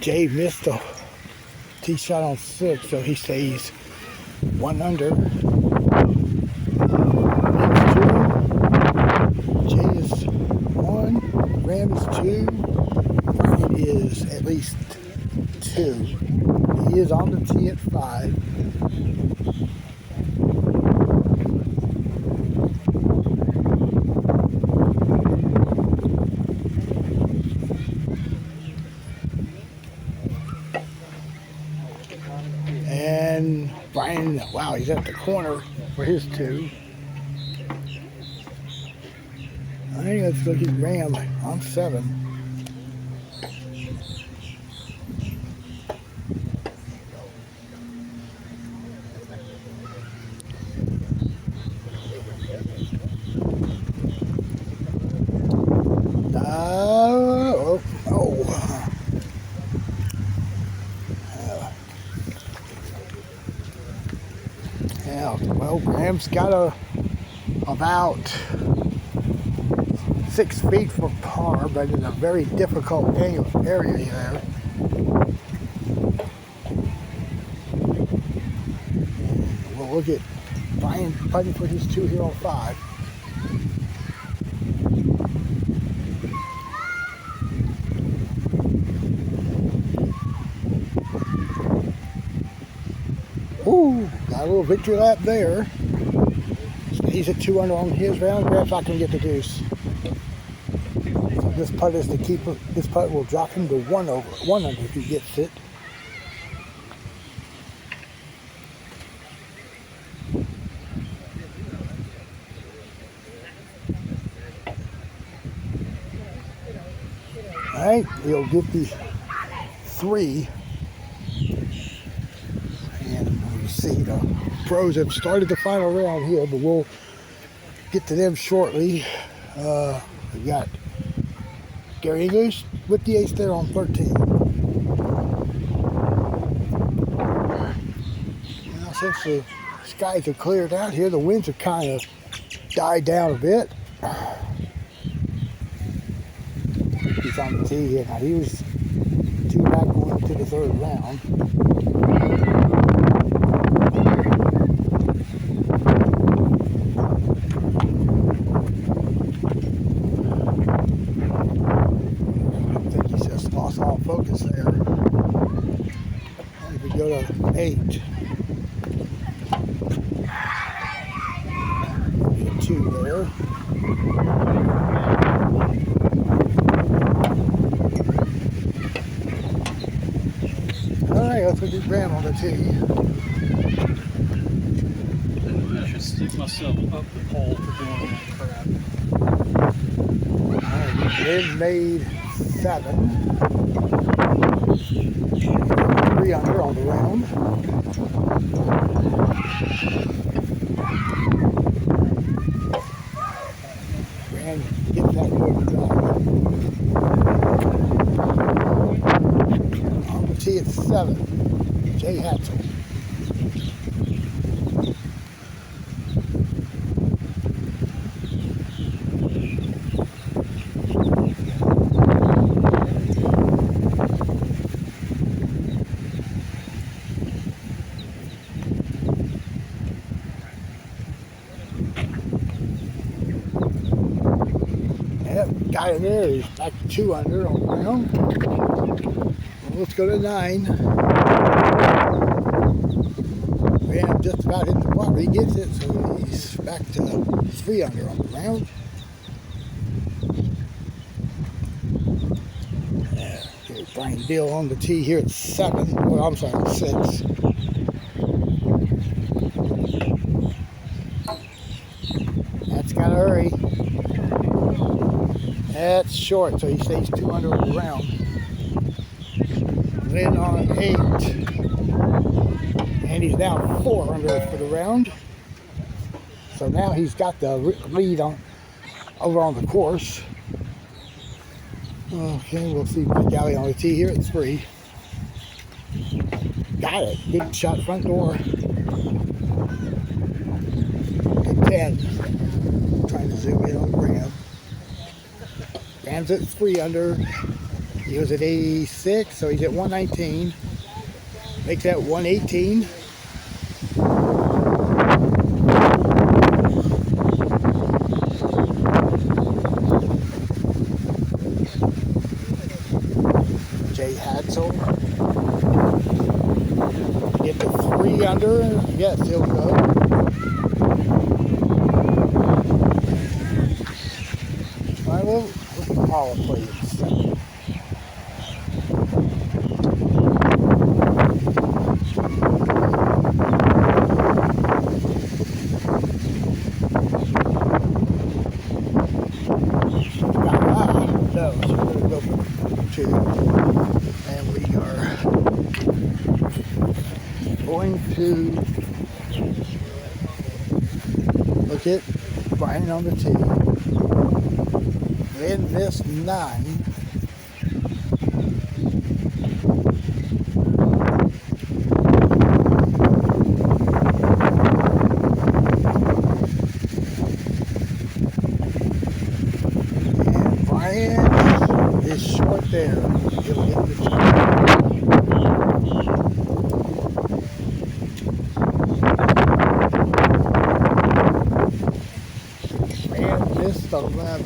Speaker 2: Jay missed a tee shot on 6, so he stays 1 under. Jay is 1, Ram is 2, Brian is at least 2. He is on the tee at 5. And Brian, wow, he's at the corner for his 2. I think let's look at Ram on 7. Yeah, well, Graham's got about 6 feet for par, but in a very difficult area there. We'll look at Brian putting for his 2 here on 5. Ooh, got a little victory lap there. He's at 2 under on his round. Perhaps I can get the deuce. So this putt is the keeper. This putt will drop him to 1 under if he gets it. All right, he'll get the 3. See, the pros have started the final round here, but we'll get to them shortly. We got Gary English with the ace there on 13. Now, since the skies have cleared out here, the winds have kind of died down a bit. He's on the tee here. Now, he was 2 back going into the 3rd round. Focus there. And we go to 8. 2 there. Alright, let's look at Graham on the tee.
Speaker 6: I should stick myself up the pole for doing that crap.
Speaker 2: Alright, Lynn made 7. 3 under on the round. And get that good drive. On the tee at 7. Jay Hatzel. Yep, got it there. He's back to 2 under on the round. Well, let's go to 9. Ram just about hit the bottom. He gets it, so he's back to 3 under on the round. Brian Bill on the tee here at 7. Well, I'm sorry, 6. That's got to hurry. That's short, so he stays 2 under on the round. Then on 8. And he's now 4 under for the round. So now he's got the lead on over on the course. Okay, we'll see Mike Galley on the tee here at 3. Got it. Good shot front door. At 10. Trying to zoom in on Ram. Ram's at 3 under. He was at 86, so he's at 119. Makes that 118. Get to 3 under. Yes, he'll go. All right, well, look at Paula play in second. No, so we're going to go for 2. And we are going to look at Brian on the tee. Then this 9. And Brian is short there. He'll hit the missed 11.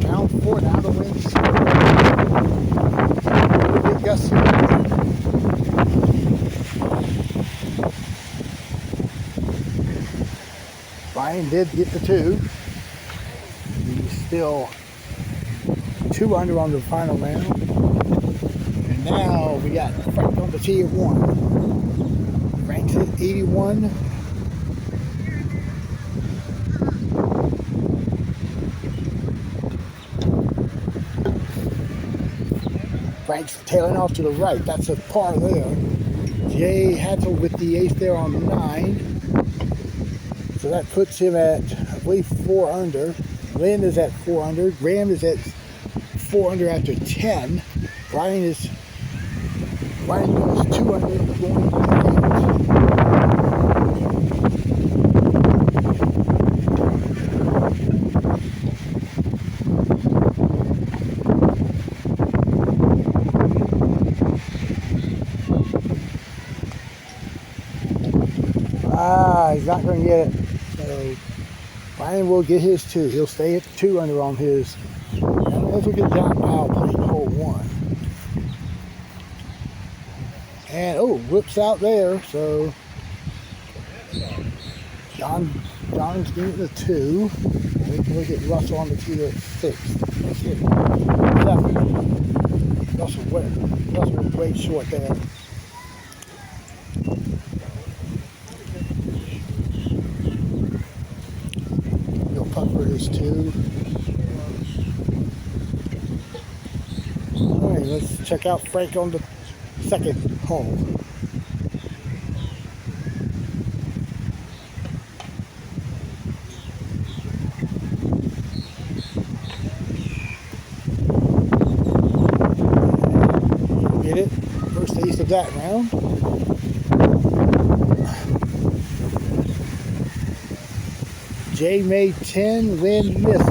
Speaker 2: Down 4 now to win. Big gust. Brian did get the 2. He's still 2 under on the final round. And now we got Frank on the tee at 1. Frank's at 81. Frank's tailing off to the right. That's a par there. Jay Hatzel with the ace there on 9. So that puts him at, I believe, 4 under. Lynn is at 4 under. Graham is at 4 under after 10. Brian goes 2 under going to 8. He's not going to get it. So Brian will get his 2. He'll stay at 2 under on his. And let's look at John Powell playing hole 1. And whips out there. So John's getting the 2. We can look at Russell on the tee at 6. 7. Russell was way short there. Putt for his 2. All right, let's check out Frank on the second hole. Get it? First ace of that round. Jay made 10, Lynn missed.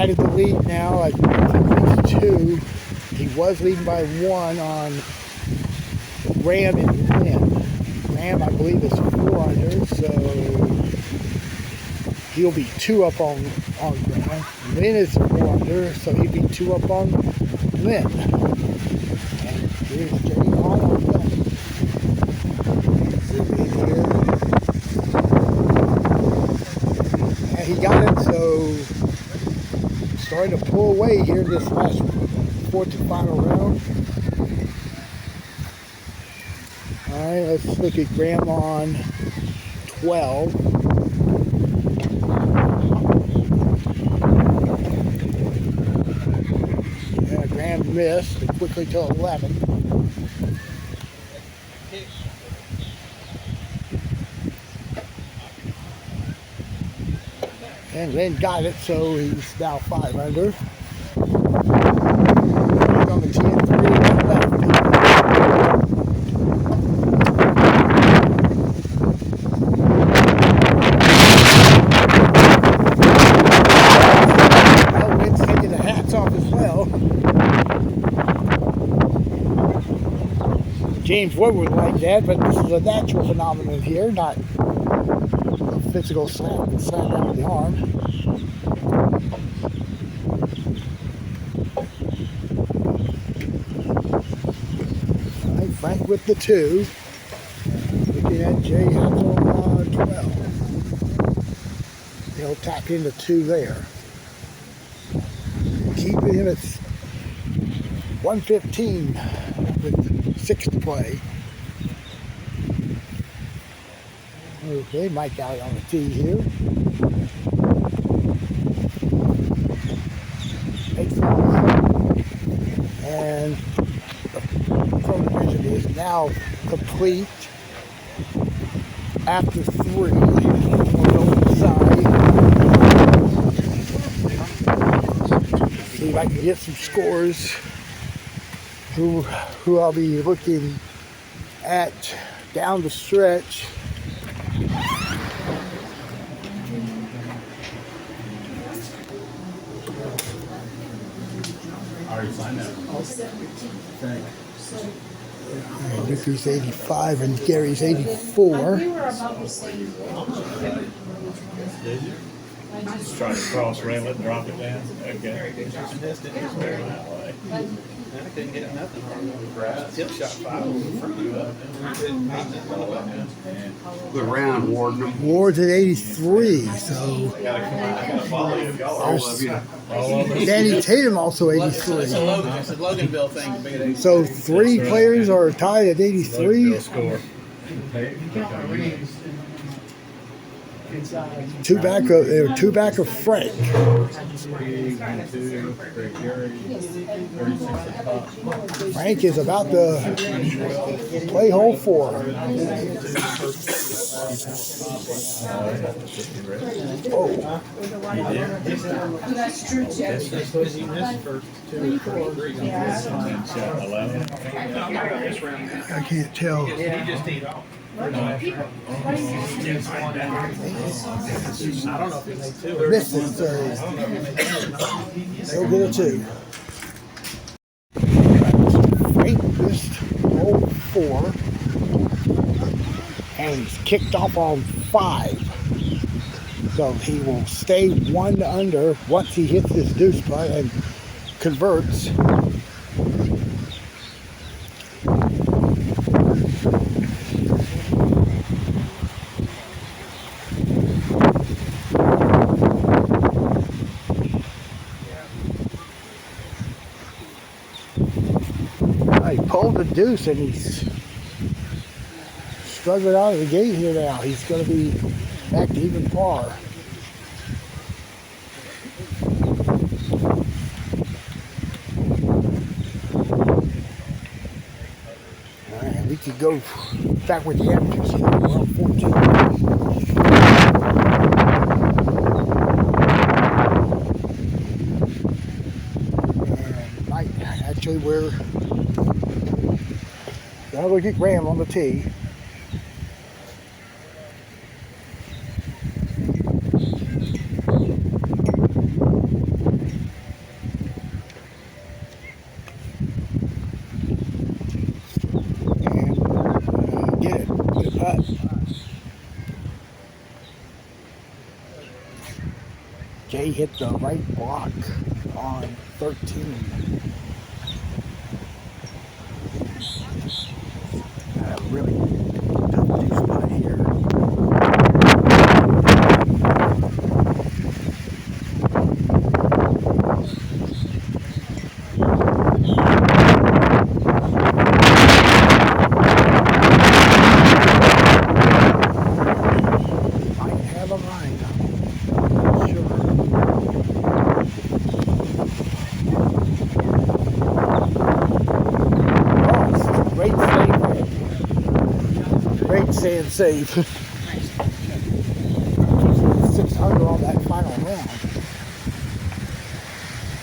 Speaker 2: divided the lead now at 2. He was leading by 1 on Graham and Lynn. Graham, I believe, is 4 under, so he'll be 2 up on Graham. Lynn is 4 under, so he'll be 2 up on Lynn. And here's Jay on that. And he got it, so starting to pull away here this last 4th and final round. Alright, let's look at Graham on 12. Yeah, Graham missed and quickly to 11. And Lynn got it, so he's now 5 under. He's on the 10-3 left. Well, Lynn's taking the hats off as well. James Wood would like that, but this is a natural phenomenon here, not a physical slam down with the arm. All right, Frank with the 2. Looking at Jay Hansel on 12. He'll tack into 2 there. Keeping him at 115 with 6 to play. Okay, Mike out on the tee here. And the pro division is now complete after 3. We'll go inside. See if I can get some scores. Who I'll be looking at down the stretch. Ricky's 85 and Gary's 84.
Speaker 10: Just try to cross rail it and drop it down. Okay.
Speaker 8: I couldn't get nothing on the grass. Tip shot 5
Speaker 7: The round Warden.
Speaker 2: Ward's at 83, so Danny Tatum also 83.
Speaker 8: It's a Loganville thing to be at 83.
Speaker 2: So 3 players are tied at 83. Two back of Frank. Frank is about to play hole 4. Oh. I can't tell. Missed it, so he'll get a 2. Frank missed hole 4 and he's kicked off on 5. So he will stay 1 under once he hits this deuce putt and converts. He pulled the deuce and he's struggling out of the gate here now. He's going to be back to even par. All right, we could go back with the amateurs here. We're on 14. Actually, we're gonna look at Graham on the tee. Jay hit the right block on 13. Got a really tough two spot here. Might have a line. Sure. Oh, great save. Great sand save. 600 on that final round.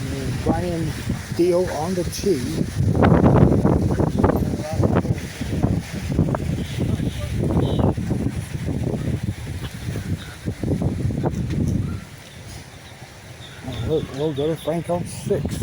Speaker 2: And Brian Deal on the tee. We'll go to Frank on 6.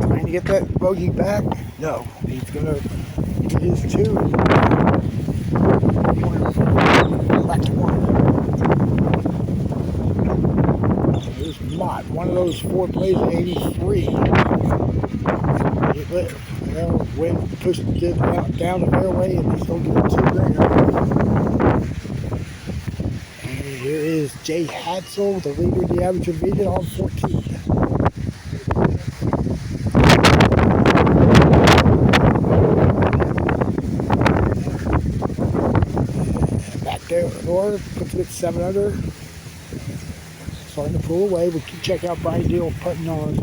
Speaker 2: Trying to get that bogey back? No. He's gonna get his 2. Back to 1. There's Mott, one of those 4 plays at 83. Wind pushed it out down the fairway and he's going to get 2 grand. And here is Jay Hatzel, the leader of the average division on 14. Back there, Nora puts it at 7 under. Starting to pull away. We'll check out Brian Deal putting on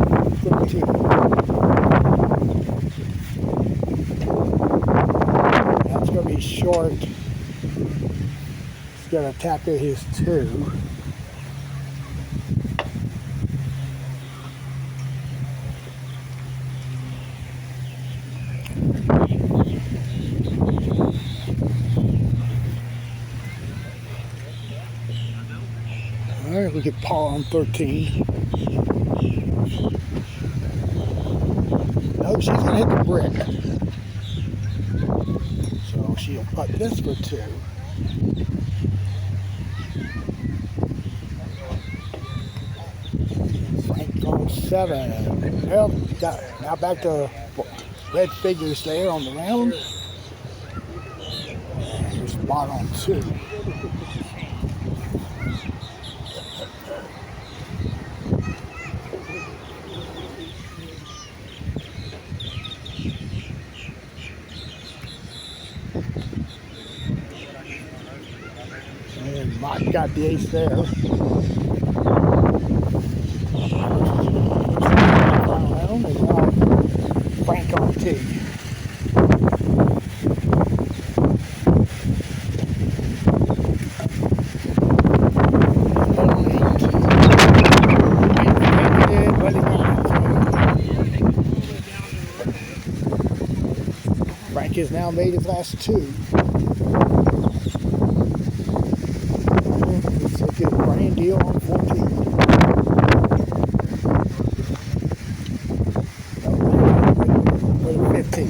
Speaker 2: 13. That's going to be short. He's going to tap in his 2. All right, look at Paul on 13. No, she's going to hit the brick. So she'll putt this for 2. Frank on 7. Well, now back to red figures there on the round. Here's Spot on 2. And Mott got the ace there. Round, and now Frank on tee. Frank has now made his last 2. Let's look at Brian Deal on 14. With 15.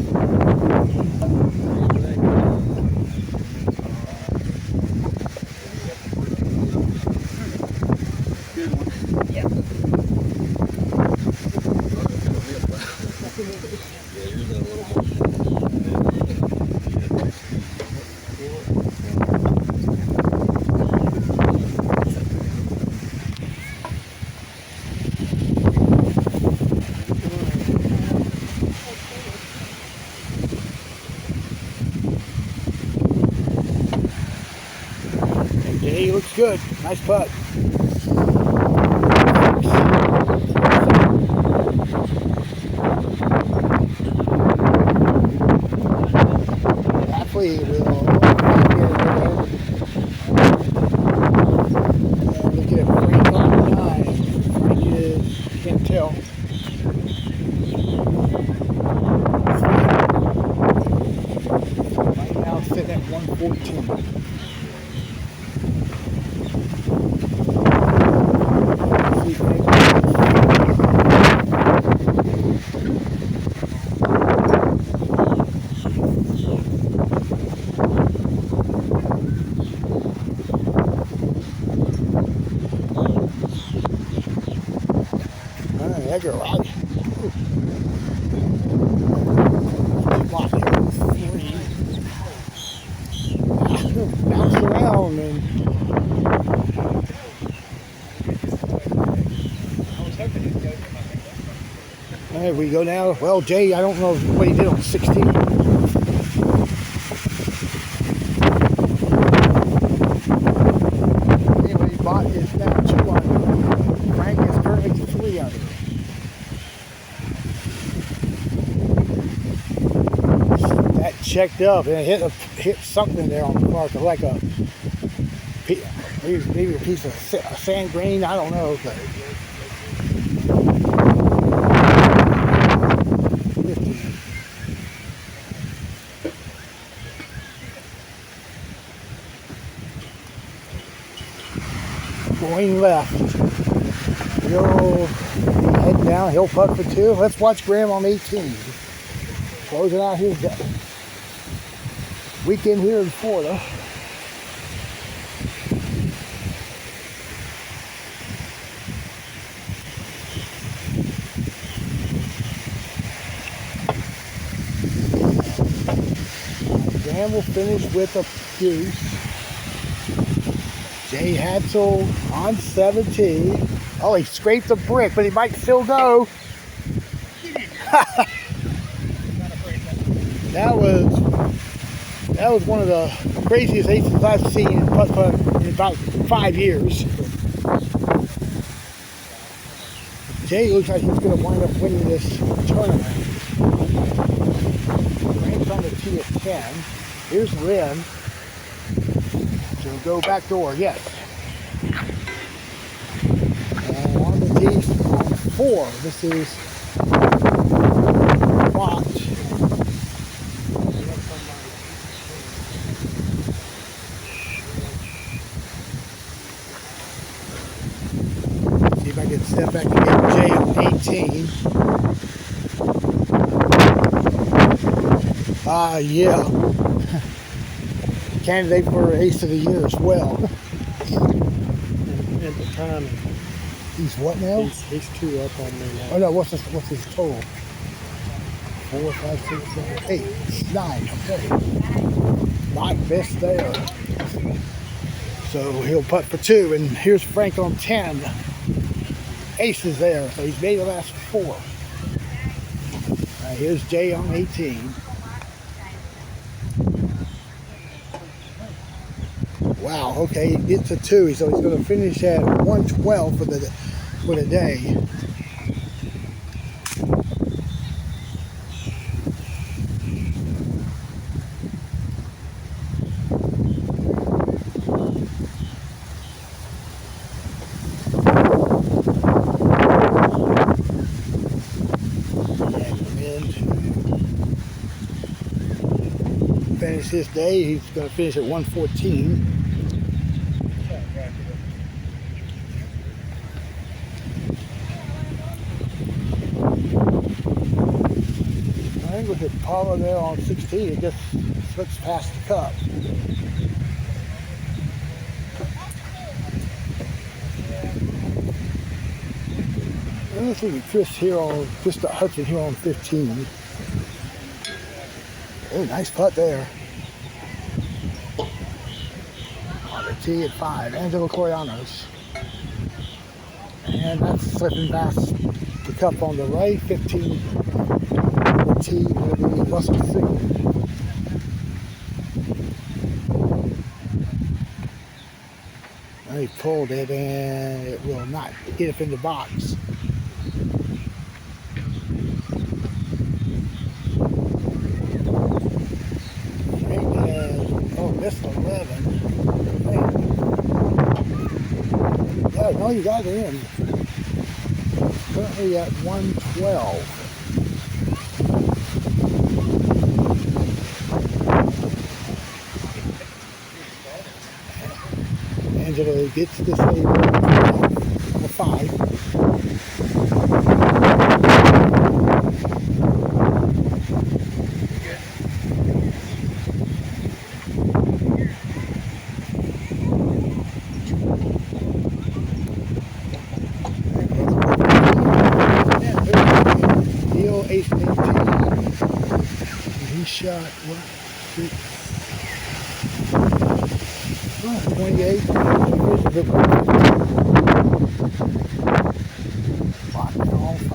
Speaker 2: He looks good. Nice putt. Halfway will look at Frank on 9. Frank is, can't tell. Right now sitting at 114. Beggar, right? Bounce around and there we go now. Well, Jay, I don't know what he did on 16. Anyway, he bought is now 2 under. Frank is currently 3 under. That checked up and it hit something there on the car, like a maybe a piece of sand grain. I don't know. But going left. He'll head down. He'll putt for 2. Let's watch Graham on 18. Closing out his weekend here in Florida. Graham will finish with a deuce. Jay Hatzel on 17. Oh, he scraped a brick, but he might still go. That was one of the craziest aces I've seen in putt-putt in about 5 years. Jay looks like he's going to wind up winning this tournament. Frank's on the tee at 10. Here's Lynn. So go back door, yes. And on the tee, 4. This is PUTT. See if I can step back and get Jay on 18. Yeah. Candidate for Ace of the Year as well.
Speaker 3: At the time,
Speaker 2: He's what now?
Speaker 3: he's 2 up on me now.
Speaker 2: Oh no, what's his total? 4, 5, 6, 7, 8, 9. Okay. Not missed there. So he'll putt for 2, and here's Frank on 10. Aces there, so he's made the last 4. Here's Jay on 18. Wow, okay, he gets a 2, so he's going to finish at 112 for the day. Finish his day, he's going to finish at 114. I think with the Paula there on 16, it just slips past the cup. Let's look at Chris Hudson here on 15. Oh, nice putt there. On the tee at 5, Angelo Corianos. And that's slipping past the cup on the right, 15. The tee will be Russell Siegel. And he pulled it and it will not get up in the box. Missed 11. Oh, no, you got it in. Currently at 112. Angelo gets this table a 5. still 8 and 18. And he shot, what, 28. Clock now on 5.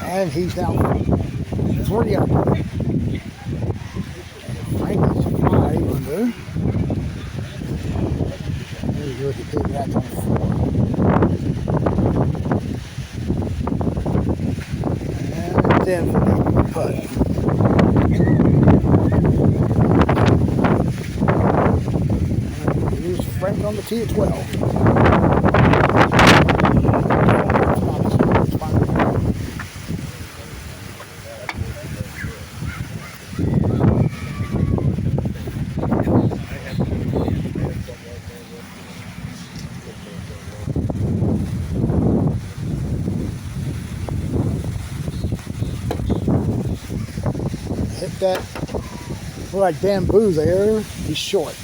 Speaker 2: And he's now 3 under. Frank is 5 under. There you go, the big rat's on 4. And then for the putt. Here's Frank on the tee at 12. Hit that, look like bamboo there. He's short.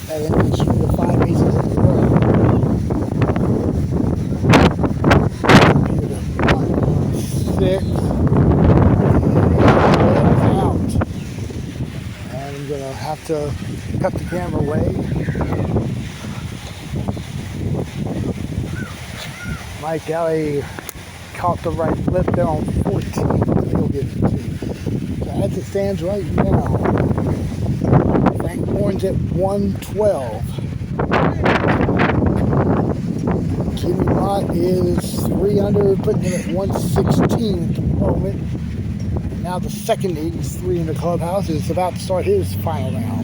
Speaker 2: That ended the 5 aces in a row. Here to 6. And out. And I'm gonna have to cut the camera away. Mike Alley caught the right flip there on 14, so he'll get it too. So as it stands right now, Frank Bourne's at 112. Kimmy Mott is 3 under, putting him at 116 at the moment. And now the second 83 in the clubhouse is about to start his final round.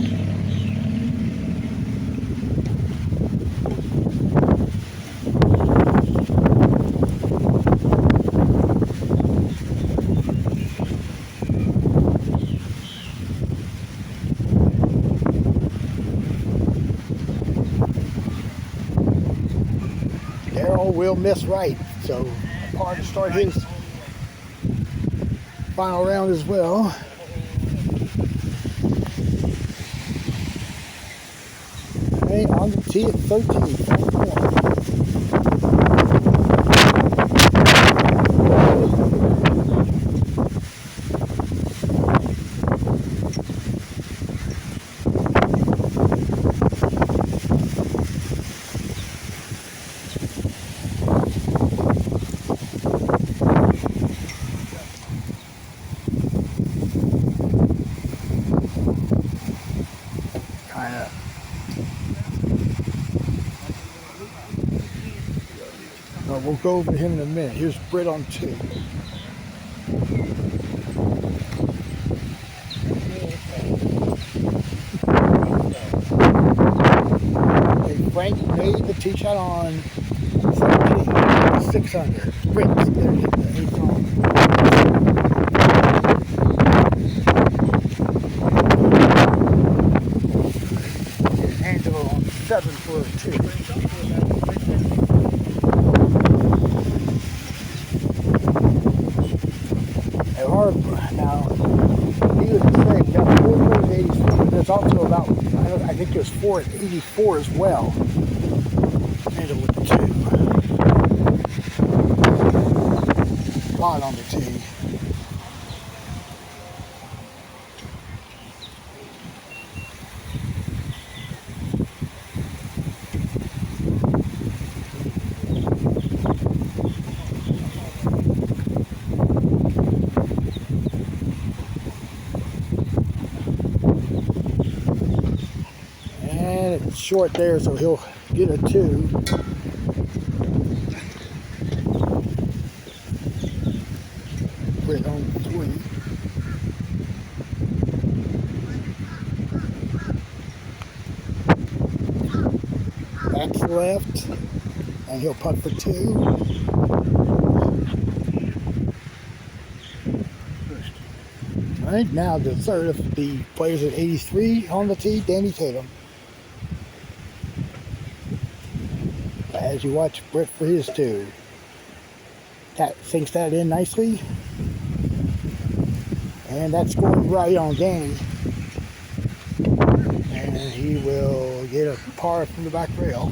Speaker 2: Will miss right, so hard to start his final round as well. Okay, on the tee at 13. We'll go over him in a minute. Here's Britt on 2. Okay, Frank made the tee shot on 17, 6 under. Britt's there, hit the 8th on. Angelo on 7 for a 2. Now, needless to say, we got 4 at 84, but there's also about, I think there's 4 at 84 as well. Handle with the 2. Lot on the tee. Short there, so he'll get a 2. Britt on 3. That's left, and he'll putt for 2. All right, now the third of the players at 83 on the tee, Danny Tatum. As you watch Britt for his 2. That sinks that in nicely. And that's going right on Danny. And he will get get a par from the back rail.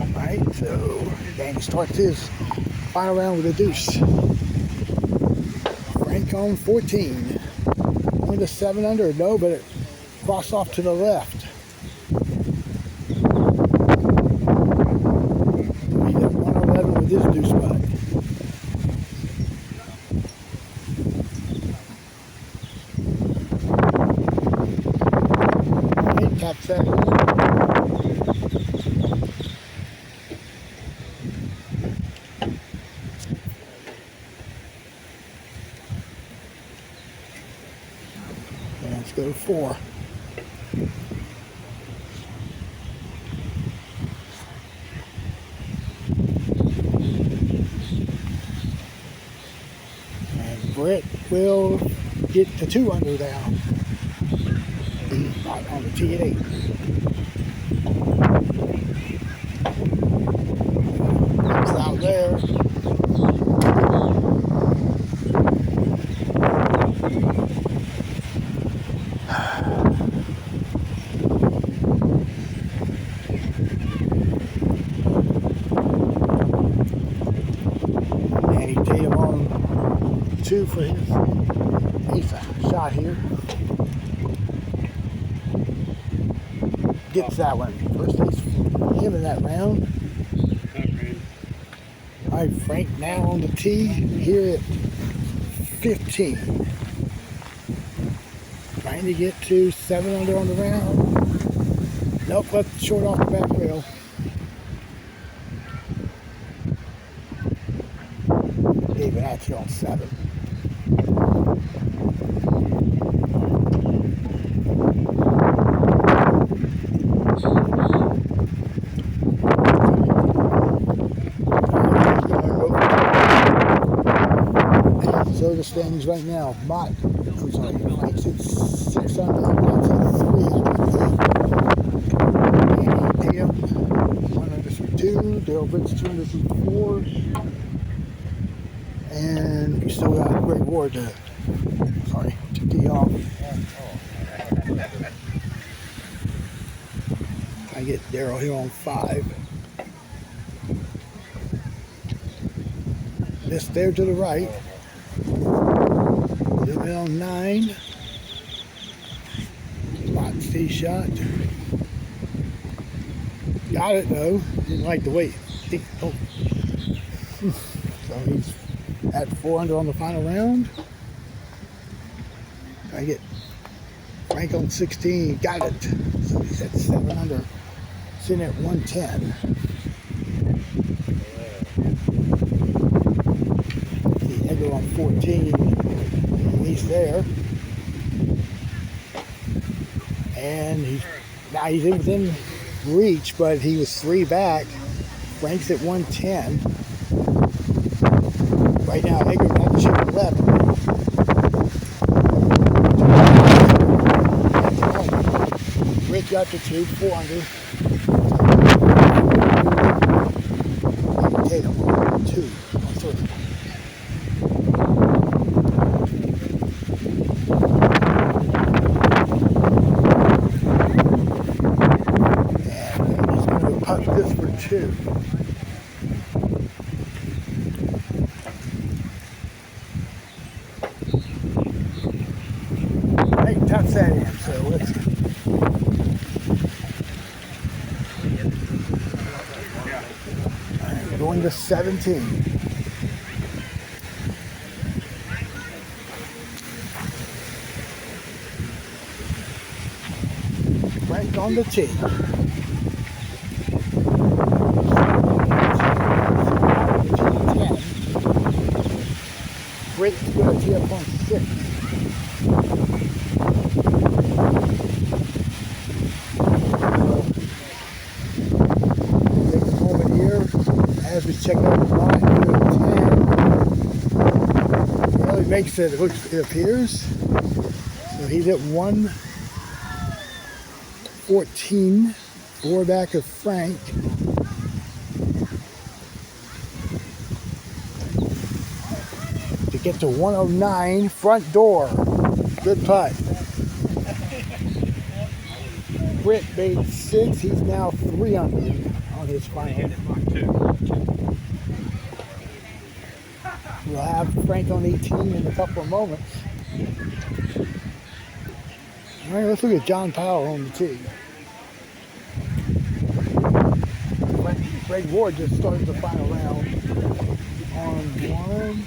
Speaker 2: Alright, so Danny starts his final round with a deuce. Frank on 14. Going to 7 under, no, but it crossed off to the left. He got 111 with his deuce putt. Alright, taps that in. Let's go to 4. And Brett will get to 2 under now. On the tee at 8. It's out there. Danny Tatum on 2 for his 8th shot here. Gets that one. First ace for him in that round. Alright, Frank now on the tee here at 15. Trying to get to 7 under on the round. Nope, left short off the back rail. David actually on 7. So the standings right now, Mott, I'm sorry, Frank's at 6 under, that's at 3 under. Andy Tatum, 1 under through 2, Daryl Britt's 2 under through 4. And we still got Greg Ward to tee off. I get Daryl here on 5. This there to the right. Living on 9. Spot tee shot. Got it though. Didn't like the weight. Oh. So he's at 4 under on the final round. I get Frank on 16. Got it. So he's at 7 under. Sitting at 110. The Edgar on 14. He's there. And he's in within reach, but he was 3 back. Frank's at 110. Right now, Edgar got the shot left. Rick got to 2, 4 under. Tatum, 2 on 3. And he's going to putt this for 2. Right, taps that in, so let's going to 17. Frank on the tee. Break's going to tee up on 6. Take a moment here as we check out the line. 10. Well, he makes it. It appears. So he's at 114 Four back of Frank. To get to 109, front door. Good putt. Britt made 6. He's now 3 under on his final. We'll have Frank on 18 in a couple of moments. All right, let's look at John Powell on the tee. Greg Ward just started the final round on 1.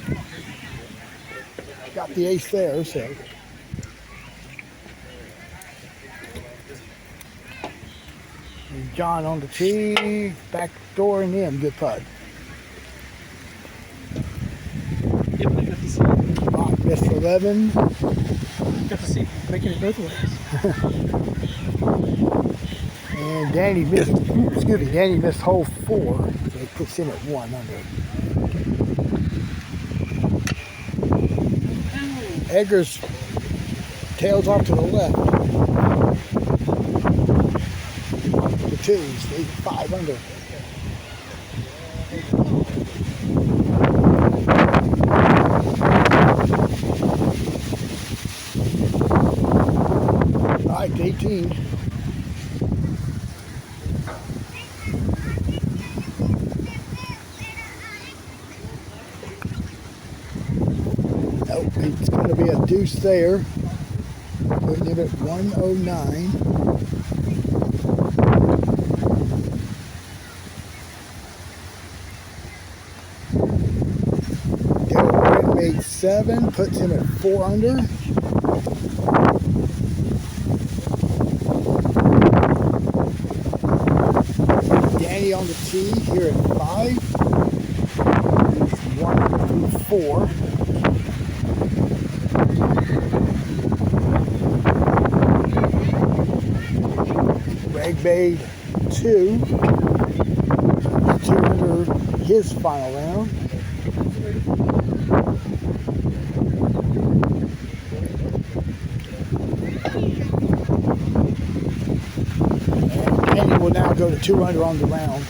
Speaker 2: Got the ace there, so. And John on the tee, back door and in, good putt. Rock missed 11.
Speaker 6: Got to see making it both ways.
Speaker 2: And Danny missed hole 4, so he puts him at 1 under. Eggers tails off to the left. The 2s, 5 under. All right, 18. It's going to be a deuce there. Putting it at 109. Derek made 7, puts him at 4 under. Danny on the tee here at 5. 1 through 4. Greg made 2. 2 under his final round. And Andy will now go to 2 under on the round.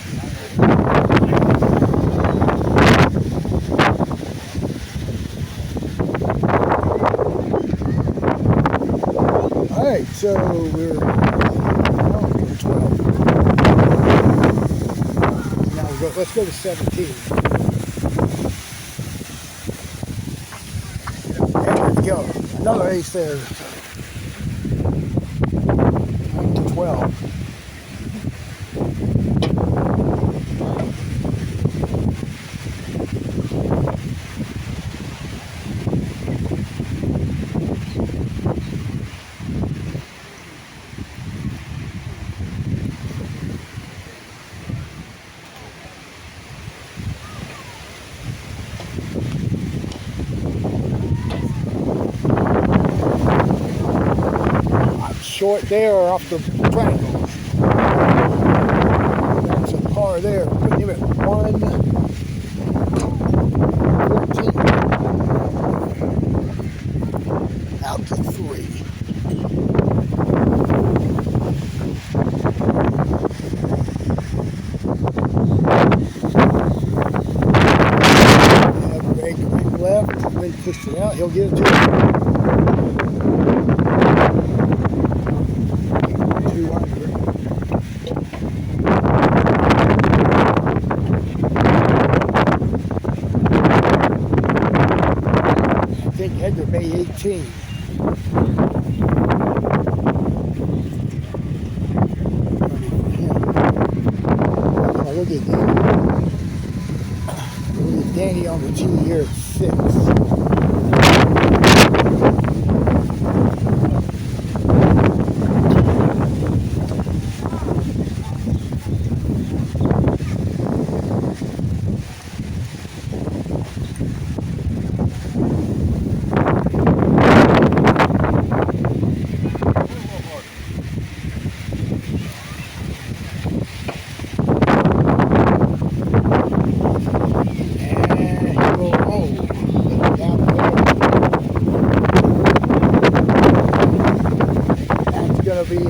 Speaker 2: All right, so we're 12. Now let's go to 17. And let's go. Another ace there. 12. Short there off the triangle. That's a par there. Putting him at 114. Out to 3. Greg left. Then pushed it out. He'll get it to him. 200. I think Edgar made 18. Look at Danny. Look at Danny on the tee here at 6. Be a 2.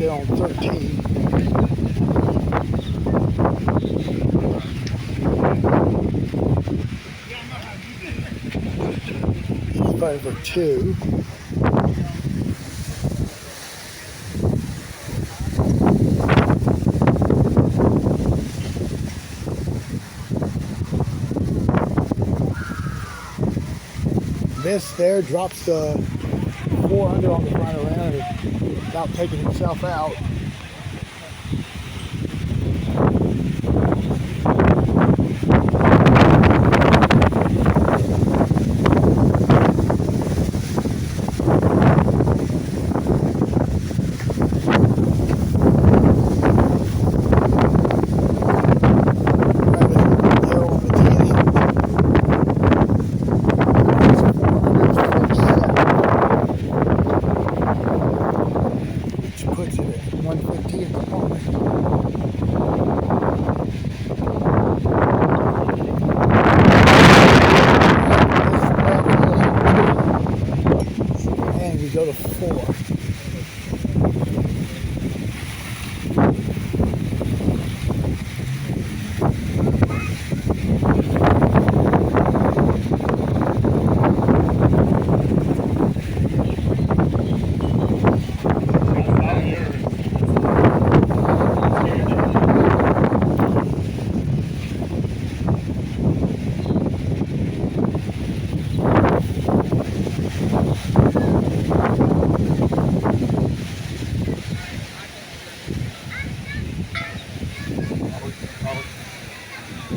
Speaker 2: there on 13. He's fighting for 2. This there drops the 4 under on the final round without taking himself out. Puts it at 115 at the moment. And we go to 4.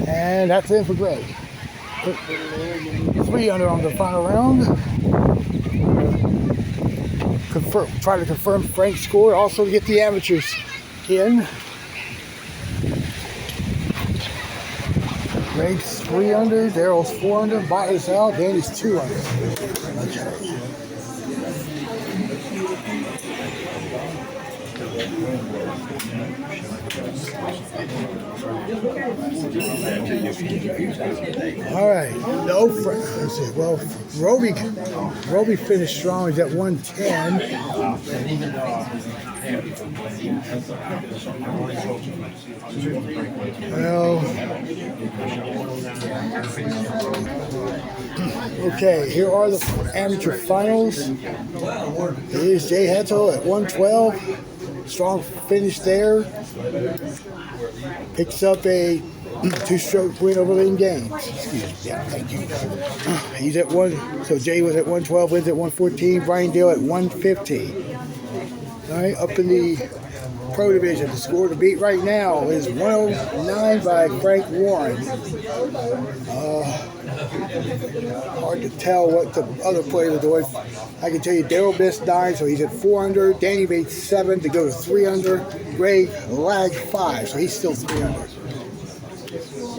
Speaker 2: And that's it for Greg. 3 under on the final round. Try to confirm Frank's score, also to get the amateurs in. Greg's 3 under, Daryl's 4 under, Bot is out, Danny's 2 under. All right, no, let's see. Well, Roby finished strong. He's at 110. Well, okay, here are the amateur finals. Here's Jay Hetzel at 112. Strong finish there. Picks up a 2-stroke win over Lynn Gaines. Excuse me. Yeah, thank you. He's at 1. So Jay was at 112, wins at 114. Brian Dale at 115. All right, up in the pro division, the score to beat right now is 109 by Frank Warren. Hard to tell what the other players are doing. I can tell you Daryl missed 9, so he's at 4 under. Danny made 7 to go to 3 under. Greg lagged 5, so he's still 3 under.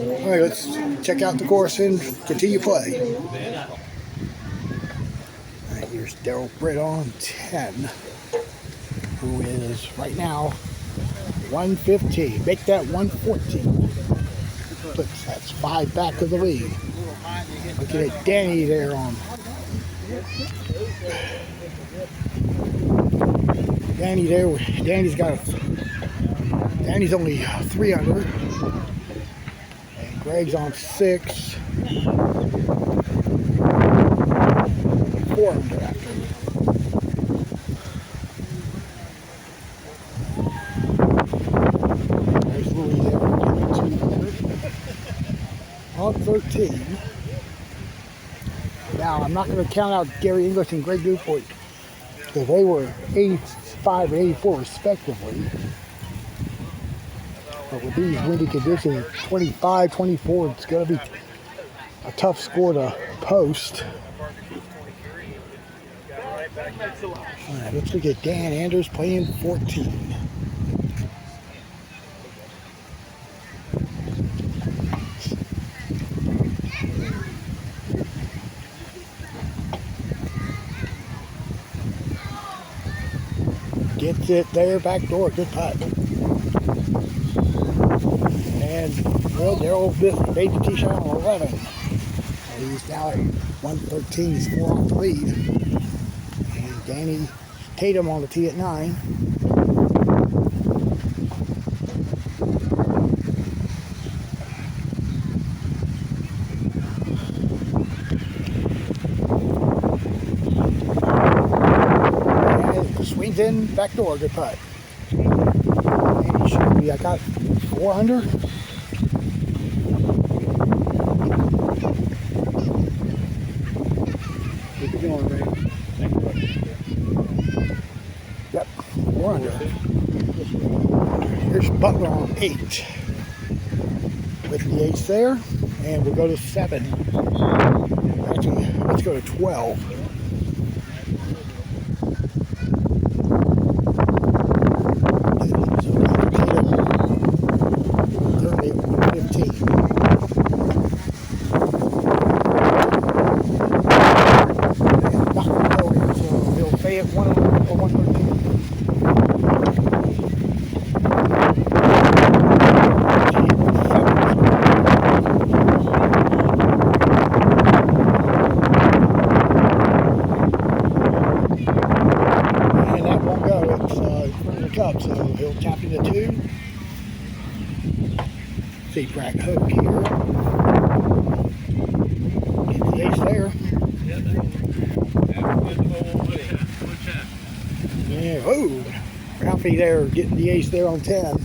Speaker 2: All right, let's check out the course and continue play. All right, here's Daryl Britt on 10, who is right now 115. Make that 114. That's 5 back of the lead. Looking at Danny there on. Danny there. Danny's only 3 under. And Greg's on 6. 4 under after. There's Louis there. On 13. Now, I'm not going to count out Gary English and Greg Newport because they were 85 and 84 respectively. But with these windy conditions, 25, 24, it's going to be a tough score to post. All right, let's look at Dan Anders playing 14. Gets it there, back door, good putt. And, well, Darryl made the tee shot on 11. And he's now at 113, he's 4 off the lead. And Danny Tatum on the tee at 9. And swings in, back door, good putt. And he should be, I got 4 under.
Speaker 3: Keep it going, Ray.
Speaker 2: Yep, 4 under. Here's Butler on 8. With the ace there, and we'll go to 7. Actually, let's go to 12. So he'll tap into 2. See crack hook here. Get the ace there. Yeah, oh, Ralphie there getting the ace there on 10.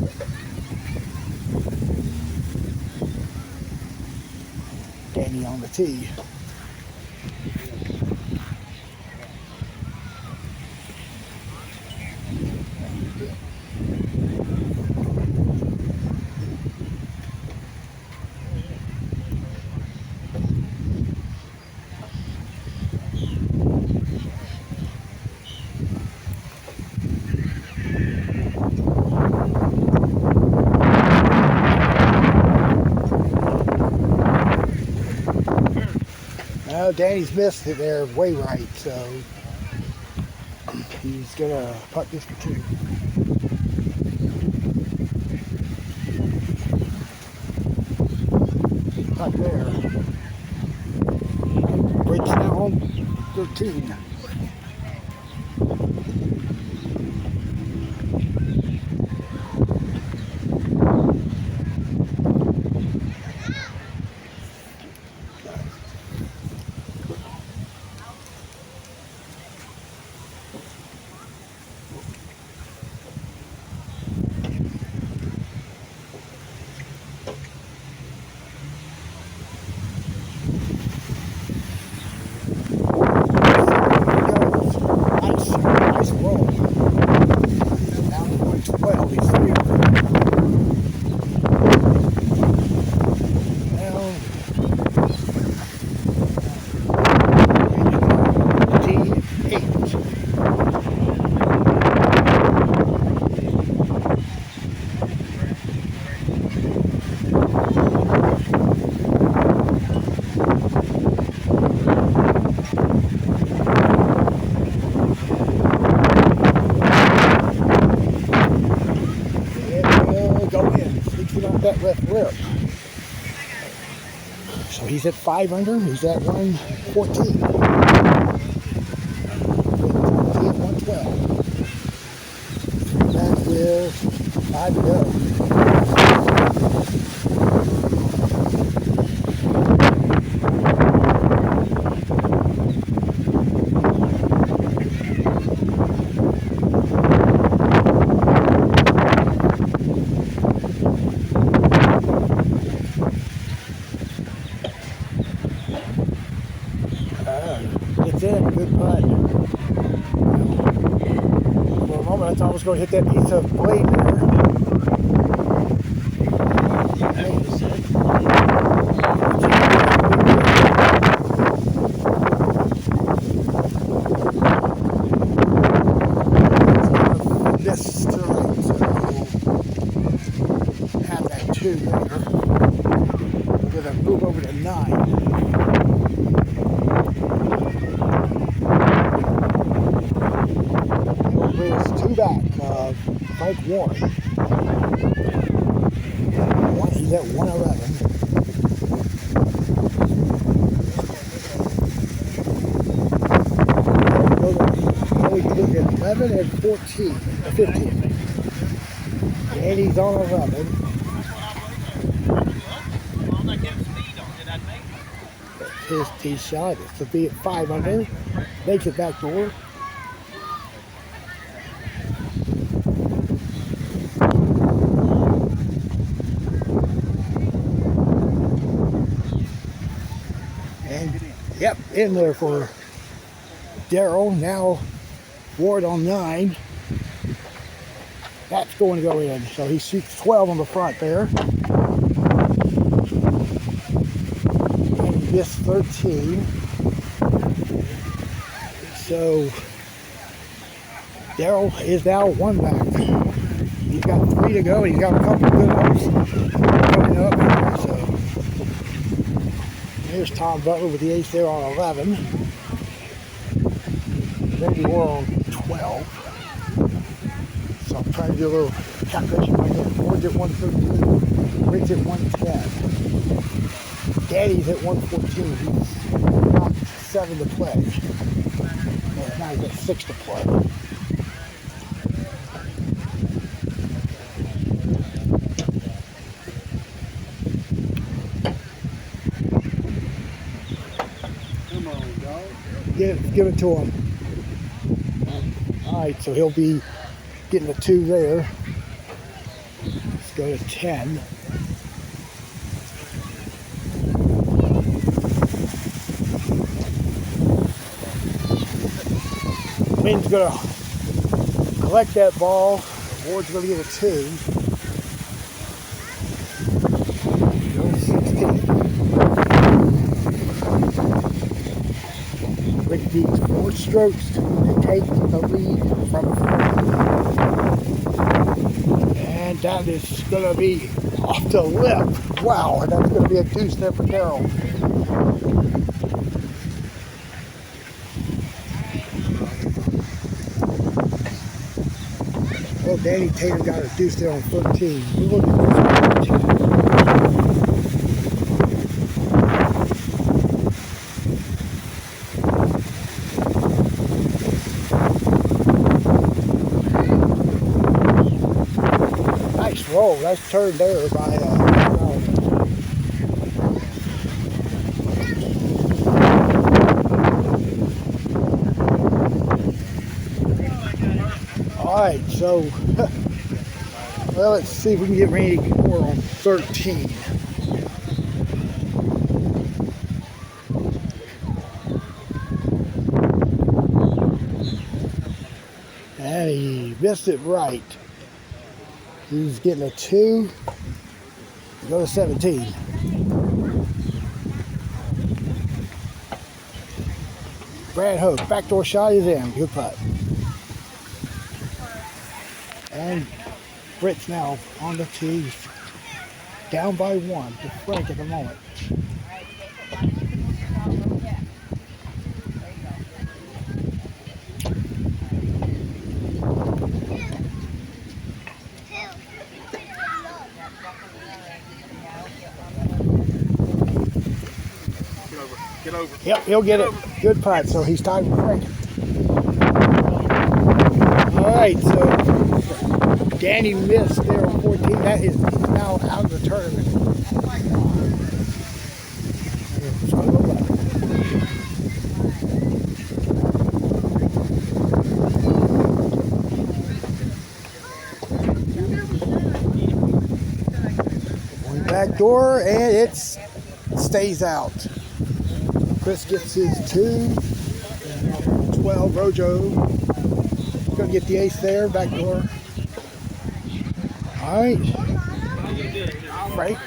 Speaker 2: Danny on the tee. Danny's missed it there way right, so he's gonna putt this for 2. Putt there. Breaks now on 13. That left rip. So he's at 5 under. He's at 114. He's at 112. That is 5 to go. It's in, good putt. For a moment I thought I was going to hit that piece of blade there. This tonight, so we'll have that 2 later. We're going to move over to 9. Back, Frank Warren. He's at 111. We look at 11 and 14, 15. And he's on 11. his tee shot. It's to be at 5 under. Makes it back door. And yep, in there for Darrell. Now Ward on 9. That's going to go in. So he shoots 12 on the front there. And he missed 13. So Darrell is now 1 back. He's got 3 to go. He's got a couple of good holes coming up here. So here's Tom Butler with the ace there on 11. Maybe we're on 12. So I'm trying to do a little calculation right here. Ward's at 113. Rick's at 110. Daddy's at 114. He's got 7 to play. Well, now he's got 6 to play.
Speaker 6: Come on, dog.
Speaker 2: Give it to him. All right, so he'll be getting a 2 there. Let's go to 10. Wind's gonna collect that ball. Ward's gonna get a 2. Go 16. Rick needs 4 strokes to take the lead from Frank. And that is going to be off the lip. Wow, and that's going to be a 2-step for Darrell. Well, Danny Tatum got a deuce there on 13. We look at this one. Roll, nice turn there by Alright, so well, let's see if we can get Randy Gore on 13. And he missed it right. He's getting a 2. Go to 17. Brad Hope, backdoor shot is in. Good putt. And Britt's now on the tee. Down by 1 to Frank at the moment. Yep, he'll get it. Good putt. So he's tied with Frank. All right, so Danny missed there on 14. That is now out of the tournament. One back door, and it stays out. Chris gets his 2. 12. Rojo going to get the ace there. Back door. All right. Frank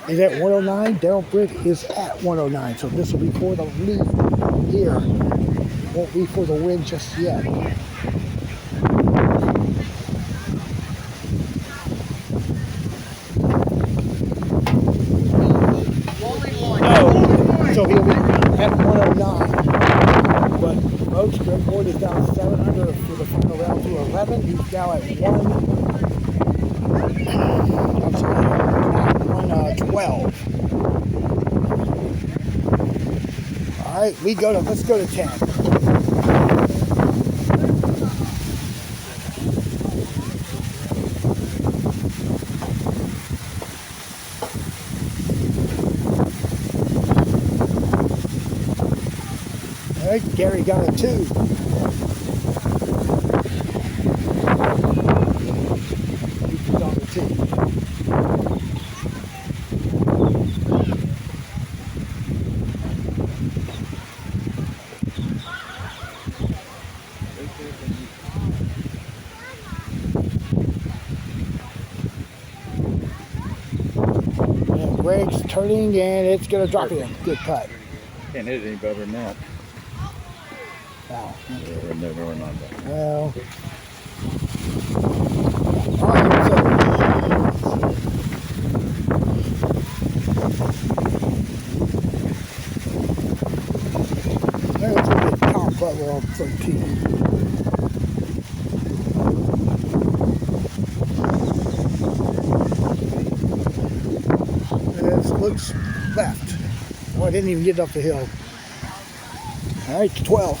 Speaker 2: is at 109. Darrell Britt is at 109. So this will be for the lead here. Won't be for the win just yet. So he'll be at 109. But folks, Greg Ward is down 7 under for the final round to 11. He's now at 112. All right, let's go to 10. right, Gary got a 2. He's on the tee. And Greg's turning, and it's going to drop in. Good putt.
Speaker 7: Can't hit it any better than that.
Speaker 2: Wow.
Speaker 7: Yeah, never mind that.
Speaker 2: Well. All right, so. Let's look at Tom Butler on 13. This looks left. Oh, I didn't even get up the hill. All right, 12.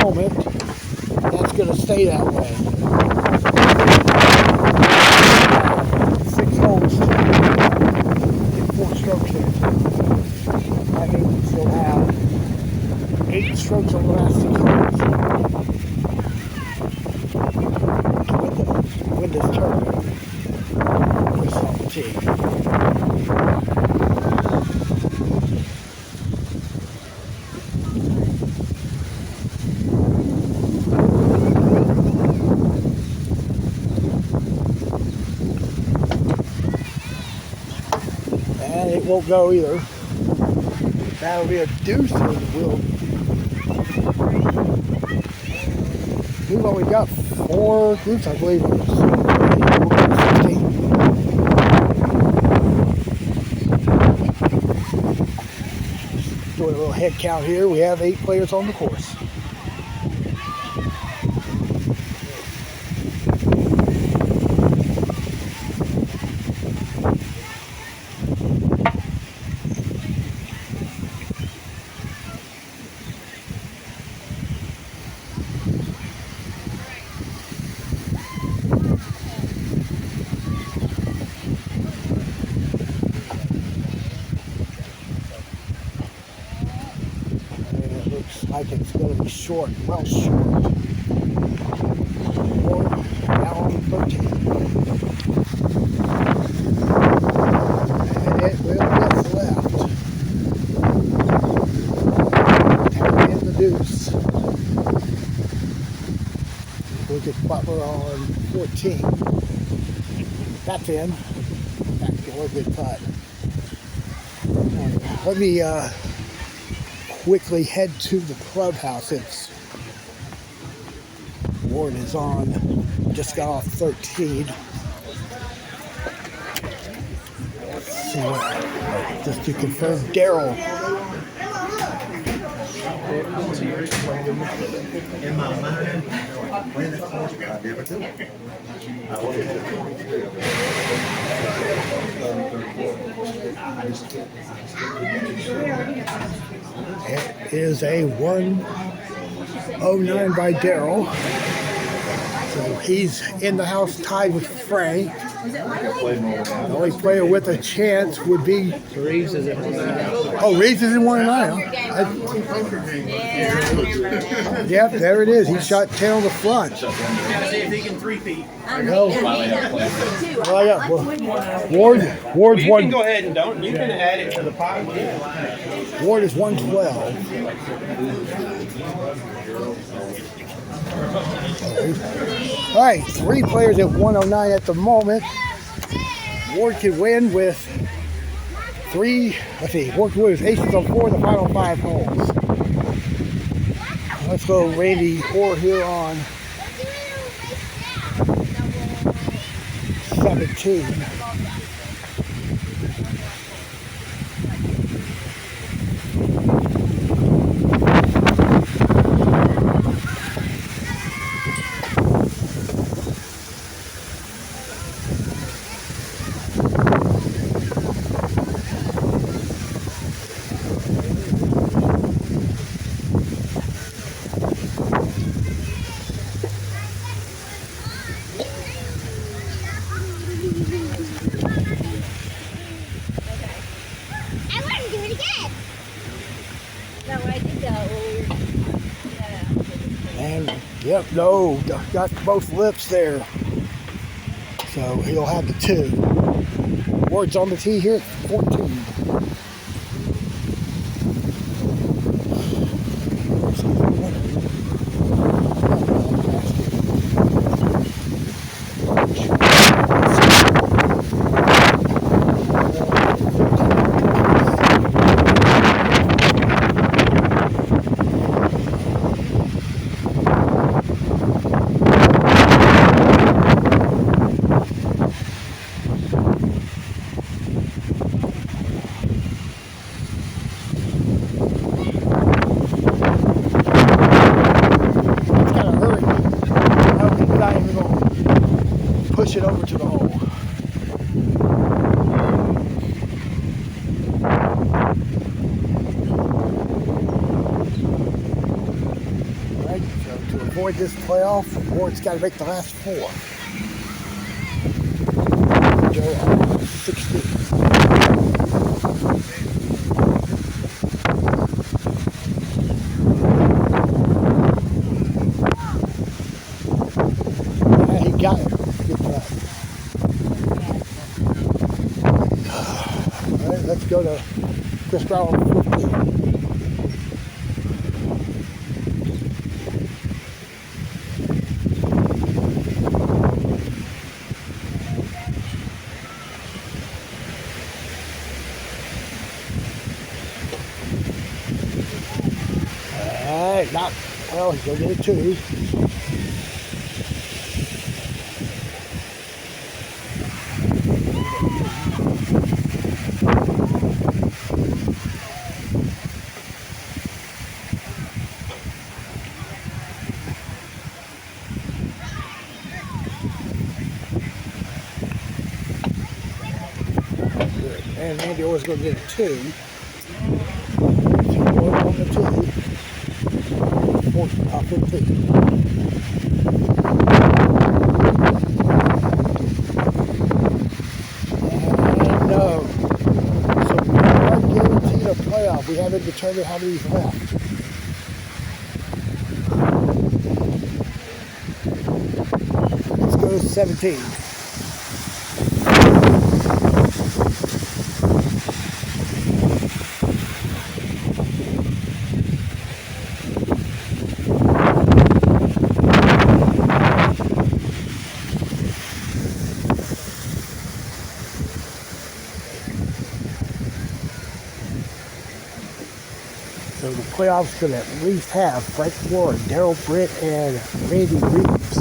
Speaker 2: Moment. That's going to stay that way. 6 holes. Get 4 strokes there. I think we still have 8 strokes on the last 6 holes. Wind is turning. Chris on the tee. And it won't go either. That'll be a deuce and we'll. We've only got 4 groups, I believe. We'll go 16. Doing a little head count here. We have 8 players on the course. Like it's going to be short, well short. Or now on 13. And it will get left. And in the deuce. Look at Butler on 14. That's in. Backdoor, good putt. Let me quickly head to the clubhouse. It's Ward is on, just got off 13. Let's see what, just to confirm, Daryl.
Speaker 10: In my mind, when the course got difficult,
Speaker 2: It is a 1:09 by Daryl. So he's in the house tied with Frank. The only player with a chance would be
Speaker 8: Reeves is at 1-9.
Speaker 2: Oh, Reeves is in 1-9. Yep, there it is. He shot 10 on the front.
Speaker 8: See if he can 3-peat.
Speaker 2: Well, I got Ward's
Speaker 8: You
Speaker 2: one.
Speaker 8: can go ahead and don't. You can add it to the pot.
Speaker 2: Ward is 112. All right, 3 players at 109 at the moment. Ward can win with 3. Let's see, Ward can win with aces on 4 in the final 5 holes. Let's go Randy Hoare here on 17. And yep, no, got both lips there. So he'll have the 2. Words on the tee here at 14. Push it over to the hole. Right, so to avoid this playoff, Ward's got to make the last 4. Joe, 16. Yeah, he got it. Alright, let's go to Chris Brown on 15. Alright, not well, he's gonna get a 2. And Andy always going to get a 2. So one on the 2. 15. And no. So we are guaranteed a playoff. We haven't determined how many's left. Let's go to 17. So the playoffs could at least have Frank Ward, Daryl Britt, and Randy Reeves.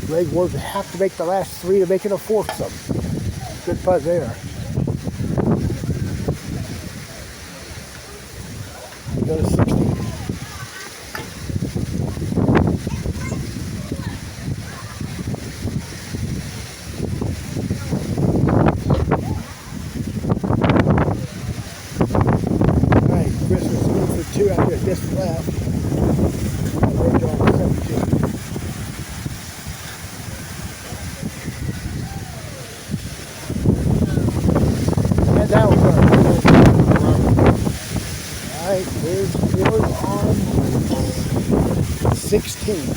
Speaker 2: Greg Ward would have to make the last 3 to make it a 4th-some. Good putt there. Go to 16. Out here, this left. Range on 17. And that was our Alright, there's Ward on 16.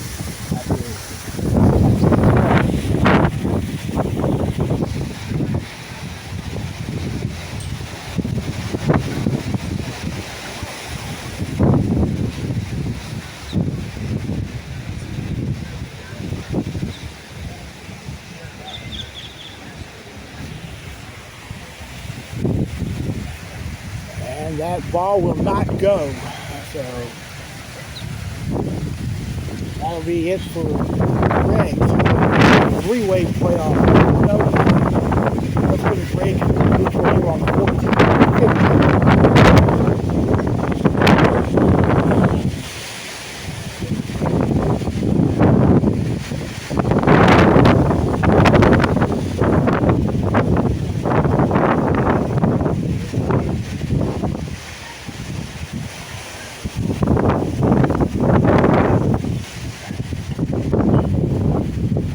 Speaker 2: And that ball will not go. So that'll be it for Greg. 3-way playoff. No, let's go to Greg neutral here on 14. 15.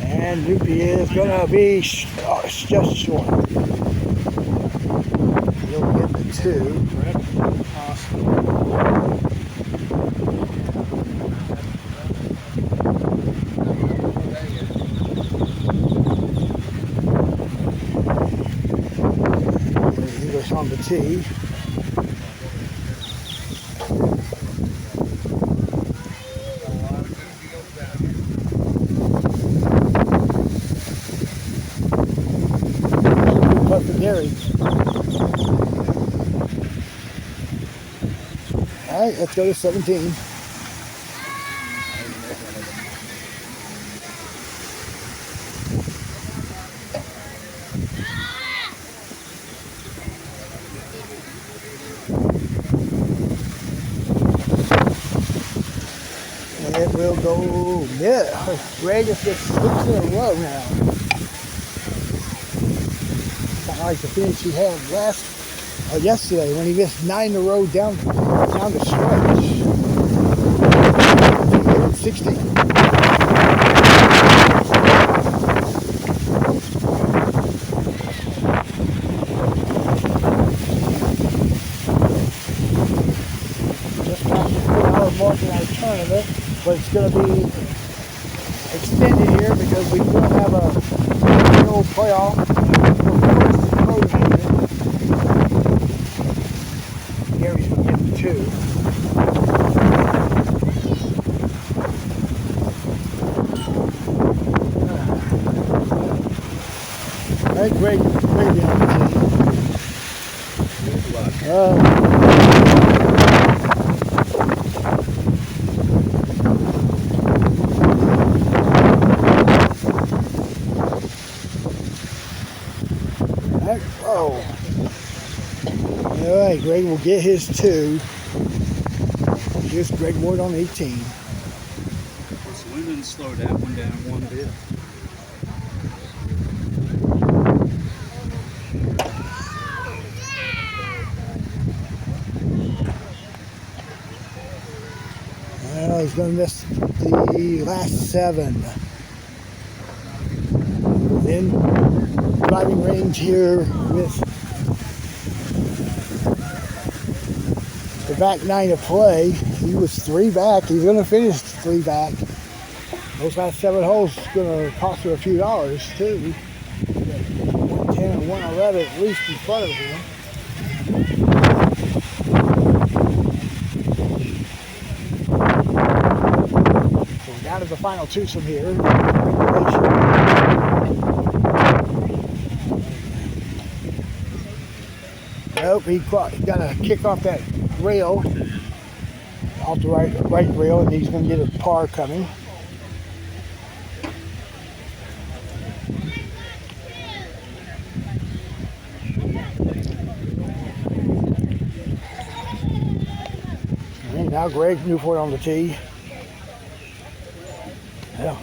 Speaker 2: And Loopy is going to be just short. He'll get the 2. tee. Putt for Gary. All right, let's go to 17. And it will go, yeah, Greg is just 6 in a row now. Not like the finish he had yesterday when he missed 9 in a row down the stretch. 60. Just past the 4-hour mark in our tournament, but it's going to be extended here because we will have a annual playoff. Gary's going to get the 2. All right, Greg down the tee.
Speaker 3: Good luck.
Speaker 2: All right, Greg will get his 2. Here's Greg Ward on 18.
Speaker 6: This wind didn't slow that one down one bit.
Speaker 2: Well, he's going to miss the last 7. Then driving range here with the back 9 to play. He was 3 back. He's going to finish 3 back. Those last 7 holes is going to cost him a few dollars too. 110 and 111 at least in front of him. So we're down to the final twosome here. Nope, he got to kick off that rail, off the right rail, and he's going to get a par coming. And now Greg Newport on the tee. Yeah.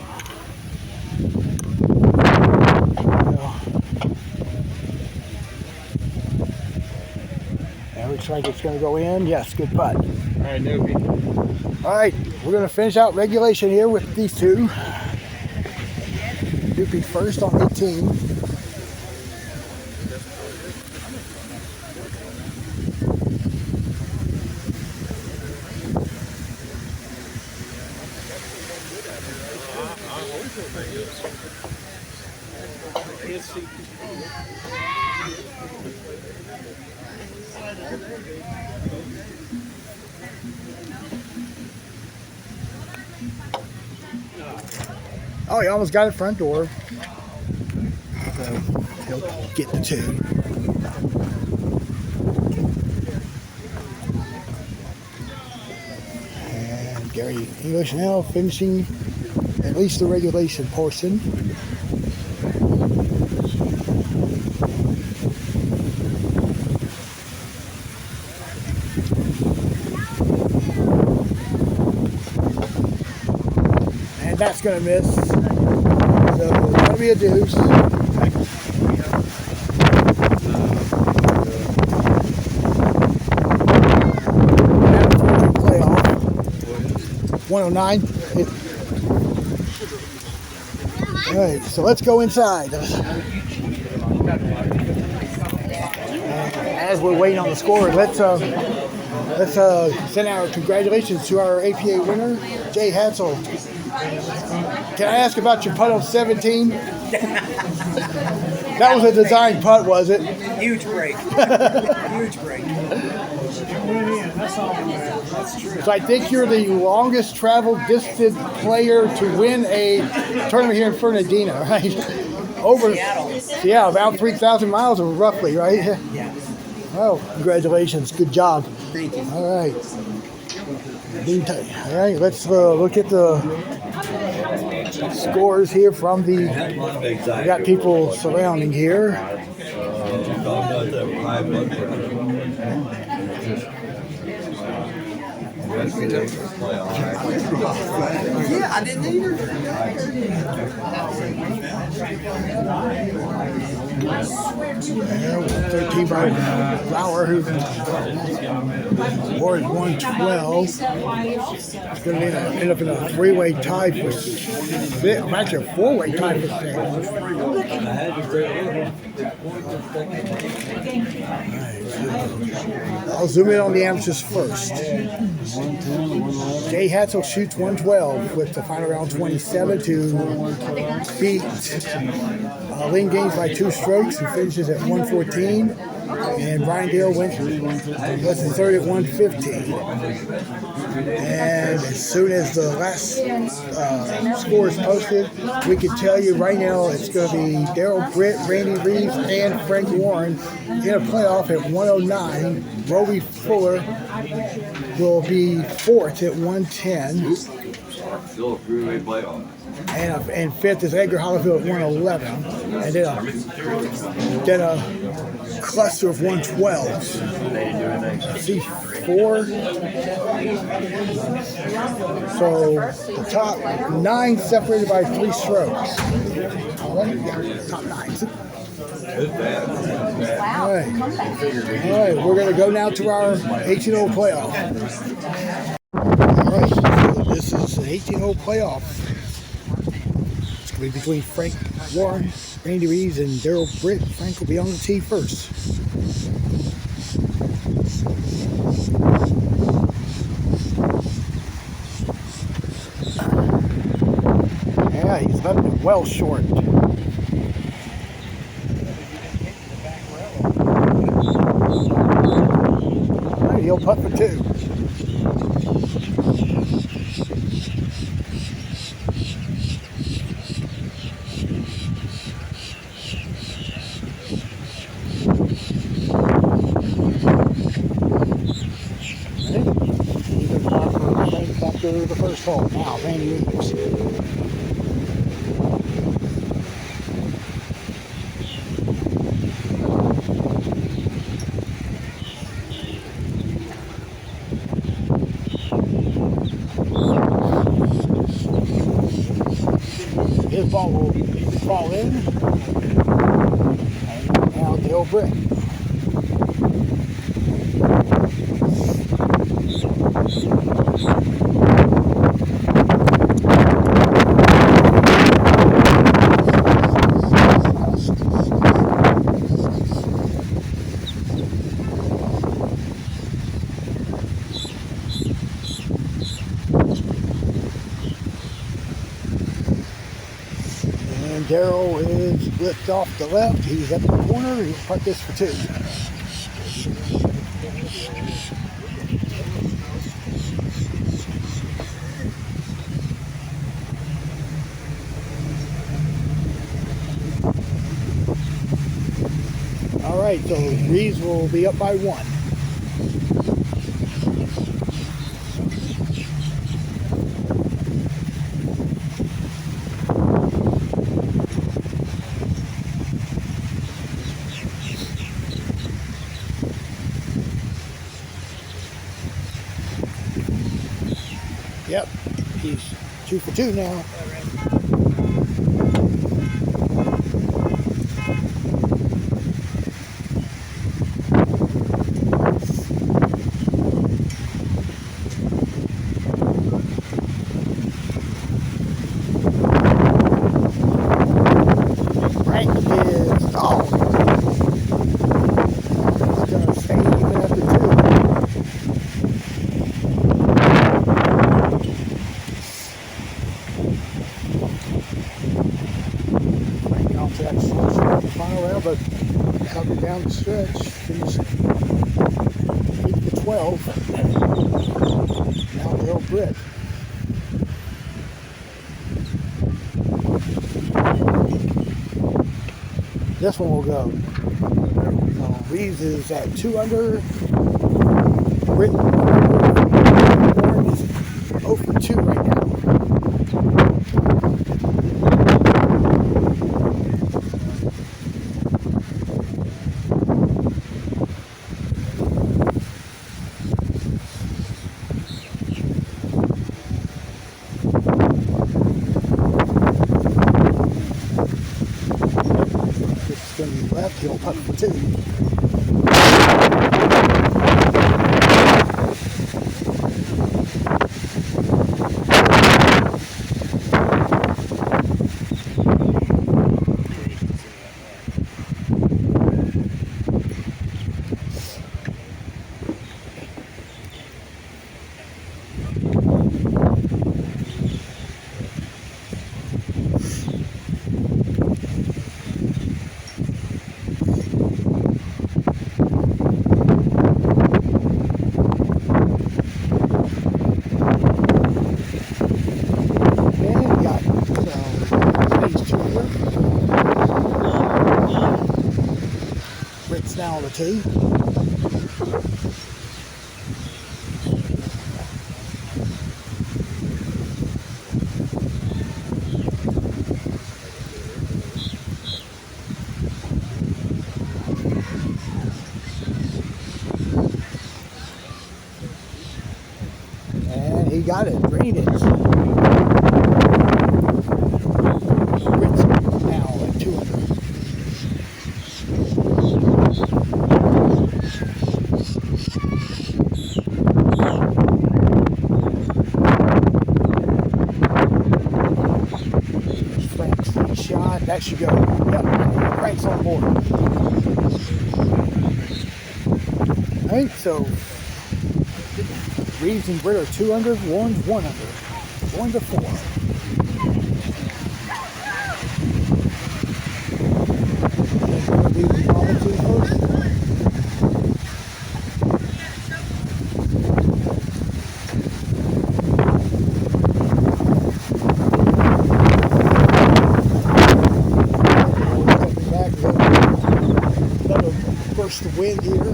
Speaker 2: Looks like it's going to go in. Yes, good putt.
Speaker 3: All right, Newbie.
Speaker 2: All right, we're going to finish out regulation here with these 2. Newbie first on 18. Oh, he almost got it front door. So he'll get the 2. And Gary English now finishing at least the regulation portion. And that's going to miss. So it's going to be a deuce. Playoff. 109. All right, so let's go inside. As we're waiting on the score, let's send our congratulations to our APA winner, Jay Hansel. Can I ask about your putt on 17? That was a design putt, was it?
Speaker 9: Huge break. Huge break.
Speaker 2: So I think you're the longest traveled distance player to win a tournament here in Fernandina, right? Over Seattle, about 3,000 miles roughly, right?
Speaker 9: Yeah.
Speaker 2: Well, congratulations. Good job.
Speaker 9: Thank you.
Speaker 2: All right. All right, let's look at the scores here from the. We got people surrounding here.
Speaker 9: Yeah, I didn't either.
Speaker 2: 13 by Flower, who scored 112. It's going to end up in a three-way tie for sixth. Actually, a four-way tie for sixth. I'll zoom in on the amateurs first. Jay Hatzel shoots 112 with the final round 27 to beat Lynn Gaines by 2 strokes and finishes at 114. And Brian Dale was in third at 115. And as soon as the last score is posted, we can tell you right now it's going to be Daryl Britt, Randy Reeves, and Frank Warren in a playoff at 109. Roby Fuller will be fourth at 110.
Speaker 10: Still a three-way playoff.
Speaker 2: And fifth is Edgar Hollifield at 111. And then a cluster of 112s. See, 4. So the top 9 separated by 3 strokes. Top 9. All right, we're going to go now to our 18-hole playoff. All right, so this is an 18-hole playoff. It's going to be between Frank Warren, Randy Reeves, and Daryl Britt. Frank will be on the tee first. Yeah, he's left it well short. He'll putt for 2. After the first hole. Now, Randy Reeves. His ball will fall in. And now Dale Britt. Darryl is flipped off the left. He's up in the corner. He'll putt this for 2. All right, so Reeves will be up by 1. Yep, he's 2 for 2 now. Frank is stalled. He's going to stay even after 2. long stretch. Finished 8 for 12. Now Earl Britt. This one will go. Reeves is at 2 under. Britt is 0 for 2 right now. It's going to be left. He'll putt for 2. Britt's now on the tee. And he got it. Green it. Britt's now at 200. Shot, that should go. Yep, Frank's on board. Alright, so Reeves and Britt are 2 under, Warren's 1 under. 1 to 4. Going to be the volunteer first. The wind here.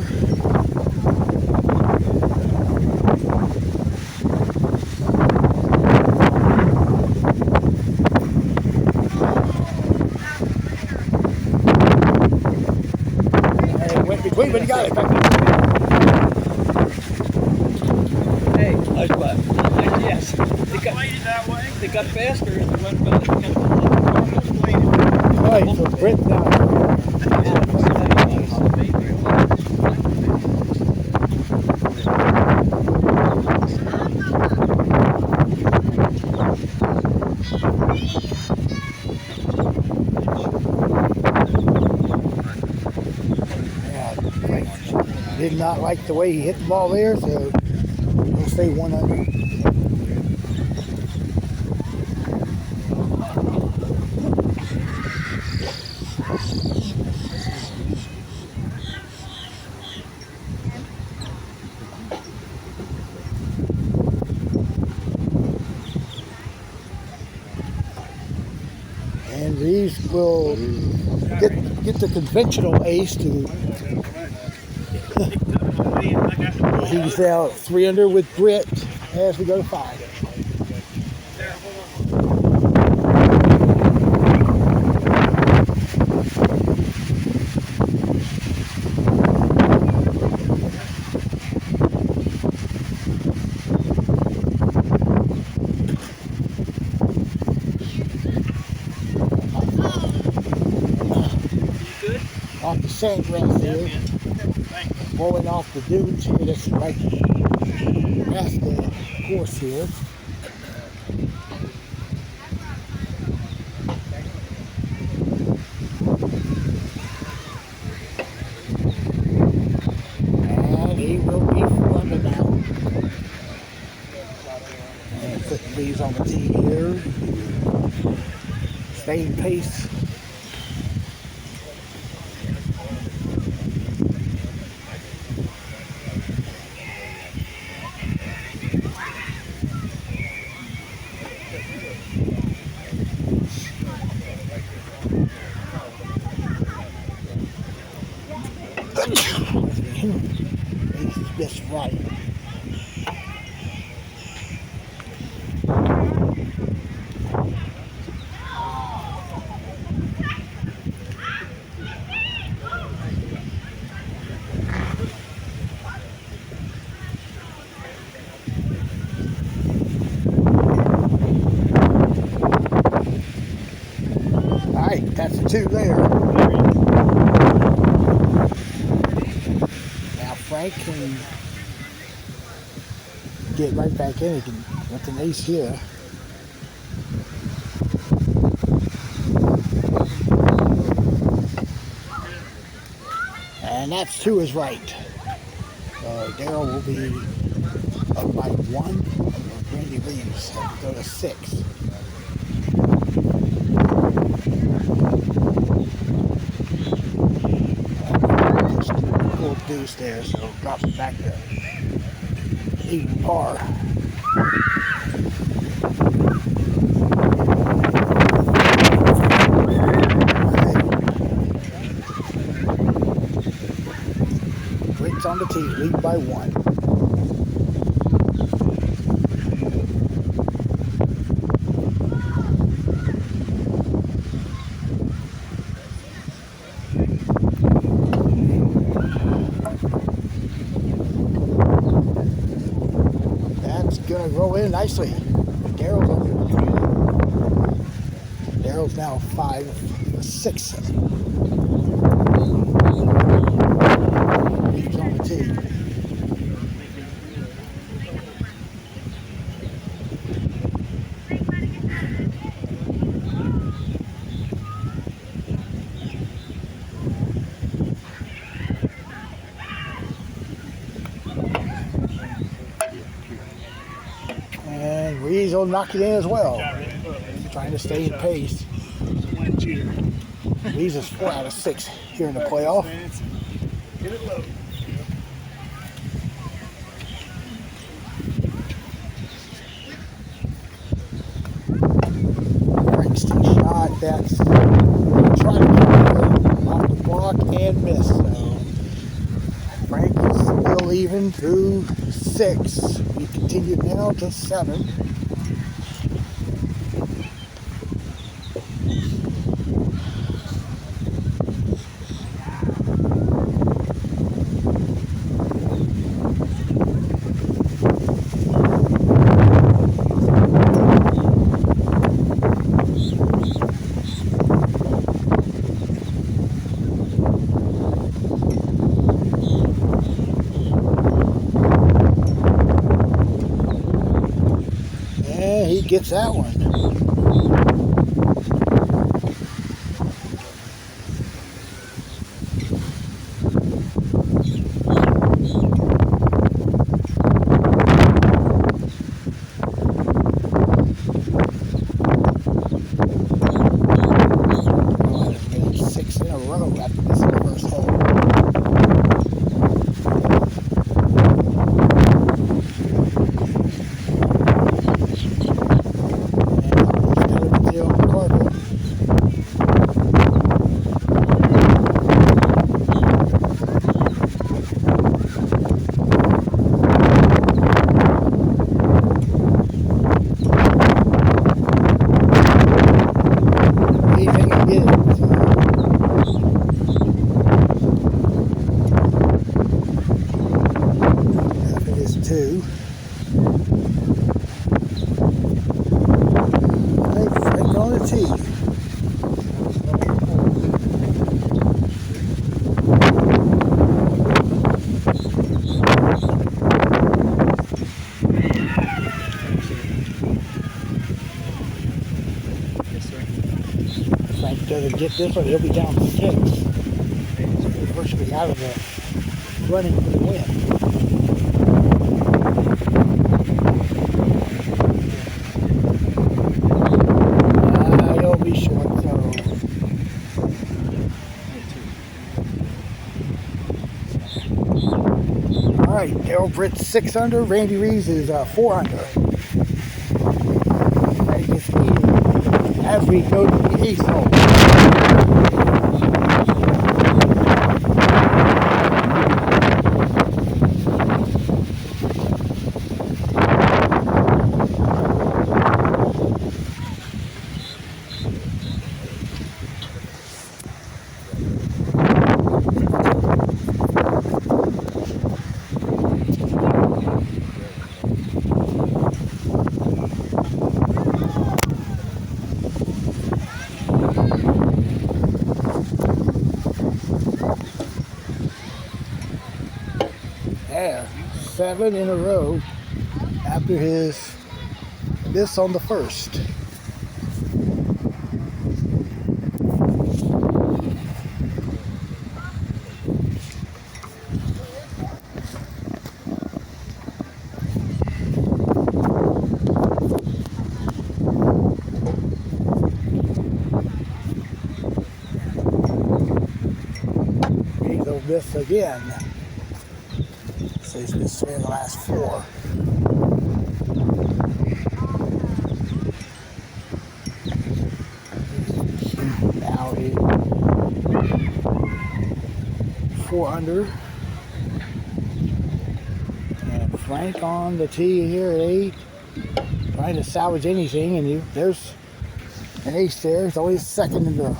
Speaker 2: And it went between, but he got it back.
Speaker 6: Hey, yes. They got faster and went back.
Speaker 2: All right, so Britt now. Did not like the way he hit the ball there, so he'll stay 1 under. And Reeves will get the conventional ace to. He's out 3 under with Britt as we go to 5. Off the sand grass here. Blowing off the dunes here, that's right past the course here. And he will be 4 under now. And put these on the tee here. Staying pace. That's the 2 there. Now Frank can get right back in. He can with an ace here. And that's 2 is right. Daryl will be up by 1 over Randy Reeves. Go to 6. Full deuce there, so drops it back to even par. Brits on the tee, lead by 1. Gonna roll in nicely. Daryl's now 5 for 6. He's on the tee. And Reeves will knock it in as well. Trying to stay in pace. Reeves is 4 out of 6 here in the playoff. Frank's tee shot. That's trying to get off the block and miss. So Frank is still even through 6. We continue now to 7. He gets that one. Oh, it's been 6 in a row after this first hole. Doesn't get this one, he'll be down 6. So virtually out of the running for the win. He'll be short, so. Alright, Daryl Britt's 6 under, Randy Reeves is 4 under. As we go to the 8th hole. 7 in a row after his miss on the first. He'll miss again. So he's missed 3 in the last 4. Now he's 4 under. And Frank on the tee here at 8. Trying to salvage anything, and there's an ace there. It's only second in the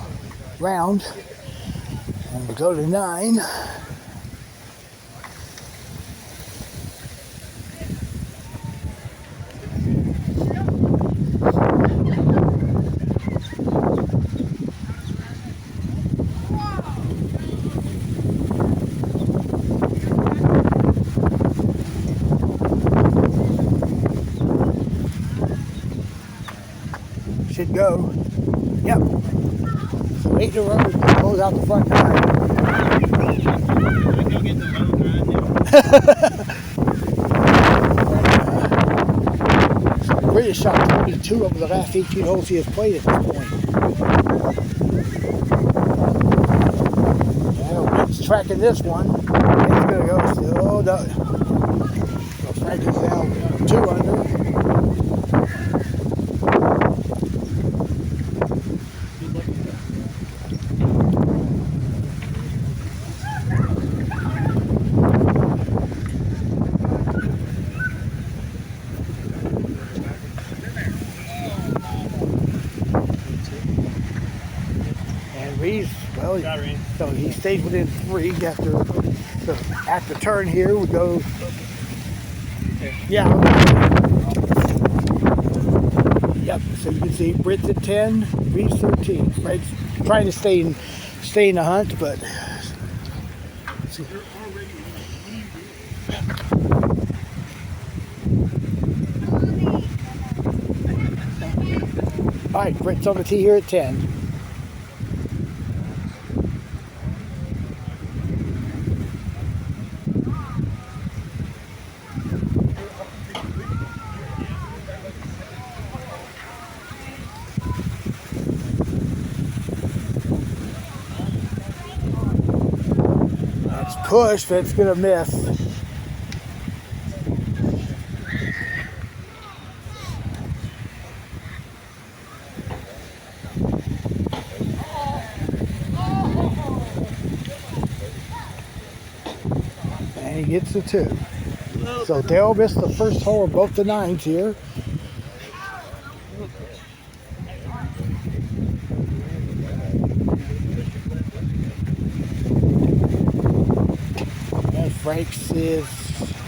Speaker 2: round. And we go to 9. Should go. Yep. So 8 in a row to close out the front 9. British shot 22 over the last 18 holes he has played at this point. Yeah, he's tracking this one. It's going to go still. No. So Frank is down 2 under. Well, so he stays within 3 after turn here. We go. Yeah. Yep. So you can see Britt's at 10, Reed's 13. Frank's trying to stay in the hunt, but. All right, Britt's on the tee here at 10. Push, but it's gonna miss. And he gets the 2. So Dale missed the first hole of both the 9s here. Frank's is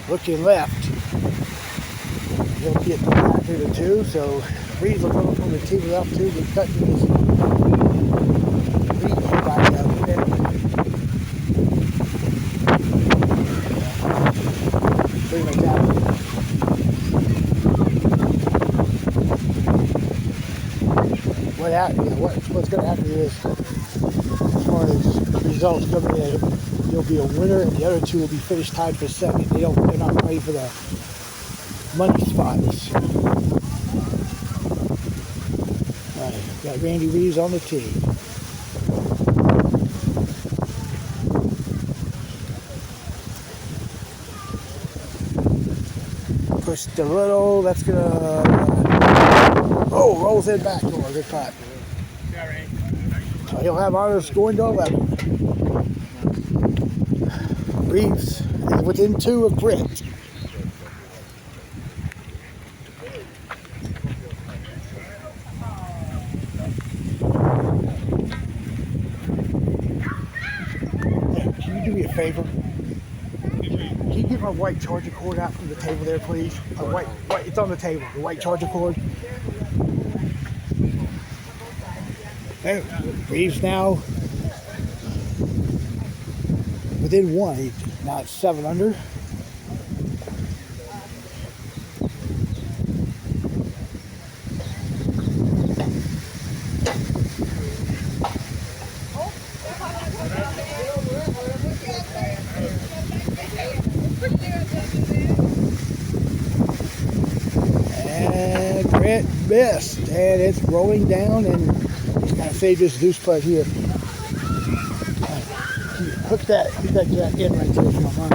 Speaker 2: looking left. He'll get back to the 2, so Reed's will come from the tee left 2, but cutting his Reed back up. Pretty much out. What's going to happen is, as far as results coming in, there'll be a winner, and the other 2 will be finished tied for second. They're not playing for the money spots. All right, got Randy Reeves on the tee. Pushed a little. That's gonna. Oh, rolls in back door. Good putt. So he'll have honors going to 11. Reeves is within 2 of Britt. Hey, can you do me a favor? Can you get my white charger cord out from the table there, please? White, it's on the table. The white charger cord. There, Reeves now within 1. Now it's 7 under. Brent missed, and it's rolling down, and I save this deuce putt here. Hook that jack in right there if you don't mind.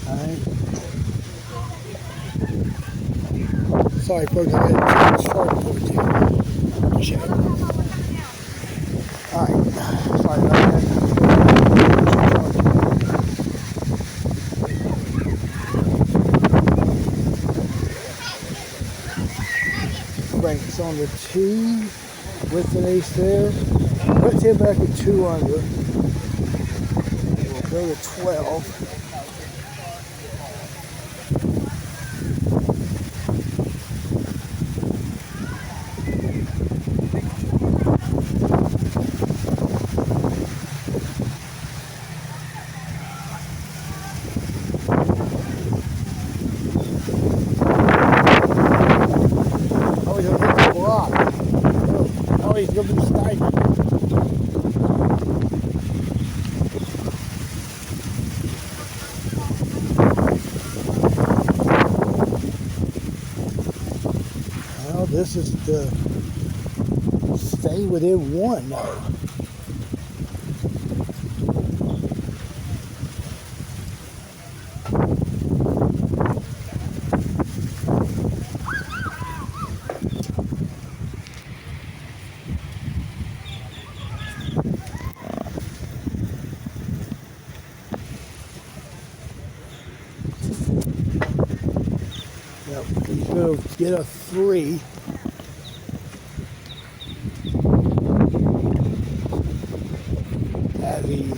Speaker 2: Alright. Sorry folks, I had to start over to appreciate it. Alright, sorry about that. Frank's on the tee with an ace there. Puts him back at 2 under. We'll go to 12. He's going to be sniping. Well, this is the stay within 1 now. He's going to get a 3. As he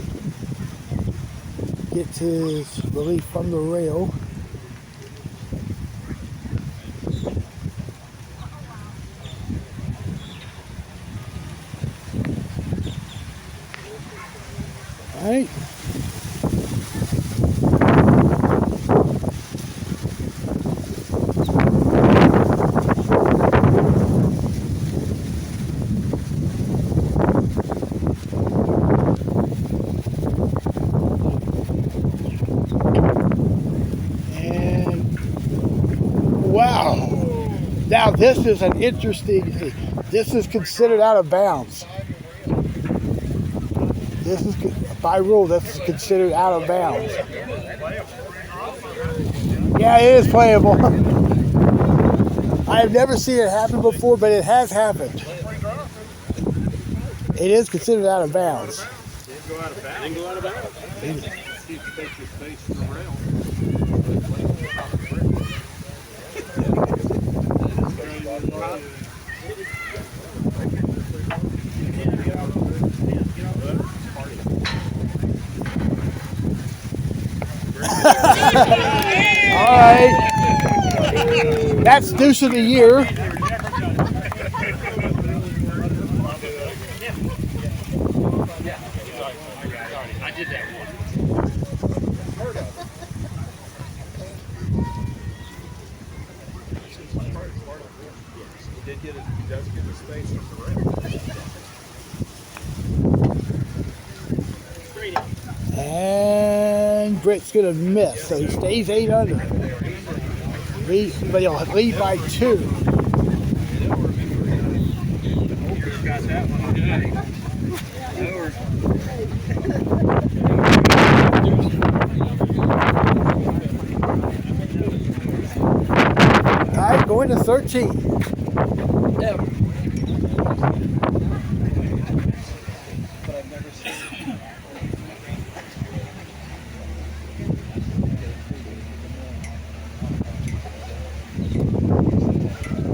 Speaker 2: gets his relief from the rail. All right. Wow. Now this is an interesting thing. This is considered out of bounds. This is, by rule, this is considered out of bounds. Yeah, it is playable. I have never seen it happen before, but it has happened. It is considered out of bounds.
Speaker 6: Didn't go out of bounds. Didn't go out of bounds. See if you take your space from the rail.
Speaker 2: All right. That's deuce of the year.
Speaker 6: I did that one. He does get the space.
Speaker 2: And Britt's going to miss, so he stays 8 under. But he'll lead by 2.
Speaker 6: Got that one good.
Speaker 2: All right, going to 13.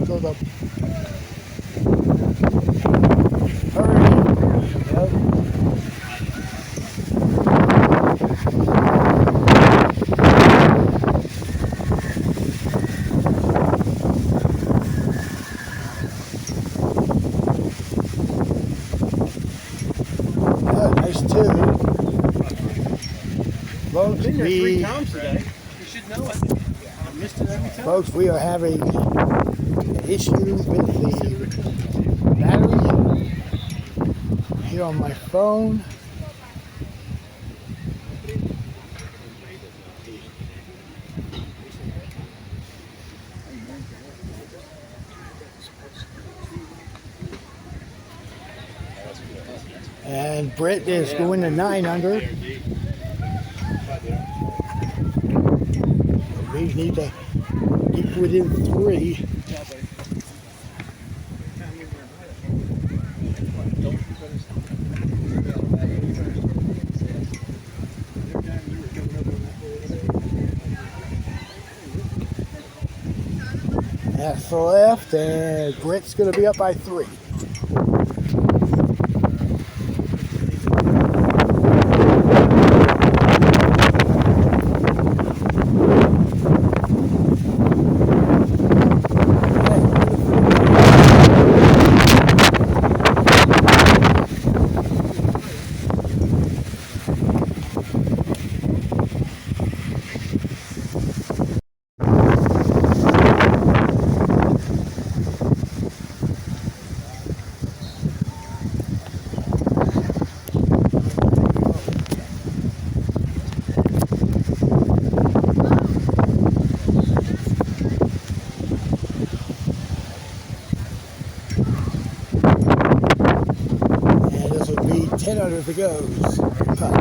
Speaker 2: So the nice 2. Folks,
Speaker 6: Been there 3 times today. You should know it. I missed it every time.
Speaker 2: folks, we are having an issue with the battery here on my phone. And Britt is going to 9 under. We need to keep within 3. That's the left, and Britt's going to be up by 3. And this will be 10 under if it goes. Putt.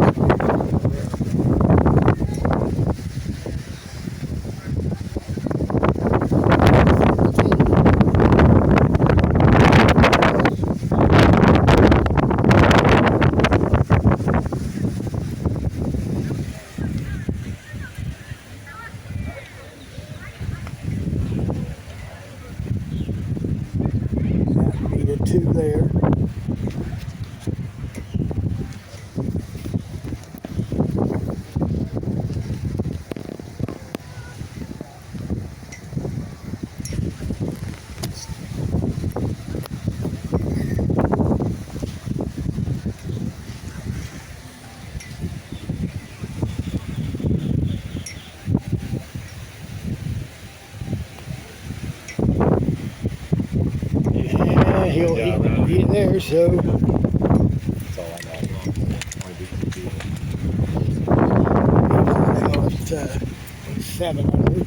Speaker 2: Needed 2 there. He'll eat there, so
Speaker 10: That's all I know.
Speaker 2: it's 7 under.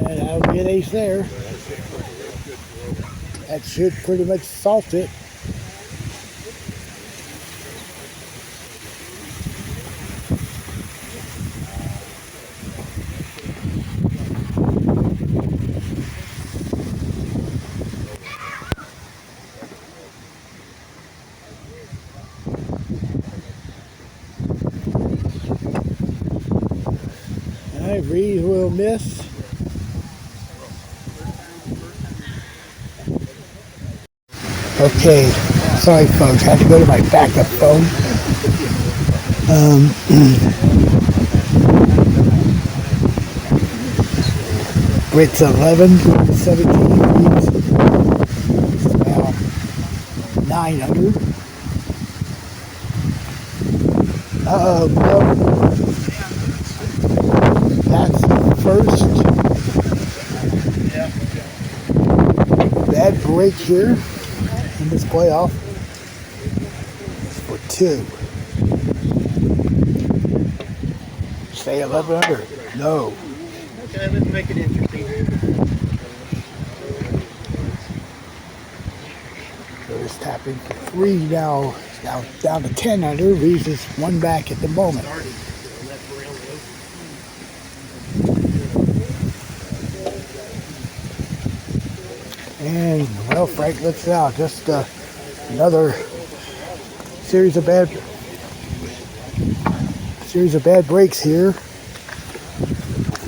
Speaker 2: And that'll be an ace there. That should pretty much salt it. All right, Reed will miss. Okay, sorry folks, had to go to my backup phone. Britt's 11, 17, now 9 under. No. That's the first bad break here in this playoff for 2. Stay 11 under. No.
Speaker 9: Okay, let's make it interesting.
Speaker 2: So it's tapping for 3 now. Now down to 10 under. Reeves is 1 back at the moment. And well, Frank looks out. Just another series of bad breaks here.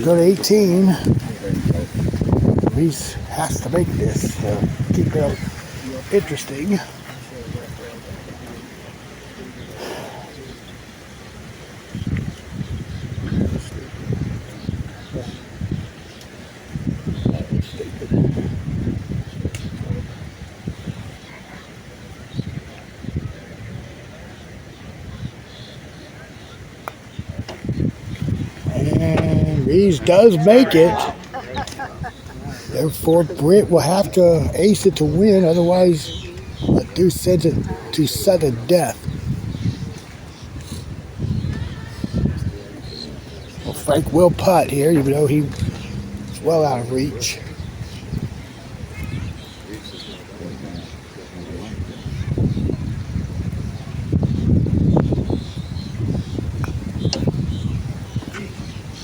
Speaker 2: Go to 18. Reese has to make this. Keep it interesting. And Reese does make it. Therefore, Britt will have to ace it to win. Otherwise, a do sentence to sudden death. Well, Frank will putt here, even though he's well out of reach.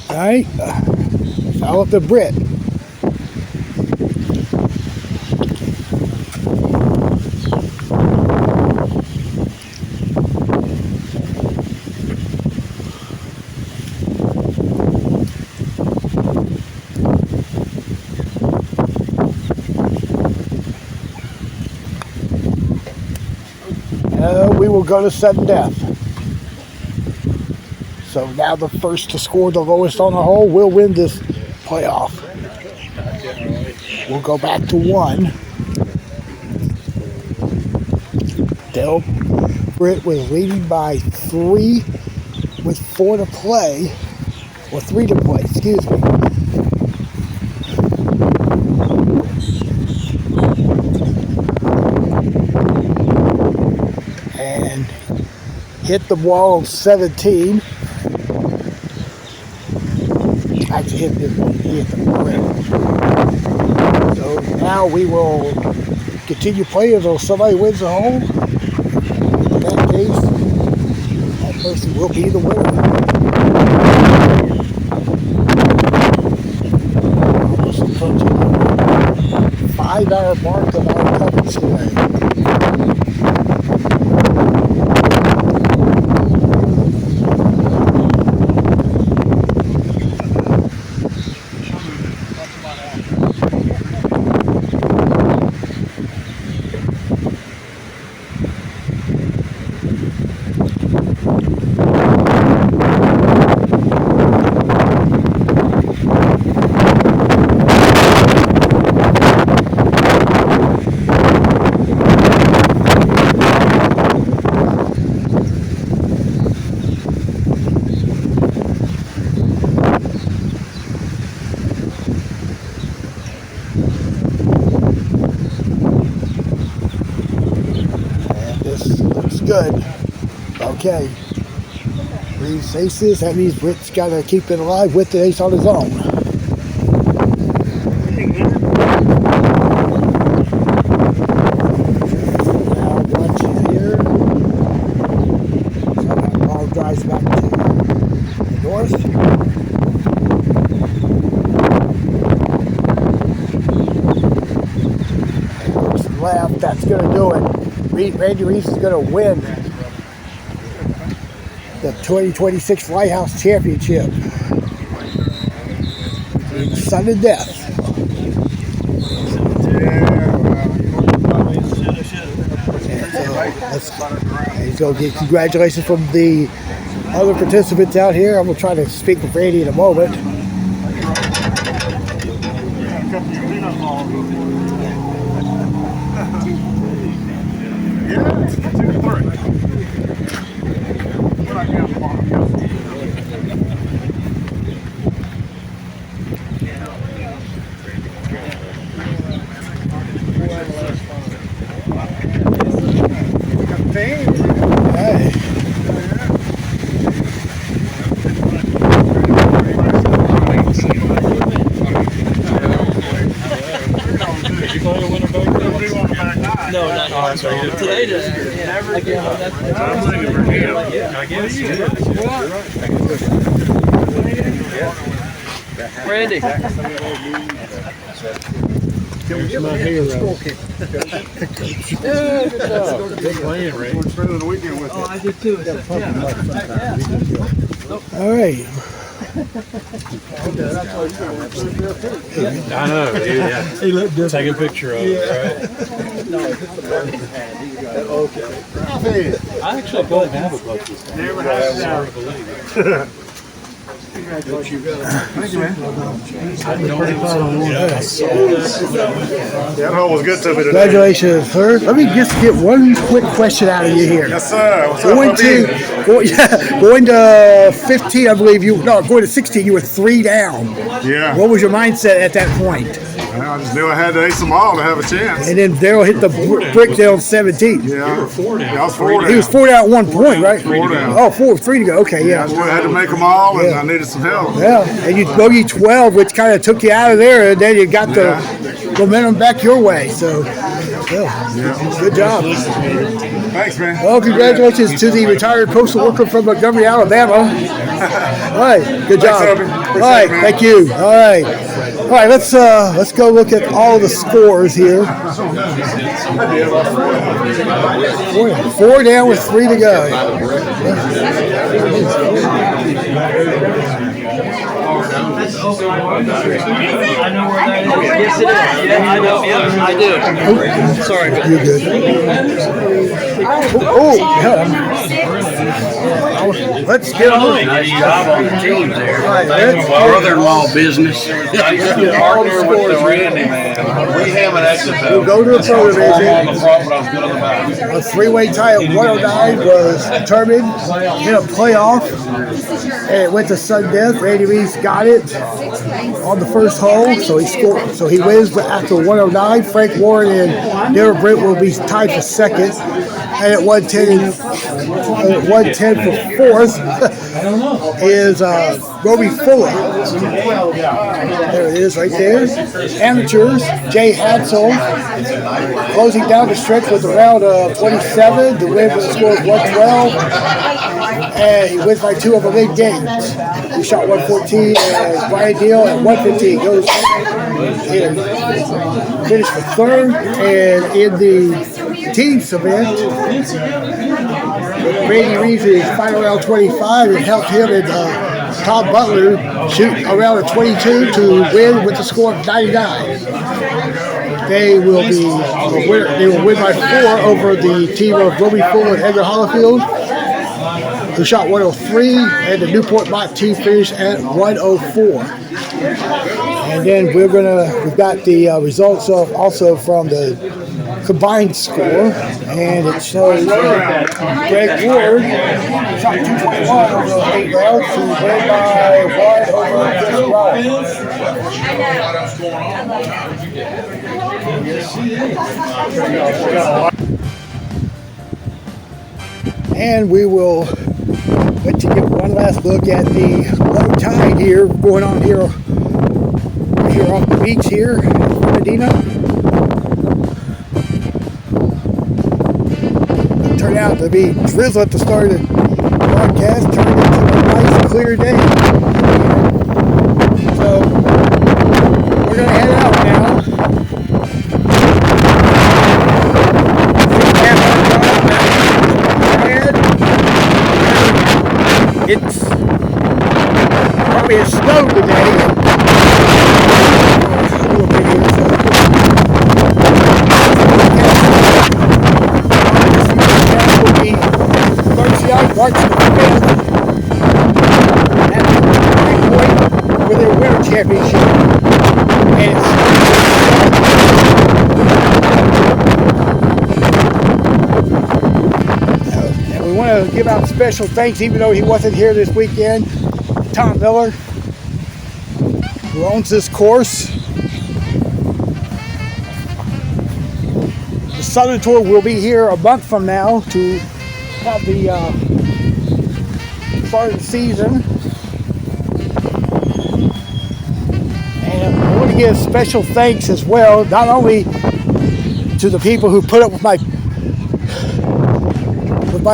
Speaker 2: All right, foul up the Brit. We will go to sudden death. So now the first to score the lowest on the hole will win this playoff. We'll go back to 1. Del Britt was leading by 3 with 4 to play, or 3 to play, excuse me. And hit the wall on 17. Actually hit the rim. So now we will continue playing until somebody wins the hole. In that case, that person will be the winner. Almost approaching the 5-hour mark of our coverage today. Good. Okay. Reeves aces. That means Britt's got to keep it alive with the ace on his own. Now watch here. So that ball drives back to the north. And looks left. That's going to do it. Randy Reeves is going to win the 2026 Lighthouse Championship in sudden death. So get congratulations from the other participants out here. I'm going to try to speak with Randy in a moment. Hey.
Speaker 6: No, not oh, sorry. Today just again. I'm looking for him. I guess. Randy.
Speaker 3: My hero.
Speaker 6: Yeah, good job.
Speaker 3: Good playing, Ray.
Speaker 6: Oh, I did too.
Speaker 2: All right.
Speaker 3: I know, dude. Yeah. He looked different. Take a picture of it, right?
Speaker 6: Okay.
Speaker 3: I actually don't have a bunch of stuff.
Speaker 6: Never had
Speaker 3: hard to believe it.
Speaker 6: Congratulations.
Speaker 10: Thank you, man.
Speaker 3: That hole was good to me today.
Speaker 2: Congratulations, sir. Let me just get one quick question out of you here.
Speaker 10: Yes, sir. What's
Speaker 2: Going to 15, I believe going to 16, you were 3 down.
Speaker 10: Yeah.
Speaker 2: What was your mindset at that point?
Speaker 10: I just knew I had to ace them all to have a chance.
Speaker 2: And then Daryl hit the brick there on 17.
Speaker 10: Yeah, I was 4 down.
Speaker 2: He was 4 down at one point, right?
Speaker 10: 4 down.
Speaker 2: Oh, 3 to go. Okay,
Speaker 10: I
Speaker 2: yeah.
Speaker 10: still had to make them all, and I needed some help.
Speaker 2: Yeah, and you bogey 12, which kind of took you out of there, and then you got the momentum back your way. So, good job.
Speaker 10: Thanks, man.
Speaker 2: Well, congratulations to the retired postal worker from Montgomery, Alabama. All right, good job. All right, thank you. All right, let's go look at all the scores here. 4 down with 3 to go.
Speaker 6: I know where that is. Yes, it is. Yeah, I know. Yep, I do. Sorry.
Speaker 2: You're good. Oh, yeah. Let's get on.
Speaker 7: Nice job on the team there.
Speaker 2: Right,
Speaker 7: Brother-in-law business.
Speaker 10: Partner with the Randy, man. We have an exit.
Speaker 2: We'll go to the pro division. A 3-way tie at 109 was determined in a playoff, and it went to sudden death. Randy Reese got it on the first hole, so he scored. So he wins after 109. Frank Warren and Darrell Brent will be tied for second, and at 110 for fourth is Roby Fuller. There it is right there. Amateurs, Jay Hadsel closing down the stretch with a round of 27. The win with the score of 112. And he wins by 2 over big games. He shot 114 and Brian Deal at 115 goes in. Finished for third. And in the teams event, Randy Reeves is final round 25 and helped him and Tom Butler shoot around a 22 to win with the score of 99. They will win by 4 over the team of Roby Fuller and Edgar Hollifield, who shot 103, and the Newport Mott team finished at 104. And then we've got the results also from the combined score, and it shows Greg Ward shot 221 over 8 rounds to win by 1 over Chris Robbins. And we will let you get one last look at the low tide here going on here off the beach here in Fernandina. It turned out to be drizzle at the start of the broadcast, turned into a nice clear day. So we're gonna head out now. It's probably a snow today. Will be Thursday out, March the 5th at Great Point for their winter championship. And we want to give out special thanks, even though he wasn't here this weekend, Tom Miller, who owns this course. The Southern Tour will be here a month from now to have the start of the season. And I want to give special thanks as well, not only to the people who put up with my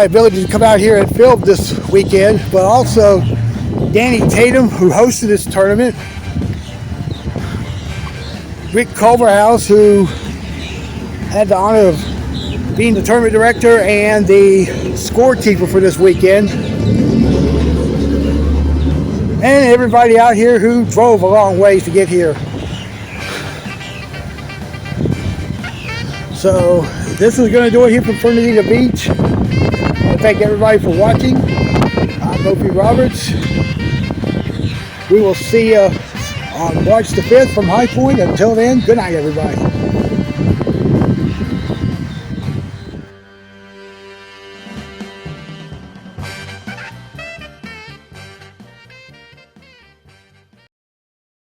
Speaker 2: ability to come out here and film this weekend, but also Danny Tatum, who hosted this tournament, Rick Culverhouse, who had the honor of being the tournament director and the scorekeeper for this weekend, and everybody out here who drove a long ways to get here. So this is going to do it here from Fernandina Beach. I want to thank everybody for watching. I'm Opie Roberts. We will see you on March the 5th from High Point. Until then, good night, everybody.